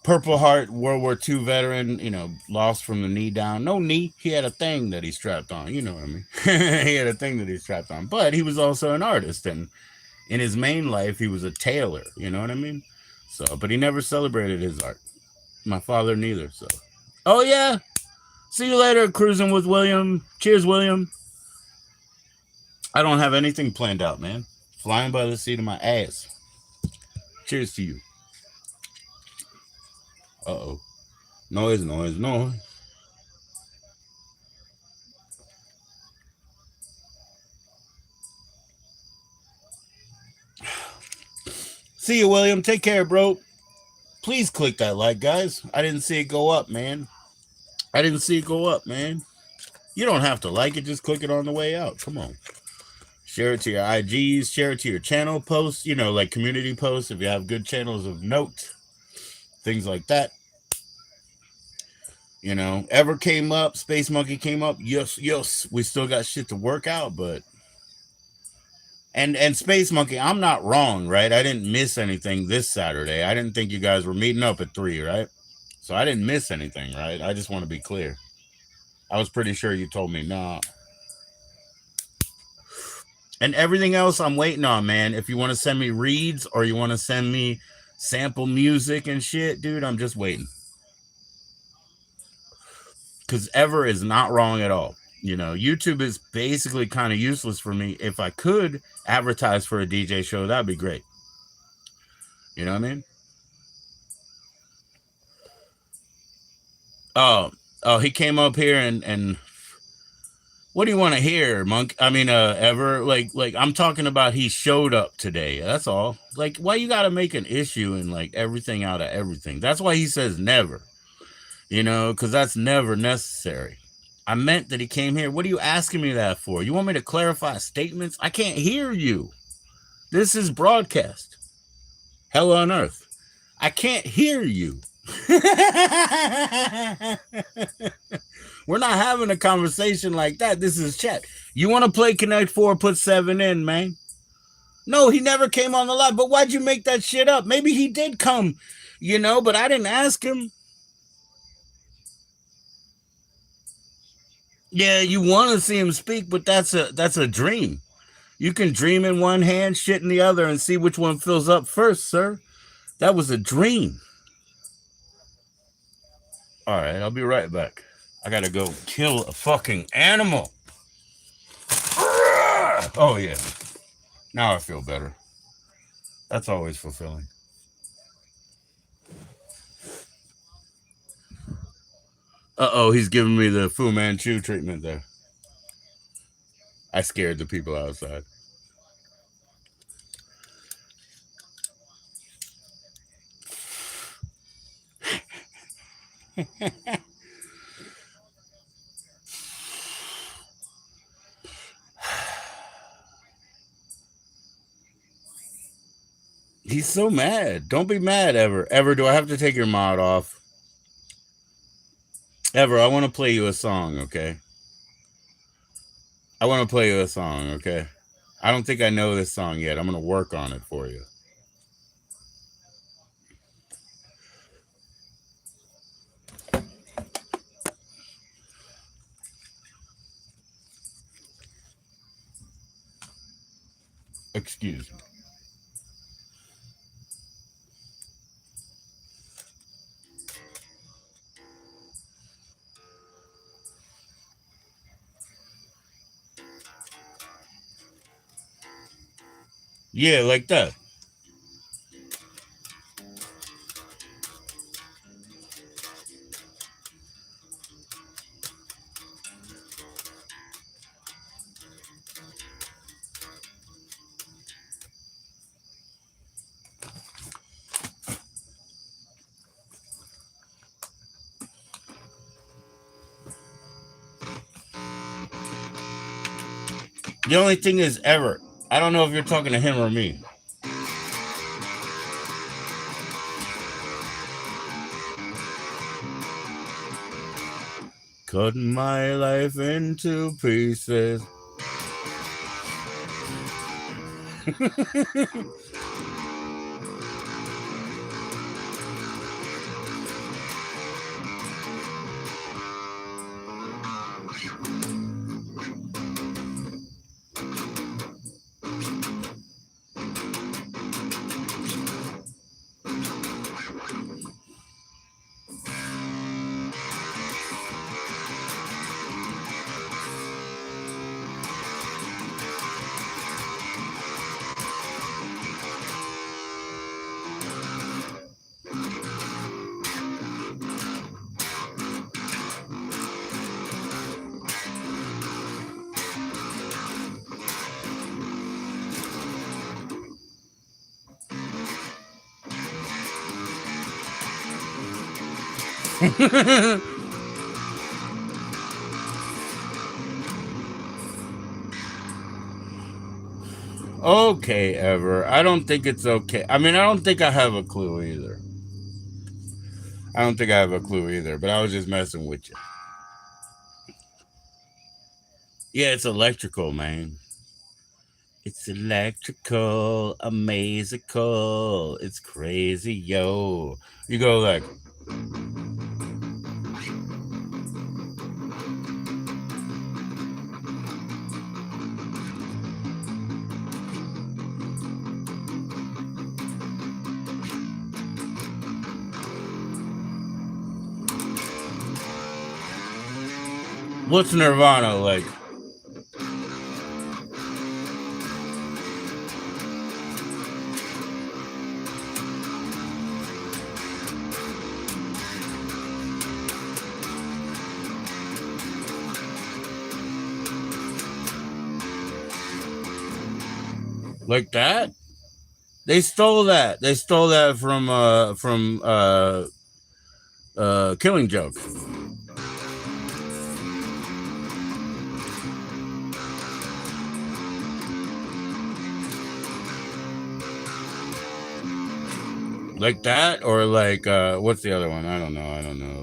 Purple Heart World War II veteran, lost from the knee down. No knee. He had a thing that he strapped on. You know what I mean? He had a thing that he strapped on. But he was also an artist. And in his main life, he was a tailor. You know what I mean? So, but he never celebrated his art. My father neither. So, oh, yeah. See you later, cruising with William. Cheers, William. I don't have anything planned out, man. Flying by the seat of my ass. Cheers to you. Uh-oh. Noise. See you, William. Take care, bro. Please click that like, guys. I didn't see it go up, man. You don't have to like it. Just click it on the way out. Come on. Share it to your IGs. Share it to your channel posts. Like community posts. If you have good channels of note. Things like that. Ever came up. Space Monkey came up. Yes. We still got shit to work out, but... And Space Monkey, I'm not wrong, right? I didn't miss anything this Saturday. I didn't think you guys were meeting up at 3, right? So I didn't miss anything, right? I just want to be clear. I was pretty sure you told me no. And everything else I'm waiting on, man. If you want to send me reads or you want to send me sample music and shit, dude, I'm just waiting. Because Ever is not wrong at all. You know, YouTube is basically kind of useless for me. If I could advertise for a DJ show, that'd be great. You know what I mean? Oh, oh, he came up here and what do you want to hear, Monk? I mean, ever like I'm talking about he showed up today. That's all. Like, why you got to make an issue and like everything out of everything? That's why he says never. You know, because that's never necessary. I meant that he came here. What are you asking me that for? You want me to clarify statements? I can't hear you. This is broadcast. Hell on earth. I can't hear you. We're not having a conversation like that. This is chat. You want to play Connect 4, put 7 in, man. No, he never came on the live. But why'd you make that shit up? Maybe he did come, you know, but I didn't ask him. Yeah, you want to see him speak, but that's a dream. You can dream in one hand, shit in the other, and see which one fills up first, sir. That was a dream. All right, I'll be right back. I gotta go kill a fucking animal. Oh, yeah. Now I feel better. That's always fulfilling. Uh-oh, he's giving me the Fu Manchu treatment there. I scared the people outside. He's so mad. Don't be mad, Ever. Ever, do I have to take your mod off? Ever, I want to play you a song, okay? I want to play you a song, okay? I don't think I know this song yet. I'm going to work on it for you. Excuse me. Yeah, like that. The only thing is, Ever, I don't know if you're talking to him or me. Cut my life into pieces. Okay, Ever. I don't think it's okay. I mean, I don't think I have a clue either. I don't think I have a clue either, but I was just messing with you. Yeah, it's electrical, man. It's electrical, amazical. It's crazy, yo. You go like. What's Nirvana like? Like that? They stole that. They stole that from Killing Joke. Like that, or like what's the other one? I don't know. I don't know.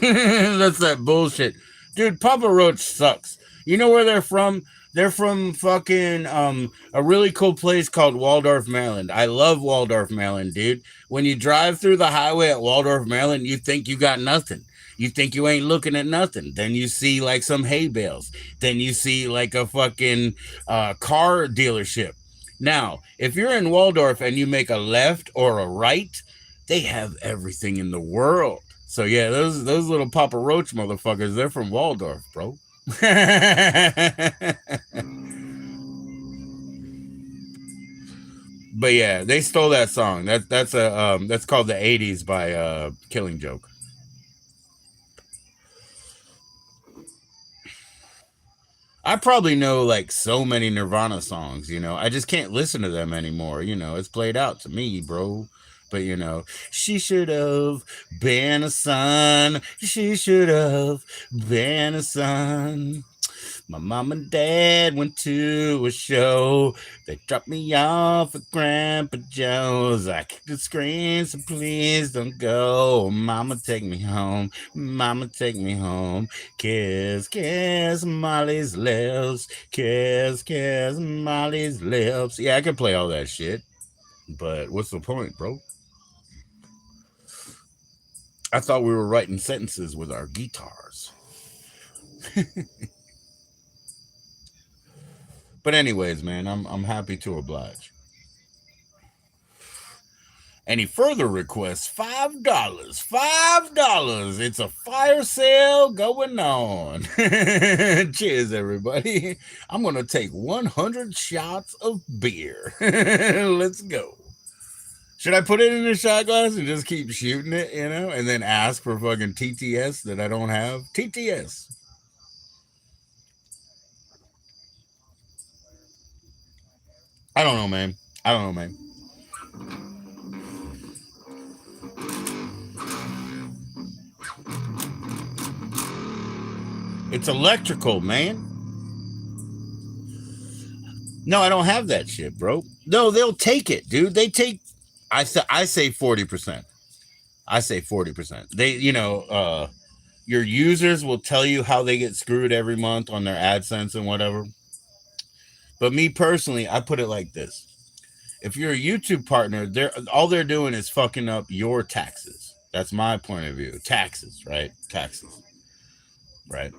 That's that bullshit. Dude, Papa Roach sucks. You know where they're from? They're from fucking a really cool place called Waldorf, Maryland. I love Waldorf, Maryland, dude. When you drive through the highway at Waldorf, Maryland, you think you got nothing. You think you ain't looking at nothing. Then you see like some hay bales. Then you see like a fucking car dealership. Now, if you're in Waldorf and you make a left or a right, they have everything in the world. So yeah, those little Papa Roach motherfuckers, they're from Waldorf, bro. But yeah, they stole that song. That's called the '80s by Killing Joke. I probably know like so many Nirvana songs, I just can't listen to them anymore. It's played out to me, bro. But she should have been a son. She should have been a son. My mom and dad went to a show. They dropped me off at Grandpa Joe's. I kicked and screamed, so please don't go. Mama, take me home. Mama, take me home. Kiss, kiss Molly's lips. Kiss, kiss Molly's lips. Yeah, I can play all that shit. But what's the point, bro? I thought we were writing sentences with our guitars. But anyways, man, I'm happy to oblige. Any further requests? $5. $5. It's a fire sale going on. Cheers, everybody. I'm going to take 100 shots of beer. Let's go. Should I put it in a shot glass and just keep shooting it, and then ask for fucking TTS that I don't have? TTS. I don't know, man. It's electrical, man. No, I don't have that shit, bro. No, they'll take it, dude. They take. I say 40%. I say 40%. They, your users will tell you how they get screwed every month on their AdSense and whatever. But me personally, I put it like this: if you're a YouTube partner, all they're doing is fucking up your taxes. That's my point of view. Taxes, right? Taxes, right?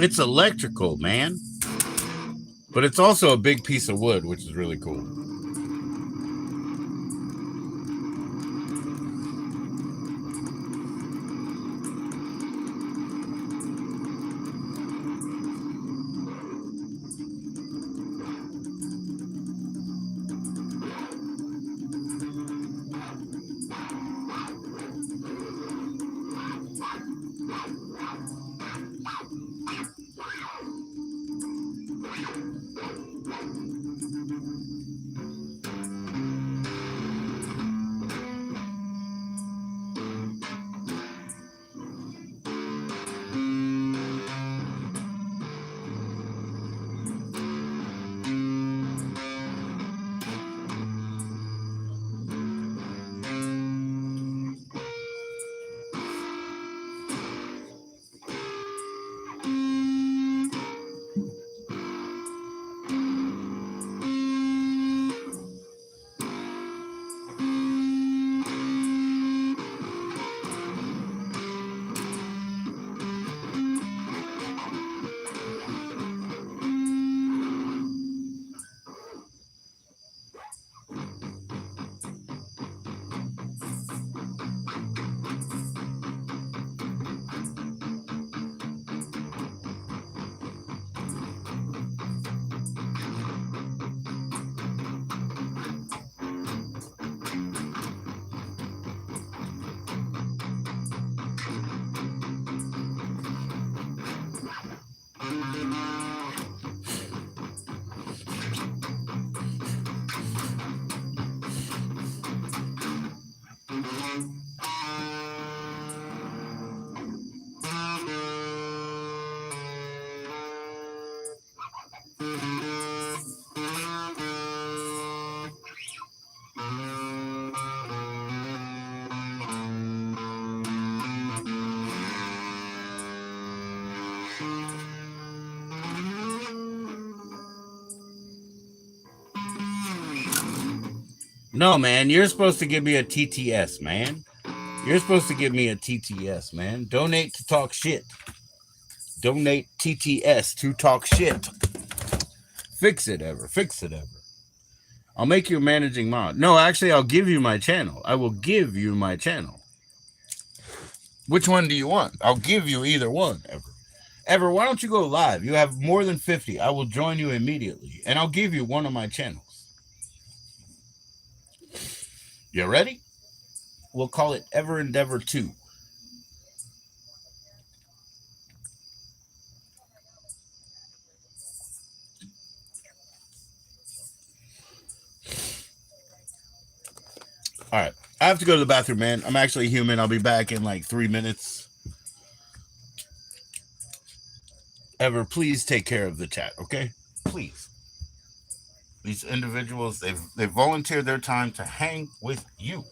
It's electrical, man. But it's also a big piece of wood, which is really cool. No, man, you're supposed to give me a TTS, man. You're supposed to give me a TTS, man. Donate to talk shit. Donate TTS to talk shit. Fix it ever. Fix it ever. I'll make you a managing mod. No, actually, I'll give you my channel. I will give you my channel. Which one do you want? I'll give you either one, Ever. Ever, why don't you go live? You have more than 50. I will join you immediately, and I'll give you one of my channels. You ready? We'll call it Ever Endeavor 2. All right. I have to go to the bathroom, man. I'm actually human. I'll be back in like 3 minutes. Ever, please take care of the chat, okay? Please. These individuals, they've volunteered their time to hang with you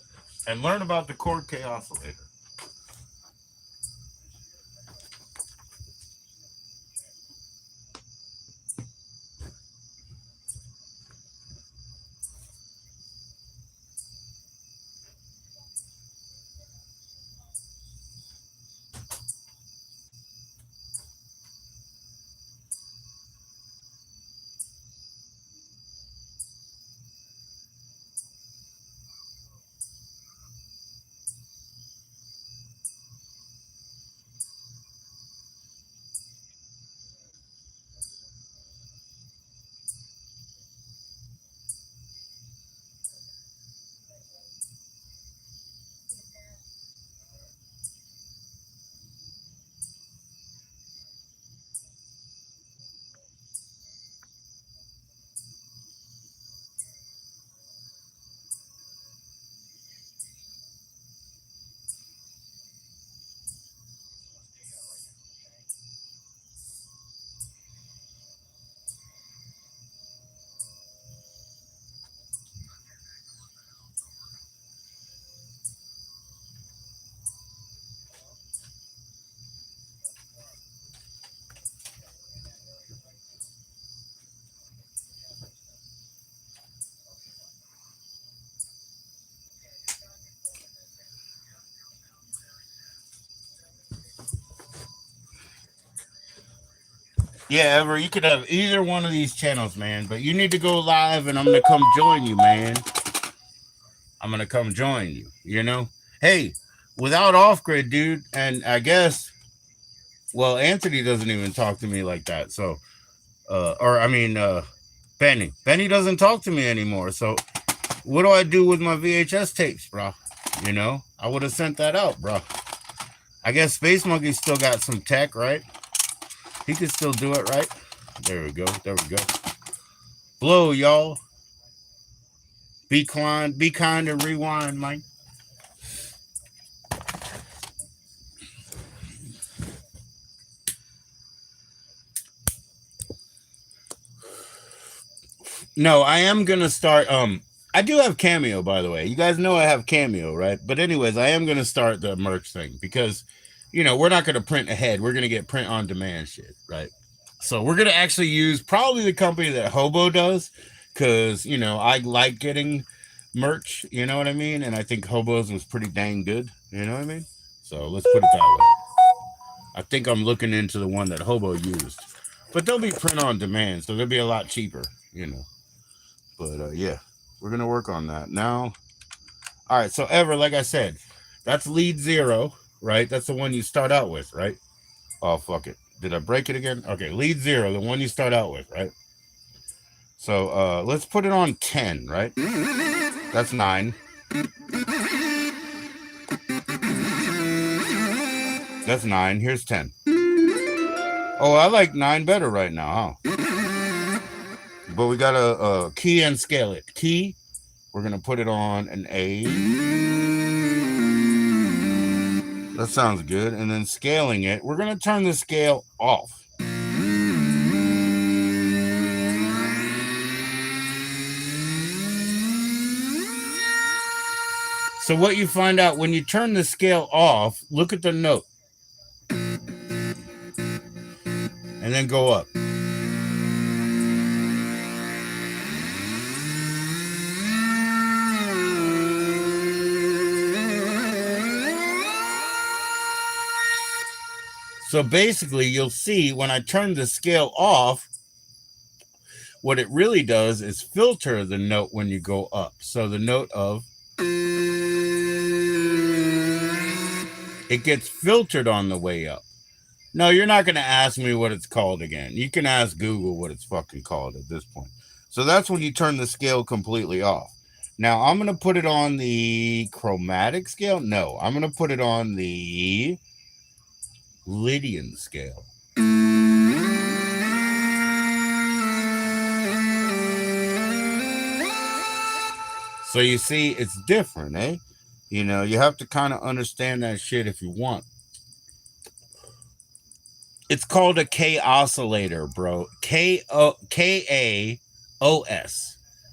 and learn about the chord K oscillator. Yeah, Ever, you could have either one of these channels, man. But you need to go live, and I'm gonna come join you, man. I'm gonna come join you. You know, hey, without off grid, dude, and I guess, well, Anthony doesn't even talk to me like that. So, or I mean, Benny doesn't talk to me anymore. So, what do I do with my VHS tapes, bro? You know, I would have sent that out, bro. I guess Space Monkey still got some tech, right? He could still do it, right? There we go. There we go. Blow, y'all. Be kind and rewind, Mike. No, I am gonna start. I do have Cameo, by the way. You guys know I have Cameo, right? But anyways, I am gonna start the merch thing because, you know, we're not gonna print ahead. We're gonna get print on demand shit, right? So we're gonna actually use probably the company that Hobo does, because you know I like getting merch. You know what I mean? And I think Hobo's was pretty dang good. You know what I mean? So let's put it that way. I think I'm looking into the one that Hobo used, but they'll be print on demand, so they'll be a lot cheaper. You know. But yeah, we're gonna work on that now. All right, so Ever, like I said, that's lead 0, right? That's the one you start out with, right? Oh fuck it. Did I break it again? Okay, lead 0, the one you start out with, right? So let's put it on 10, right? That's 9. That's 9. Here's 10. Oh, I like 9 better right now, huh? But we gotta key and scale it. Key, we're gonna put it on an A. That sounds good. And then scaling it, we're gonna turn the scale off. So what you find out when you turn the scale off, look at the note. And then go up. So basically, you'll see when I turn the scale off, what it really does is filter the note when you go up. So the note of, it gets filtered on the way up. No, you're not going to ask me what it's called again. You can ask Google what it's fucking called at this point. So that's when you turn the scale completely off. Now, I'm going to put it on the chromatic scale. No, I'm going to put it on the Lydian scale. So you see, it's different, eh? You know, you have to kind of understand that shit if you want. It's called a K oscillator, bro. K-A-O-S,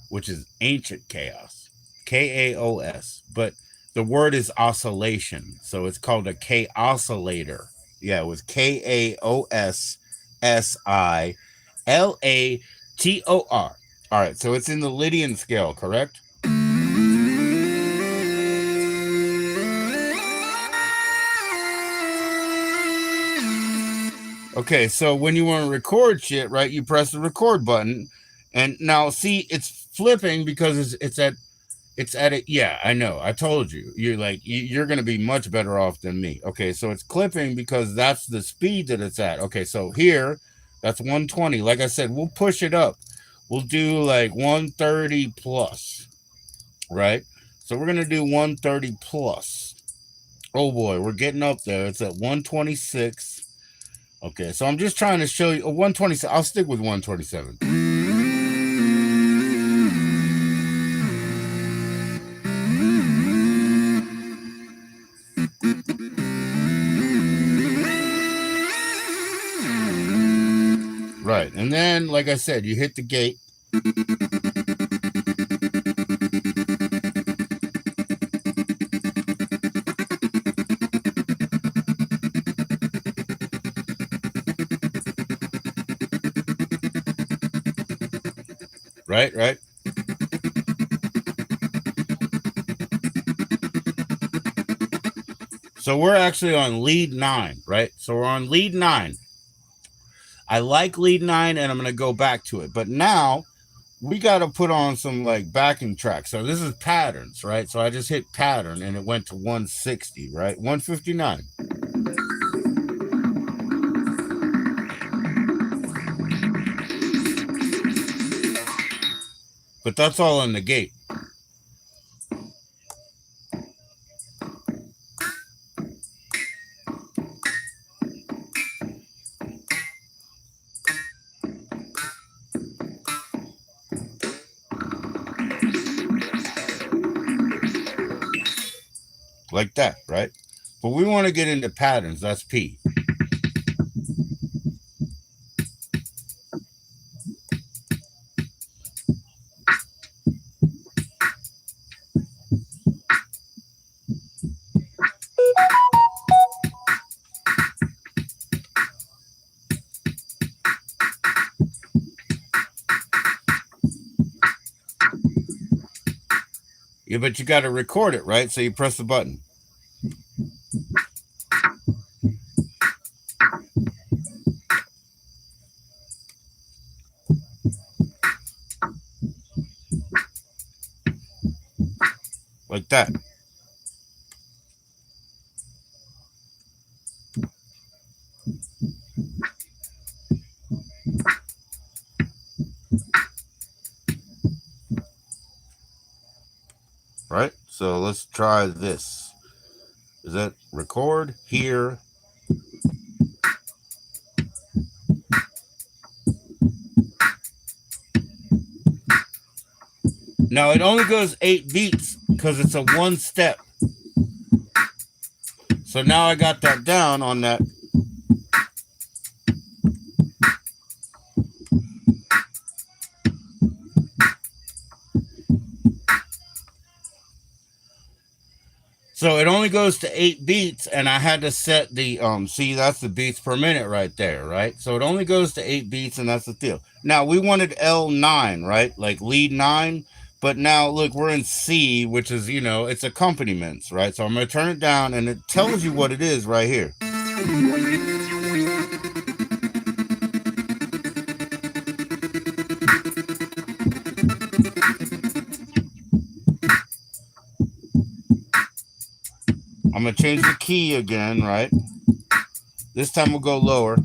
which is ancient chaos. K-A-O-S. But the word is oscillation. So it's called a K oscillator. Yeah, it was K-A-O-S-S-I-L-A-T-O-R. All right, so it's in the Lydian scale, correct? Okay, so when you want to record shit, right, you press the record button, and now see it's flipping because it's at it. Yeah, I know. I told you. You're gonna be much better off than me. Okay, so it's clipping because that's the speed that it's at. Okay, so here, that's 120. Like I said, we'll push it up. We'll do like 130 plus, right? So we're gonna do 130 plus. Oh boy, we're getting up there. It's at 126. Okay, so I'm just trying to show you 127. I'll stick with 127. Right, and then, like I said, you hit the gate. Right. So we're actually on lead 9, right? So we're on lead 9. I like lead 9, and I'm going to go back to it. But now we got to put on some like backing tracks. So this is patterns, right? So I just hit pattern, and it went to 160, right? 159. But that's all in the gate. Like that, right? But we want to get into patterns. That's P. Yeah, but you got to record it, right? So you press the button. Like that. Right? So let's try this. Is that record here? Now it only goes 8 beats because it's a 1 step. So now I got that down on that. So it only goes to 8 beats, and I had to set the see, that's the beats per minute right there, right? So it only goes to 8 beats, and that's the deal. Now we wanted L9, right? Like lead 9, but now look, we're in C, which is, you know, it's accompaniments, right? So I'm gonna turn it down, and it tells you what it is right here. I'm gonna change the key again, right? This time we'll go lower.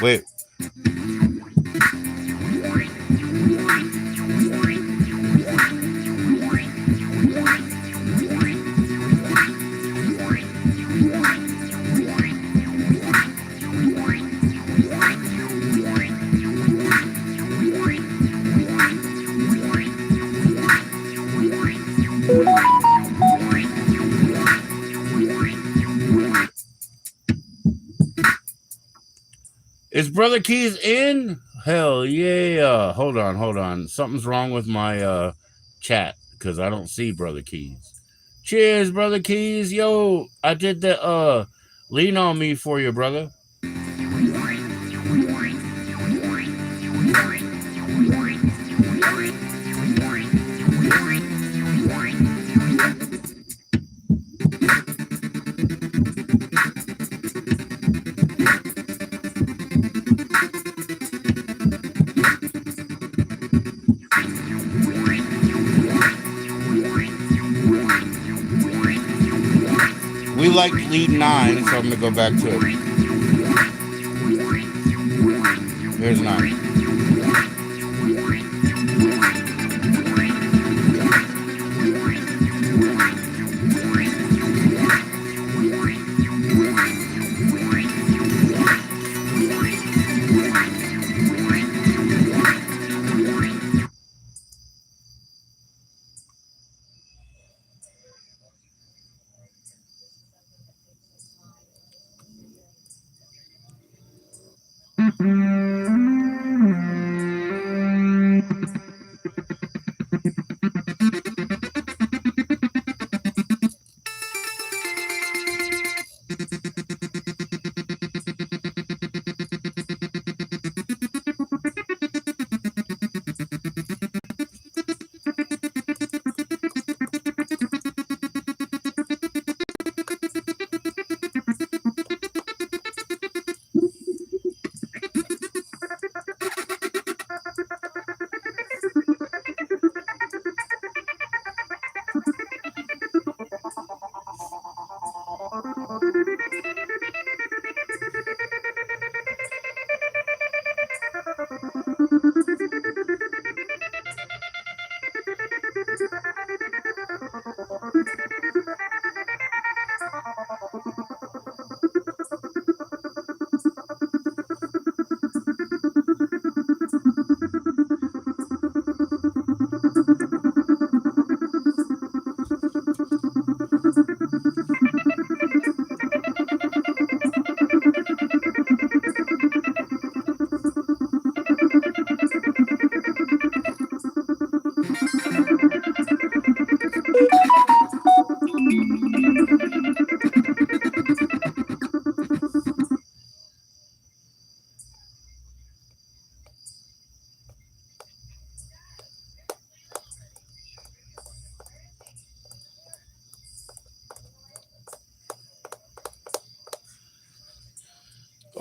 Wait. Is Brother Keys in? Hell yeah. Hold on. Something's wrong with my chat because I don't see Brother Keys. Cheers, Brother Keys. Yo, I did the lean on me for you, brother. We like lead 9, so I'm gonna go back to it. Here's 9.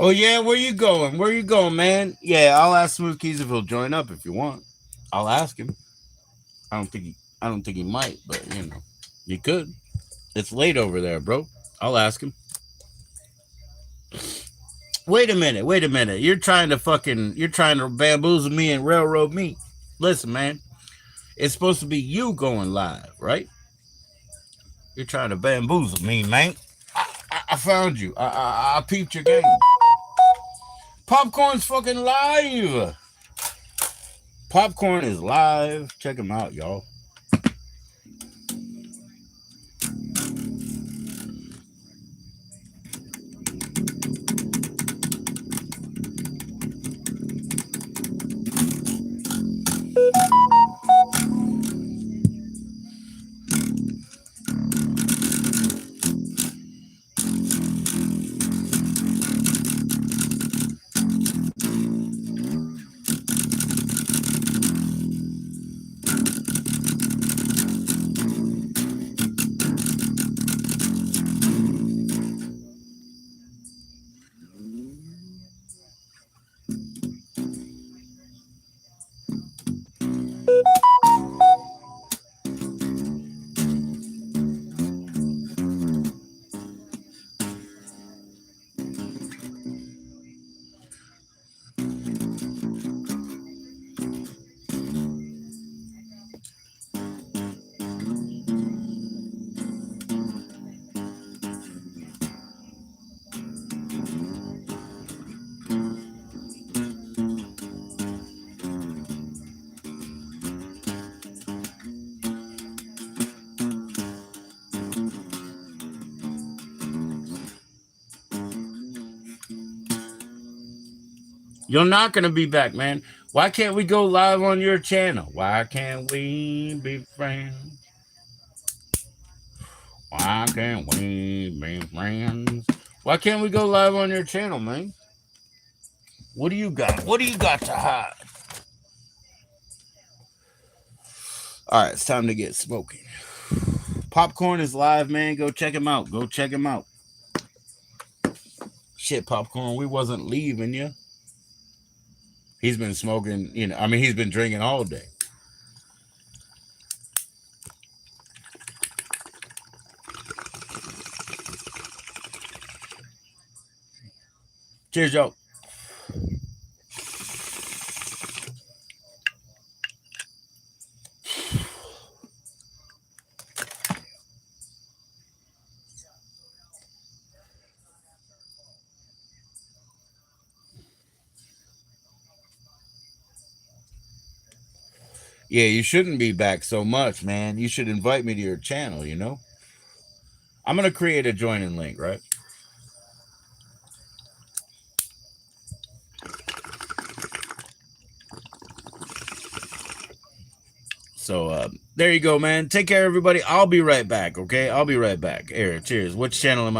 Oh yeah, where you going? Where you going, man? Yeah, I'll ask Smooth Keys if he'll join up if you want. I'll ask him. I don't think he might, but you know, you could. It's late over there, bro. I'll ask him. Wait a minute, wait a minute. You're trying to bamboozle me and railroad me. Listen, man. It's supposed to be you going live, right? You're trying to bamboozle me, man. I found you. I peeped your game. Popcorn's fucking live. Popcorn is live. Check him out, y'all. You're not gonna be back, man. Why can't we go live on your channel? Why can't we be friends? Why can't we be friends? Why can't we go live on your channel, man? What do you got? What do you got to hide? All right, it's time to get smoking. Popcorn is live, man. Go check him out. Go check him out. Shit, Popcorn, we wasn't leaving you. He's been smoking, you know, I mean, he's been drinking all day. Cheers, y'all. Yeah, you shouldn't be back so much, man. You should invite me to your channel, you know? I'm going to create a joining link, right? So there you go, man. Take care, everybody. I'll be right back, okay? I'll be right back. Here, cheers. Which channel am I?